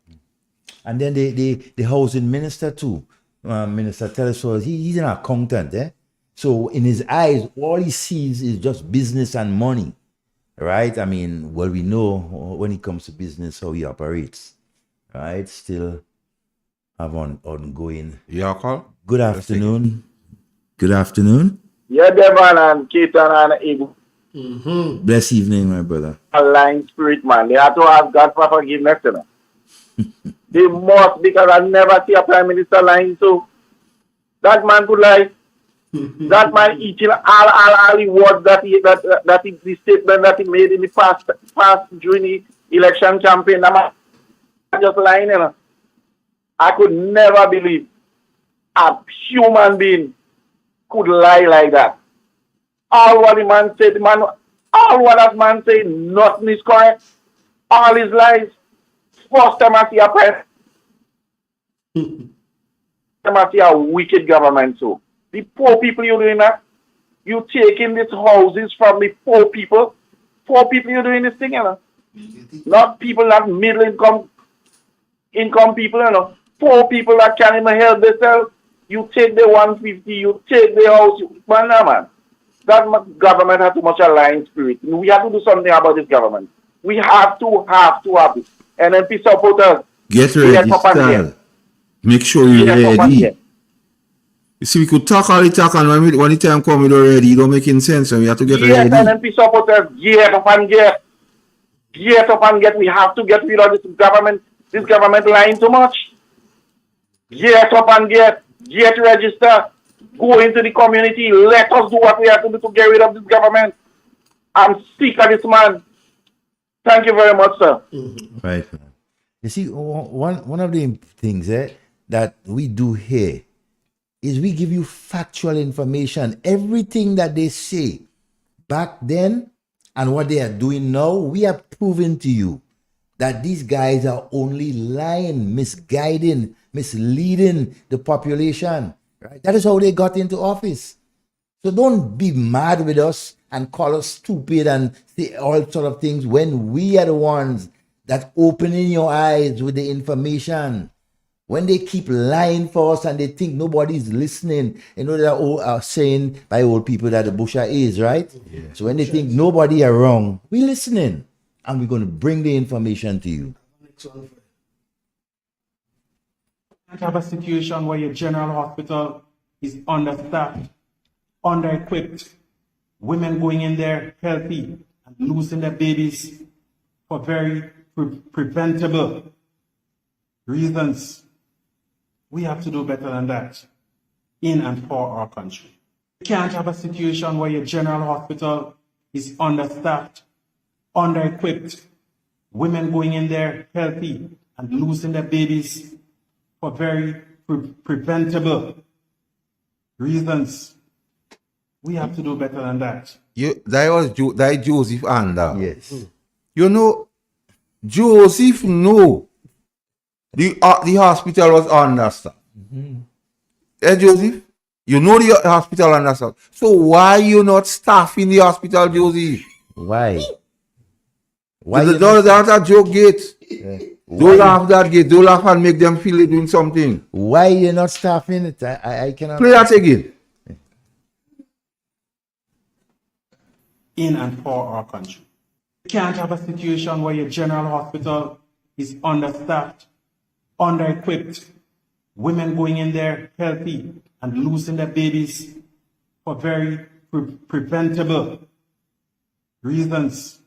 And then the housing minister too. Minister Telesol, he's an accountant, eh? So in his eyes, all he sees is just business and money, right? I mean, well, we know when it comes to business how he operates, right? Still have ongoing. Yeah, call. Good afternoon. Good afternoon. Yeah, Devon and Keaton and Eagle. Bless evening, my brother. Lying spirit, man. They have to ask God for forgiveness, you know. They must, because I never see a prime minister lying. So that man could lie. That man eating all the words that the statement that he made in the past during the election campaign. That man just lying, you know. I could never believe a human being could lie like that. All what the man said, all what that man said, nothing is correct. All his lies. First time I see a press. Time I see a wicked government. So the poor people you're doing that. You taking these houses from the poor people. Poor people you're doing this thing, you know. Not people that middle income people, you know. Poor people that can't even help themselves. You take the 150, you take the house. Man. That government has too much a lying spirit. We have to do something about this government. We have to it. And then peace supporters. Get ready, Stal. Make sure you're ready. You see, we could talk all the talk, and when the time comes, we're ready. It don't make any sense, and we have to get ready. Yes, NNP supporters, get up and get. Get up and get. We have to get rid of this government. This government lying too much. Get up and get. Get registered. Go into the community. Let us do what we have to do to get rid of this government. I'm sick of this man. Thank you very much, sir. Right. You see, one of the things that we do here is we give you factual information. Everything that they say back then and what they are doing now, we are proving to you that these guys are only lying, misguiding, misleading the population. Right? That is how they got into office. So don't be mad with us and call us stupid and say all sort of things when we are the ones that opening your eyes with the information. When they keep lying for us and they think nobody's listening, you know, they're all saying by old people that the busha is, right? Yeah. So when they think nobody are wrong, we're listening and we're going to bring the information to you. You can't have a situation where your general hospital is understaffed, under-equipped, women going in there healthy and losing their babies for very preventable reasons. We have to do better than that in and for our country. You can't have a situation where your general hospital is understaffed, under-equipped, women going in there healthy and losing their babies for very preventable reasons. We have to do better than that. That Joseph Anda. Yes. You know, Joseph know the hospital was understaffed. Hey, Joseph, you know the hospital understaffed. So why you not staffing the hospital, Joseph? Why? Don't have that joke gate. Yeah. Don't laugh that gate. Don't laugh and make them feel they're doing something. Why you're not staffing it? I cannot. Play that again. In and for our country. You can't have a situation where your general hospital is understaffed, under-equipped, women going in there healthy and losing their babies for very preventable reasons.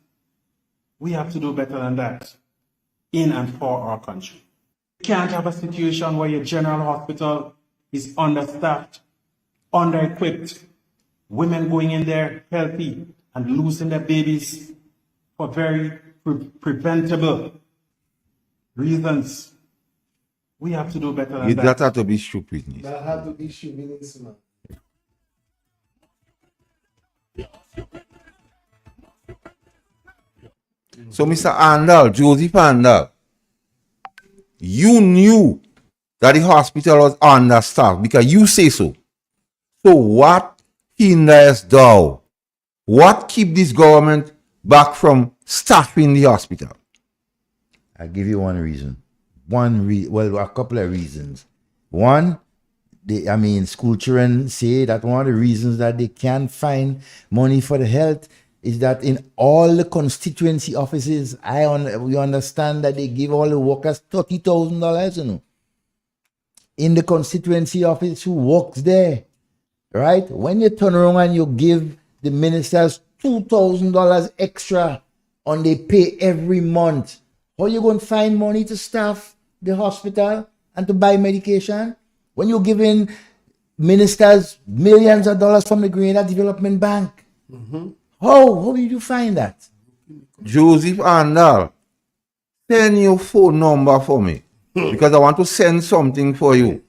We have to do better than that in and for our country. You can't have a situation where your general hospital is understaffed, under-equipped, women going in there healthy and losing their babies for very preventable reasons. We have to do better than that. That had to be stupidness. That had to be stupidness, man. So, Mr. Andal, Joseph Andal, you knew that the hospital was understaffed because you say so. So what hinders thou? What keep this government back from staffing the hospital? I'll give you one reason. Well, a couple of reasons. One, school children say that one of the reasons that they can't find money for the health is that in all the constituency offices, we understand that they give all the workers $30,000, you know, in the constituency office who works there, right? When you turn around and you give the ministers $2,000 extra on they pay every month, how you going to find money to staff the hospital and to buy medication? When you're giving ministers millions of dollars from the Grenada Development Bank, how did you find that? Joseph Andal, send your phone number for me because I want to send something for you.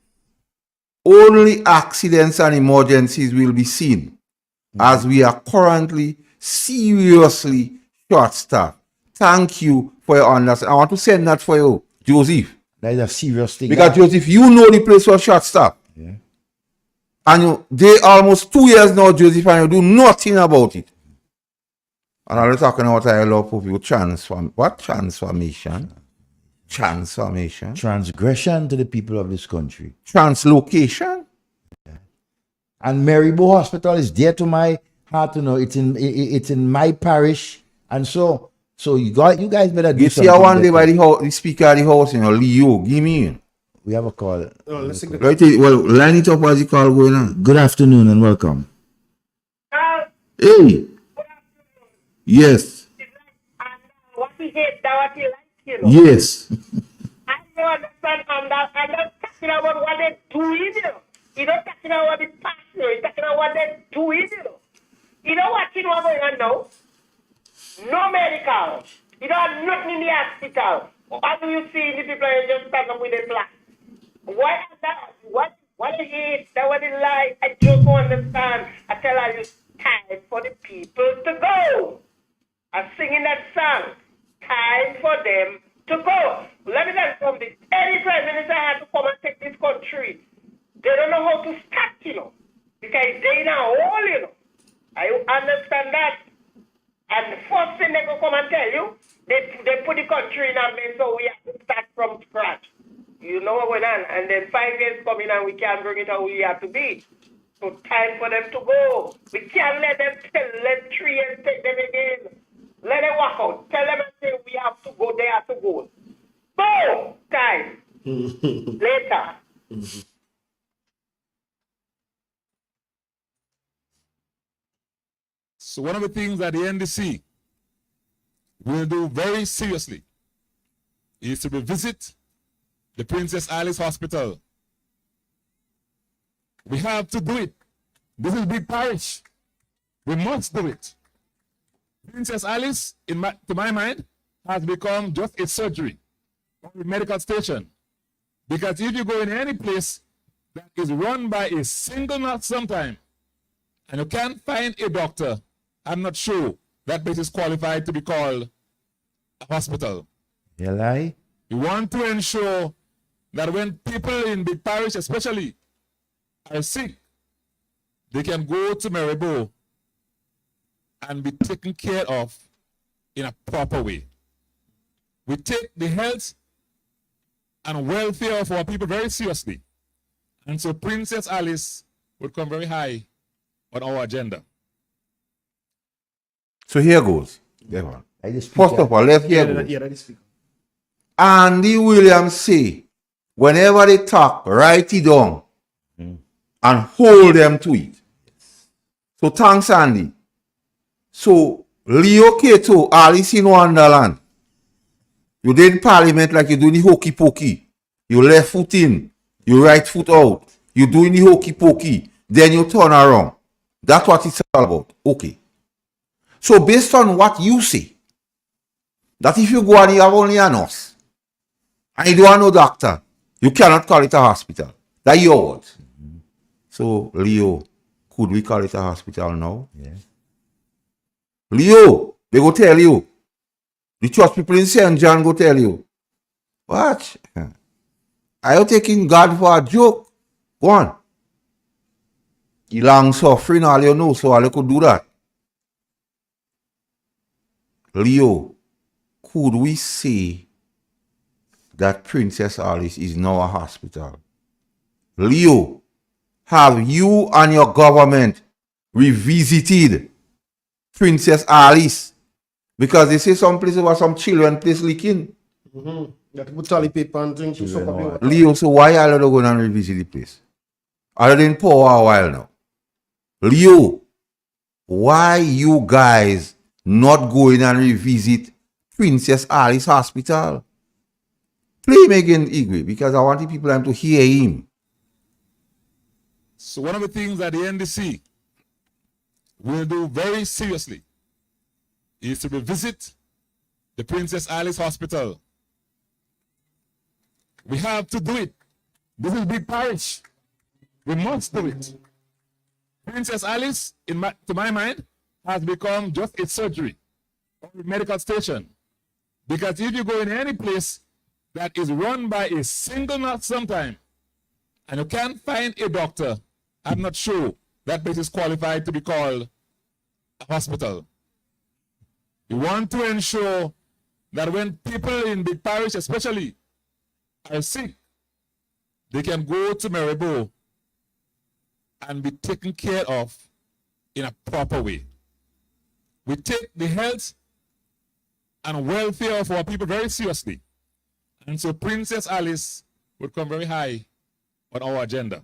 Only accidents and emergencies will be seen as we are currently seriously short-staffed. Thank you for your understanding. I want to send that for you, Joseph. That is a serious thing. Because Joseph, you know the place was short-staffed. Yeah. And they almost 2 years now, Joseph, and you do nothing about it. And I'm talking about I love people transformation. Transformation. Transgression to the people of this country. Translocation. Yeah. And Marybo Hospital is dear to my heart to know. It's in my parish. And so you guys better do something. You see one day by the speaker of the house, Leo, give me in. We have a call. Let's take well, line it up as the call going on. Good afternoon and welcome. Hey. Yes. What he hate, that what he like, you know. Yes. I don't understand, and I'm talking about what they do, you know. You don't talking about what the past, you know. You're talking about what they do, you know. You know what you know what's going on now? No medical. You don't have nothing in the hospital. How do you see the people and just stand up with a flag? Why is that? What is it? That what it like? I just don't understand. I tell you, it's time for the people to go. I'm singing that song. Time for them to go. Let me tell you something. Any prime minister had to come and take this country. They don't know how to start, you know. Because they now all, you know. I understand that. And the first thing they will come and tell you, they put the country in a mess, so we have to start from scratch. You know what went on. And then 5 years coming and we can't bring it how we have to be. So time for them to go. We can't let them let 3 years take them again. Let them walk out. Tell them and say we have to go, they have to go. Boom! Time. Later. So one of the things that the NDC will do very seriously is to revisit the Princess Alice Hospital. We have to do it. This is big parish. We must do it. Princess Alice, to my mind, has become just a surgery or a medical station. Because if you go in any place that is run by a single nurse sometime, and you can't find a doctor, I'm not sure that place is qualified to be called a hospital. Eli? We want to ensure that when people in the parish especially are sick, they can go to Marybo and be taken care of in a proper way. We take the health and welfare of our people very seriously. And so Princess Alice would come very high on our agenda. So here goes. First of all, let's hear goes. Andy Williams say, whenever they talk, write it down and hold them to it. So thanks, Andy. So Leo Kato, Alice in Wonderland. You did parliament like you do the hokey pokey. You left foot in, you right foot out. You doing the hokey pokey, then you turn around. That's what it's all about. Okay. So based on what you say, that if you go and you have only a nurse, and you don't have no doctor, you cannot call it a hospital. That's your word. So, Leo, could we call it a hospital now? Yeah. Leo, they go tell you. The church people in St. John go tell you. What? Are you taking God for a joke? Go on. You long suffering, all you know, so all you could do that. Leo, could we say that Princess Alice is now a hospital? Leo, have you and your government revisited Princess Alice? Because they say some places where some children place leaking. Mm-hmm. You have to put toilet paper and things to soak up your water. Leo, so why are you not going and revisit the place? Are they in power a while now? Leo, why you guys not going and revisit Princess Alice Hospital? Play him again, Igwe, because I want the people to hear him. So one of the things that the NDC will do very seriously is to revisit the Princess Alice Hospital. We have to do it. This is big parish. We must do it. Princess Alice, to my mind, has become just a surgery or a medical station. Because if you go in any place that is run by a single nurse sometime, and you can't find a doctor, I'm not sure that place is qualified to be called a hospital. We want to ensure that when people in big parish especially are sick, they can go to Maribo and be taken care of in a proper way. We take the health and welfare of our people very seriously. And so Princess Alice would come very high on our agenda.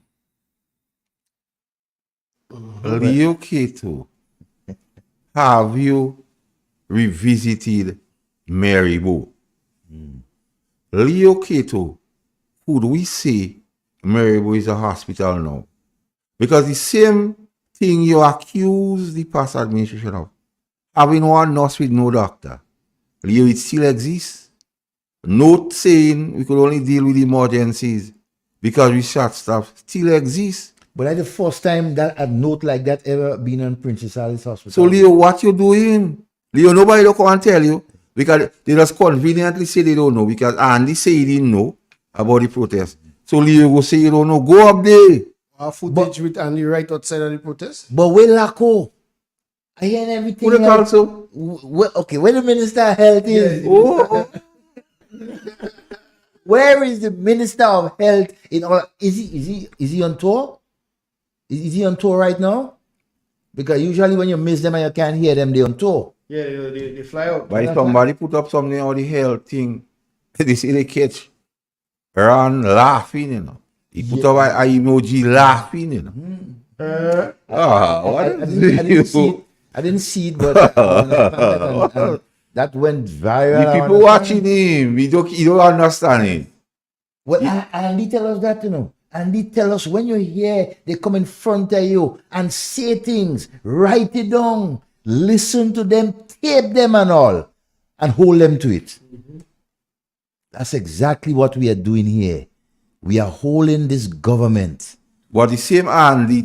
Leo Kato, have you revisited Maribo? Leo Kato, could we say Maribo is a hospital now? Because the same thing you accuse the past administration of, having one nurse with no doctor, Leo, it still exists. Note saying we could only deal with emergencies because research staff still exists. But that's the first time that a note like that ever been on Princess Alice Hospital. So Leo, what you doing? Leo, nobody don't come and tell you because they just conveniently say they don't know because Andy say he didn't know about the protest. So Leo go say you don't know. Go up there. Footage with Andy right outside of the protest. But where Laco? I hear everything. Who the council? Okay, where the Minister of Health is? Yeah. Oh. Where is the Minister of Health in all? Is he on tour? Is he on tour right now? Because usually when you miss them and you can't hear them, they're on tour. Yeah, they fly out. But somebody put up something on the health thing. They see they catch Ron laughing, you know. He put up an emoji laughing, you know. I didn't see it, but and that went viral. The people watching him, you don't understand it. Well, Andy tell us that, you know. Andy tell us when you hear they come in front of you and say things, write it down, listen to them, tape them and all, and hold them to it. That's exactly what we are doing here. We are holding this government. But the same Andy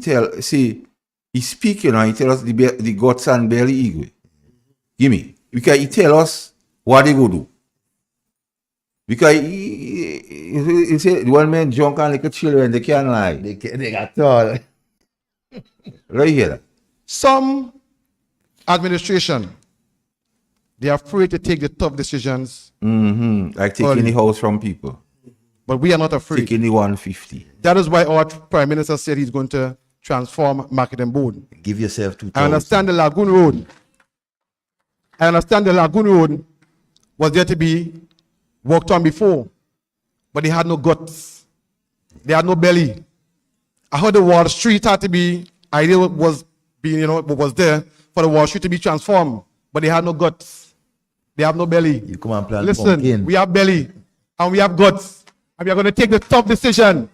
he speak, you know, he tell us the guts and belly ego. Give me. Because he tell us what they go do. Because he say the one man drunk and like children, they can't lie. They got all. Right here. Some administration, they are afraid to take the tough decisions. Like taking the house from people. But we are not afraid. Taking the 150. That is why our Prime Minister said he's going to transform Market and Board. Give yourself 2,000. I understand the Lagoon Road. I understand the Lagoon Road was there to be worked on before, but they had no guts. They had no belly. I heard the Wall Street had to be, idea was being, was there for the Wall Street to be transformed, but they had no guts. They have no belly. You come and plant Listen, pumpkin. we have belly and we have guts, and we are going to take the tough decision,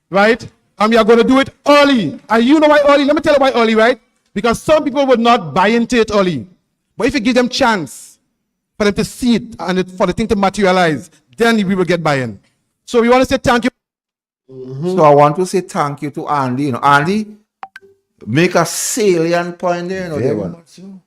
right? And we are going to do it early. And you know why early? Let me tell you why early, right? Because some people would not buy into it early. But if you give them chance for them to see it and for the thing to materialize, then we will get buy-in. So we want to say thank you. So I want to say thank you to Andy. You know, Andy, make a salient point there. You know, so.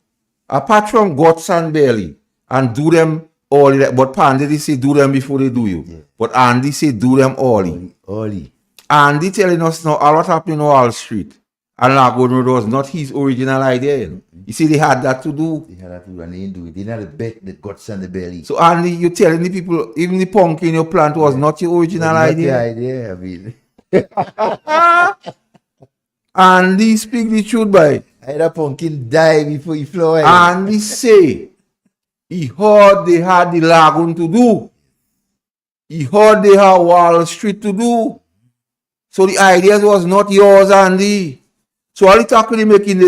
Apart from guts and belly, and do them all. But Pandy say do them before they do you. Yeah. But Andy say do them early. Andy telling us now all what happened on Wall Street. And Lagoon Road was not his original idea. You know? You see, they had that to do. They had that to do, and they didn't do it. They didn't have the guts and the belly. So, Andy, you telling the people, even the pumpkin you plant was not your original idea. Not the idea, I mean. And he speak the truth by. And that pumpkin die before he fly. And he say, he heard they had the lagoon to do. He heard they had Wall Street to do. So the idea was not yours, Andy. So all the talk they making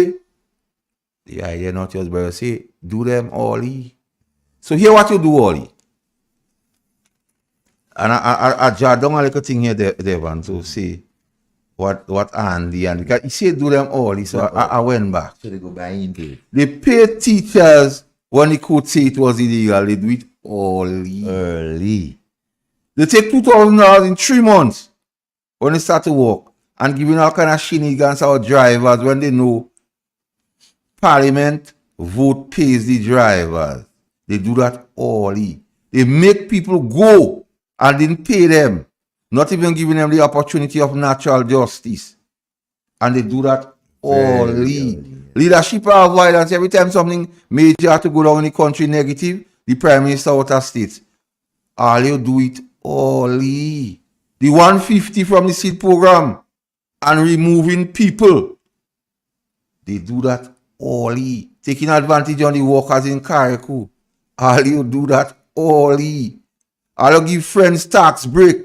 the idea not yours, but you say, do them, Ollie. So here what you do, Ollie. And I jot down a little thing here, Devon, to see what Andy and because he said do them all. So I went back. So they go buy into it. They paid teachers when they could say it was illegal. They do it early. They take $2,000 in 3 months when they start to work and giving all kind of shenanigans our drivers when they know Parliament vote pays the drivers. They do that early. They make people go and didn't pay them. Not even giving them the opportunity of natural justice. And they do that early. Leadership of violence. Every time something major to go down in the country negative, the Prime Minister out of state. All you do it early. The 150 from the seed program and removing people. They do that early. Taking advantage on the workers in Karikou. All you do that early. All you give friends tax break.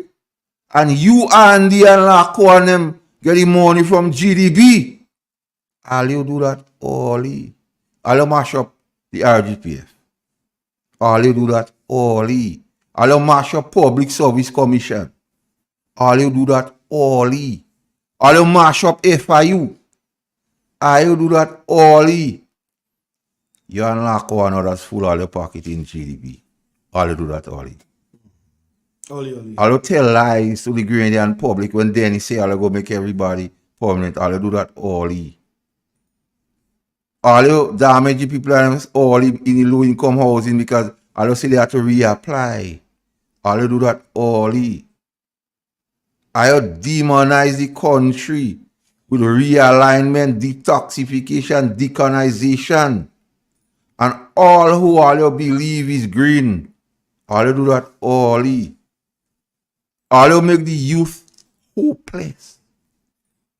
And you, Andy, and Lako and them get the money from GDP. All you do that early. All you mash up the RGPF. All you do that early. All you mash up Public Service Commission. All you do that early. All you mash up FIU. All you do that early. You and Lako and others full all your pocket in GDP. All you do that early. I'll tell lies to the Grenadian public when Danny say I'll go make everybody permanent. I'll do that early. All you damage people early in the low income housing because I'll say they have to reapply. I'll do that early. I'll demonize the country with realignment, detoxification, decolonization. And all who all you believe is green. I'll do that early. All you make the youth hopeless.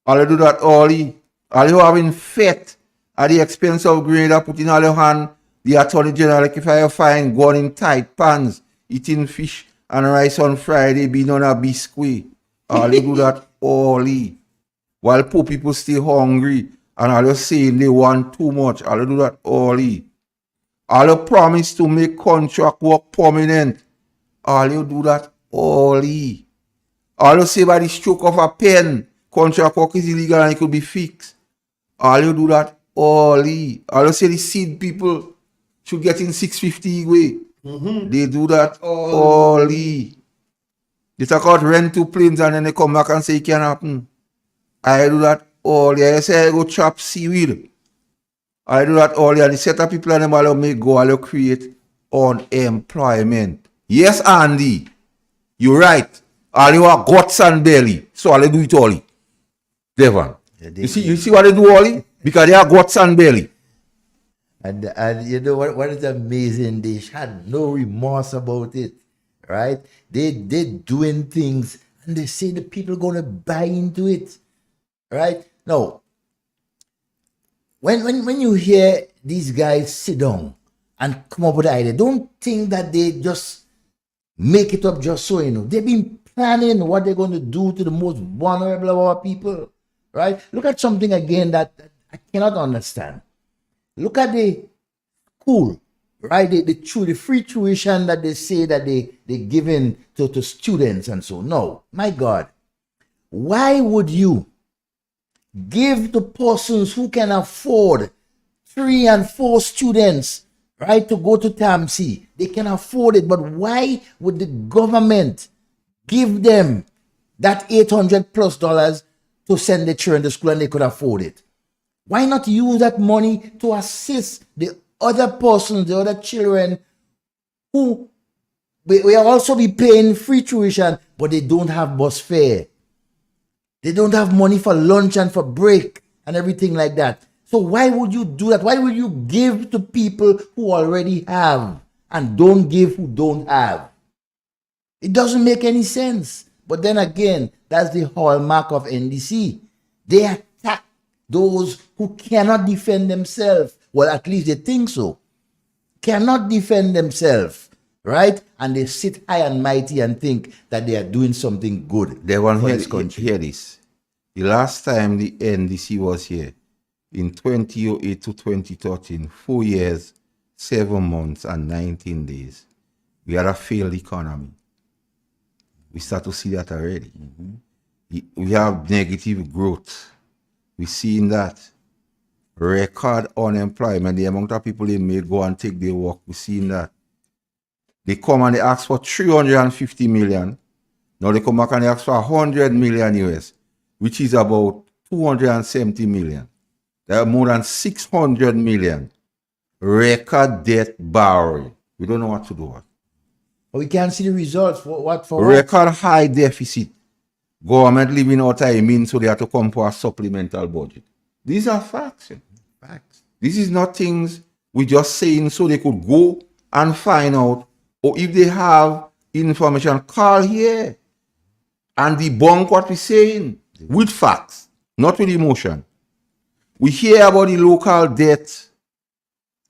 All you do that early. All you having fat at the expense of Grenada, putting all your hand, the Attorney General, like if I find going in tight pants, eating fish and rice on Friday, being on a biscuit. All you do that early. While poor people stay hungry and all you saying they want too much. All you do that early. All you promise to make contract work permanent. All you do that early. All you say by the stroke of a pen, contract work is illegal and it could be fixed. All you do that early. All you say the seed people should get in 650 way. They do that early. They talk about rent 2 planes and then they come back and say it can't happen. I do that early. I say I go chop seaweed. I do that early and the set of people and them all make go, all you create unemployment. Yes, Andy. You're right. All you have guts and belly. So all they do it early. Devon. Yeah, you see what they do early? Because they have guts and belly. And you know what is amazing? They had no remorse about it. Right? They doing things and they say the people gonna buy into it. Right? Now, when you hear these guys sit down and come up with the idea, don't think that they just make it up just so, you know. They've been planning what they're going to do to the most vulnerable of our people, right? Look at something again that I cannot understand. Look at the school, right? The free tuition that they say that they're giving to students and so. No, my God. Why would you give to persons who can afford 3 and 4 students, right, to go to TAMC? They can afford it, but why would the government give them that $800+ to send the children to school and they could afford it? Why not use that money to assist the other persons, the other children who will also be paying free tuition, but they don't have bus fare? They don't have money for lunch and for break and everything like that. So why would you do that? Why would you give to people who already have and don't give who don't have? It doesn't make any sense. But then again, that's the hallmark of NDC. They attack those who cannot defend themselves. Well, at least they think so. Cannot defend themselves, right? And they sit high and mighty and think that they are doing something good They want for to this country. hear this. The last time the NDC was here, in 2008 to 2013, 4 years, 7 months, and 19 days, we had a failed economy. We start to see that already. We have negative growth. We're seeing that. Record unemployment, the amount of people they may go and take their work, we're seeing that. They come and they ask for 350 million. Now they come back and they ask for 100 million US, which is about 270 million. There are more than 600 million record debt borrowing. We don't know what to do with. But we can't see the results. For what? Record high deficit. Government living out time means so they have to come for a supplemental budget. These are facts. Facts. This is not things we just saying so they could go and find out, or if they have information, call here and debunk what we're saying with facts, not with emotion. We hear about the local debt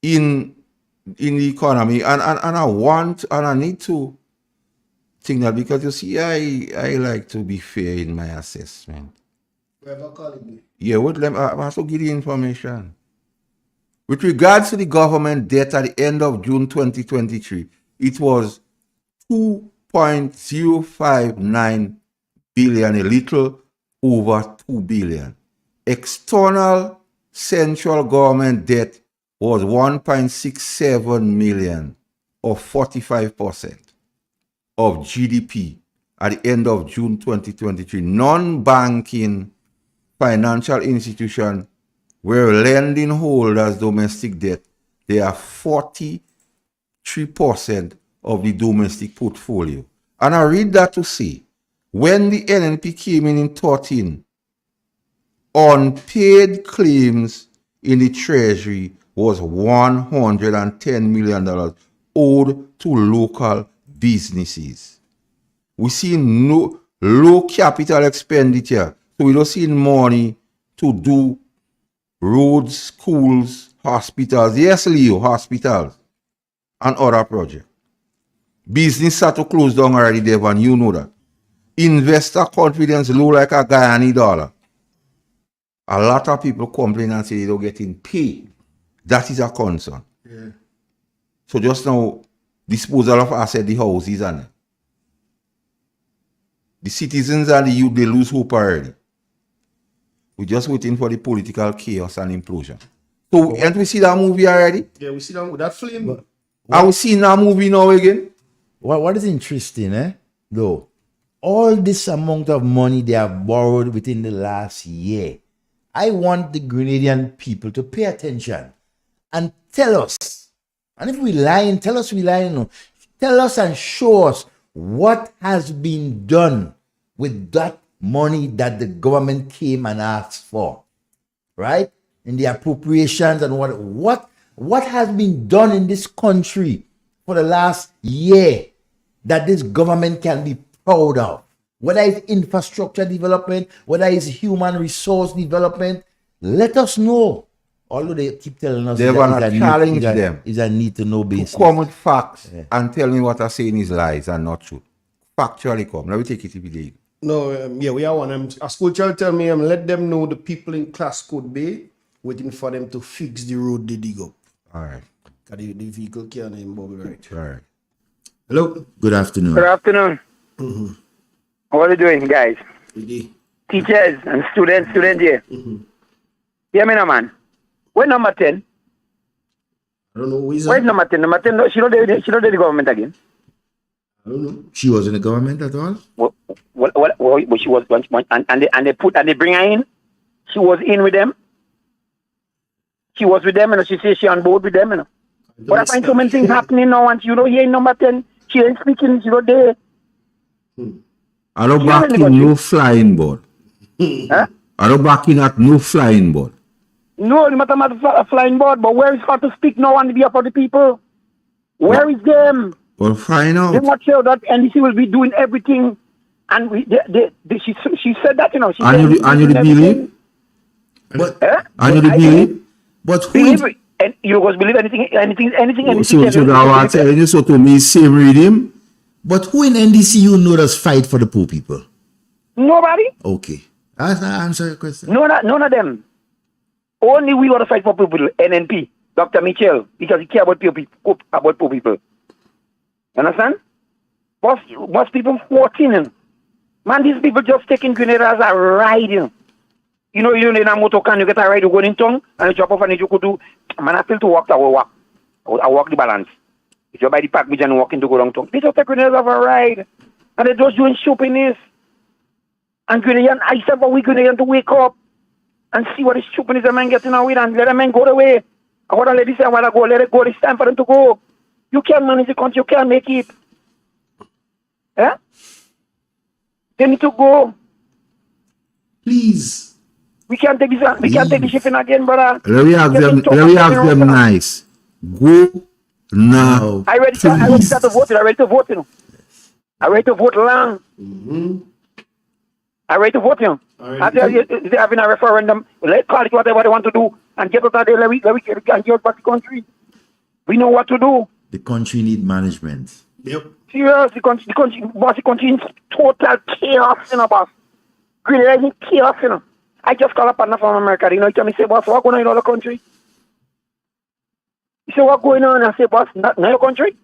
in the economy, and I want and I need to think that, because you see, I like to be fair in my assessment. Yeah, what them I have to give the information. With regards to the government debt at the end of June 2023, it was 2.059 billion, a little over 2 billion. External central government debt was 1.67 million, or 45% of GDP at the end of June 2023. Non-banking financial institutions were lending holders domestic debt. They are 43% of the domestic portfolio. And I read that to say, when the NNP came in 13, unpaid claims in the Treasury was $110 million owed to local businesses. We see no low capital expenditure, so we don't see money to do roads, schools, hospitals. Yes, Leo, hospitals and other projects. Business had to close down already, Devon, you know that. Investor confidence low like a Guyana dollar. A lot of people complain and say they don't getting paid. That is a concern. Yeah. So just now, disposal of assets, the houses and the citizens and the youth, they lose hope already. We're just waiting for the political chaos and implosion. So, and we see that movie already? Yeah, we see that film. Are we seeing that movie now again? What is interesting, though, all this amount of money they have borrowed within the last year, I want the Grenadian people to pay attention and tell us, and if we lying, tell us we lying. No. Tell us and show us what has been done with that money that the government came and asked for, right? In the appropriations and what has been done in this country for the last year that this government can be proud of. Whether it's infrastructure development, whether it's human resource development, let us know. Although they keep telling us they're going to challenge them. Is a need to know basis. To come with facts and tell me what I'm saying is lies and not true. Factually come. Let me take it if you did. No, yeah, we are one. A school child tell me, let them know the people in class could be waiting for them to fix the road they dig up. All right. The vehicle can't even bubble right. All right. Hello. Good afternoon. Good afternoon. Mm-hmm. How are you doing, guys? Good. Teachers and students here. Mm-hmm. Yeah, me no man. Where number 10? I don't know who is Where's number 10? Number 10, she don't do the government again. I don't know. She was in the government at all? Well, she was and they bring her in. She was in with them. She was with them, she says she on board with them, But I find so many things happening now, and you know, here in number 10, she ain't speaking, she not there. I don't back in no flying board. Huh? I don't back in at no flying board. No, no matter a flying board, but where is her to speak now on behalf of the people? Where is them? Well, find out. They're not sure that NDC will be doing everything, and she said that, And you believe? But and you believe? But who believe, and you was believe anything. So I want to tell you, so to me, same reading. But who in NDCU know us fight for the poor people? Nobody. Okay. That's not answer your question. None of them. Only we want to fight for people. NNP, Dr. Mitchell, because he care about poor people. Understand? Most people 14. Man, these people just taking Grenada as a ride. You know, in a motor car, you get a ride, you go in town, and you drop off and you could do. Man, I feel to walk, I will walk. I walk the balance. If you're by the park, we just walking to go down town. They just take Grenada as a ride. And they just doing shoppingness. And Grenadian, I said, but we Grenadian to wake up and see what the stupidness the man getting away and let the man go away. I want to let this say, I want to go, let it go. It's time for them to go. You can't manage the country, you can't make it. Yeah? They need to go. Please. We can't take this. We can't take the shipping again, brother. Let me ask them nice. Go now. I ready to vote. I ready to vote. You know. I ready to vote long. I ready to vote. You know. I tell you, they're having a referendum. Let's call it whatever they want to do and get out of there. Let me get back the country. We know what to do. The country need management. Yep. Serious, the country is total chaos, you know, boss. Really chaos, you know. I just call a partner from America, you know, he tell me, say, boss, what going on in other country? He say, what going on? I say, boss, not your country?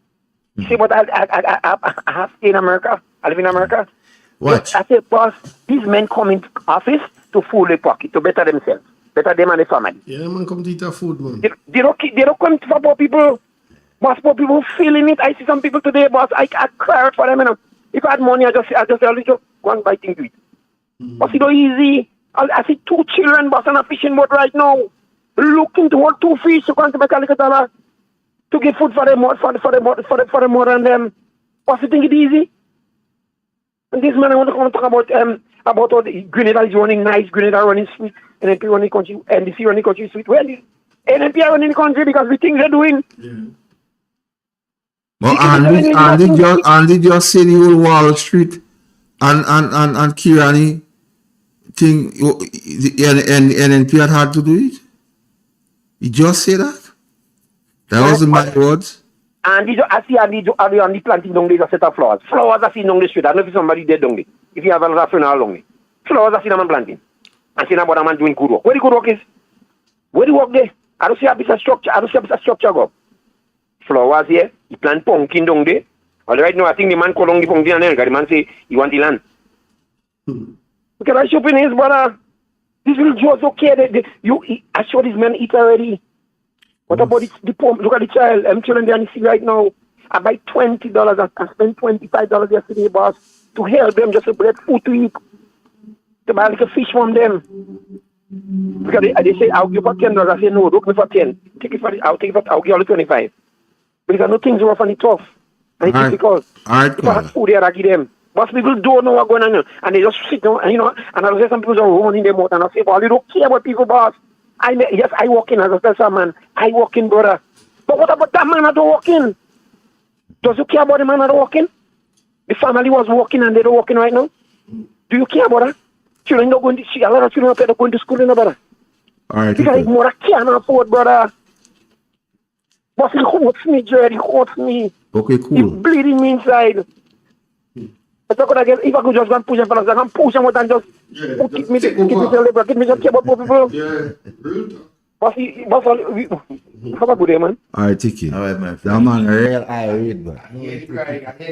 He say, but I have to stay in America. I live in America. What? I say, boss, these men come in office to fool their pocket, to better themselves, better them and their family. Yeah, man, come to eat our food, man. They don't come for poor people. Boss, poor people feeling it. I see some people today, boss. I cry for them, you know. If I had money, I just go and buy things to eat. Boss, it's not easy. I see 2 children, boss, on a fishing boat right now, looking to hold 2 fish to come to make a little dollar to get food for them, for the mother and them. Boss, you think it's easy? And this man, I want to come and talk about all the Grenada is running nice, Grenada running sweet, NNP running country, NDC running country sweet. Well, NNP are running country because we think they're doing. Yeah. But Andy just say the whole Wall Street and Kirani thing, and NNP had hard to do it? He just say that? That wasn't my words? And I see Andy planting down there a set of flowers. Flowers I see down the street. I don't know if somebody dead down there. If you have another funeral along there. Flowers I see them planting. And see about a man doing good work. Where the good work is? Where the work there? I don't see a piece of structure. I don't see a piece of structure go. Flowers here. He plant pumpkin down there. All right now, I think the man called on the pumpkin and then the man say he want the land. Look at that shopping is, brother. This will just okay. I saw this man eat already. What about the pump? Look at the child. Children there and see right now. I buy $20. I spent $25 yesterday, boss, to help them just to get food to eat. To buy like a fish from them. Because they say, I'll give you $10. I say, no, look me for 10. I'll give you all the 25. Because I know things rough and it's tough. And it's difficult. If I have food there, I give them. But people don't know what's going on. And they just sit down, and, you know, and I say some people are running their mouth. And I say, well, you don't care about people, boss. Yes, I walk in as a special man. I walk in, brother. But what about that man that don't walk in? Does you care about the man that don't walk in? The family was walking and they don't walk in right now. Do you care about that? Children don't go to see a lot of children up there going to school, you know, brother. All right. Because more I can't afford, brother. But it hurts me, Jared. It hurts me. Okay, cool. It's bleeding me inside. If I could just go and push them, I can push them out and just keep me just care about poor people. Yeah. Have a good day, man. All right, take it. All right, my friend. That man real irate, man. I hear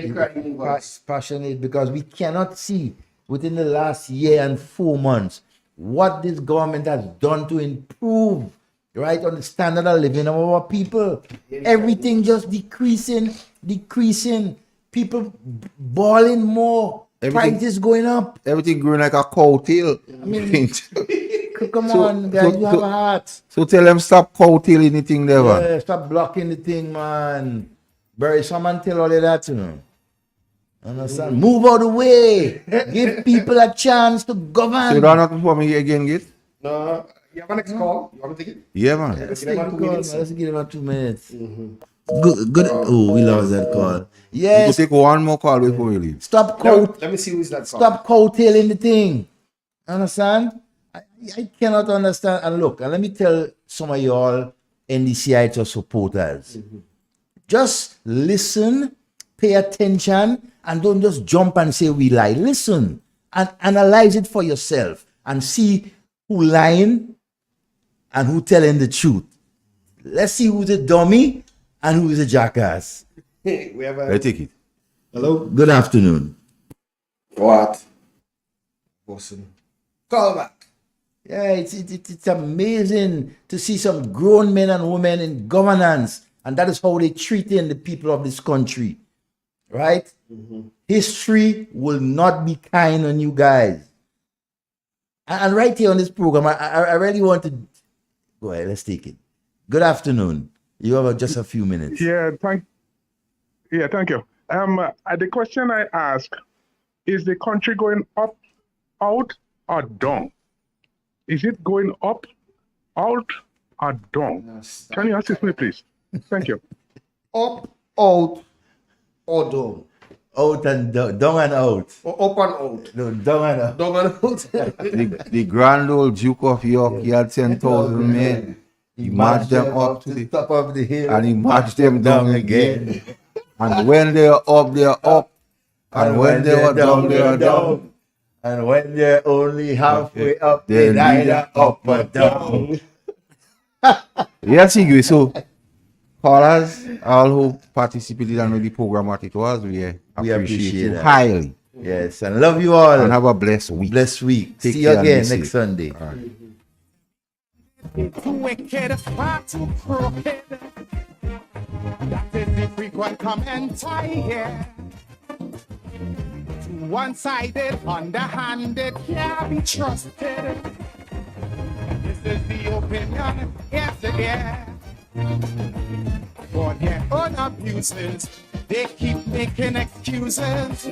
you crying. Passionate because we cannot see within the last year and 4 months what this government has done to improve, right, on the standard of living of our people. Everything just decreasing. People balling more. Prices going up. Everything growing like a cow tail. I mean, come on, guys, you have a heart. So tell them stop cow tailing anything there, man. Yeah, stop blocking the thing, man. Bury someone tell all of that, you know. Understand? Move out of the way. Give people a chance to govern. So you don't have to for me again, Git? No. You have a next call? You want to take it? Yeah, man. Let's give him 2 minutes. Good. Oh, we lost that call. Yes. We'll take one more call before we leave. Stop Let me see who's that call. Stop coattailing the thing. Understand? I cannot understand. And look, and let me tell some of y'all NDCI supporters, just listen, pay attention, and don't just jump and say we lie. Listen and analyze it for yourself and see who lying and who telling the truth. Let's see who's a dummy and who's a jackass. We have I take it. Hello? Good afternoon. What? Awesome. Call back. Yeah, it's amazing to see some grown men and women in governance, and that is how they treating the people of this country, right? History will not be kind on you guys. And right here on this program, I really want to go ahead. Let's take it. Good afternoon. You have just a few minutes. Thank you. The question I ask, is the country going up, out, or down? Is it going up, out, or down? Can you assist me, please? Thank you. Up, out, or down? Out and down, down and out. Or up and out? No, down and out. Down and out. The grand old Duke of York, he had 10,000 men. He marched them up to the top of the hill, and he marched them down again. And when they are up, they are up. And when they are down, they are down. And when they're only halfway up, they're neither up or down. Yes, Igwe. So, callers, all who participated in the program, what it was, we appreciate you that highly. Yes, and love you all. And have a blessed week. Blessed week. Take See you care again next Sunday. All right. Wicked, far too crooked. That is the frequent commentary here. One-sided, underhanded, can't be trusted. This is the opinion, yes, yeah. For their own abuses, they keep making excuses.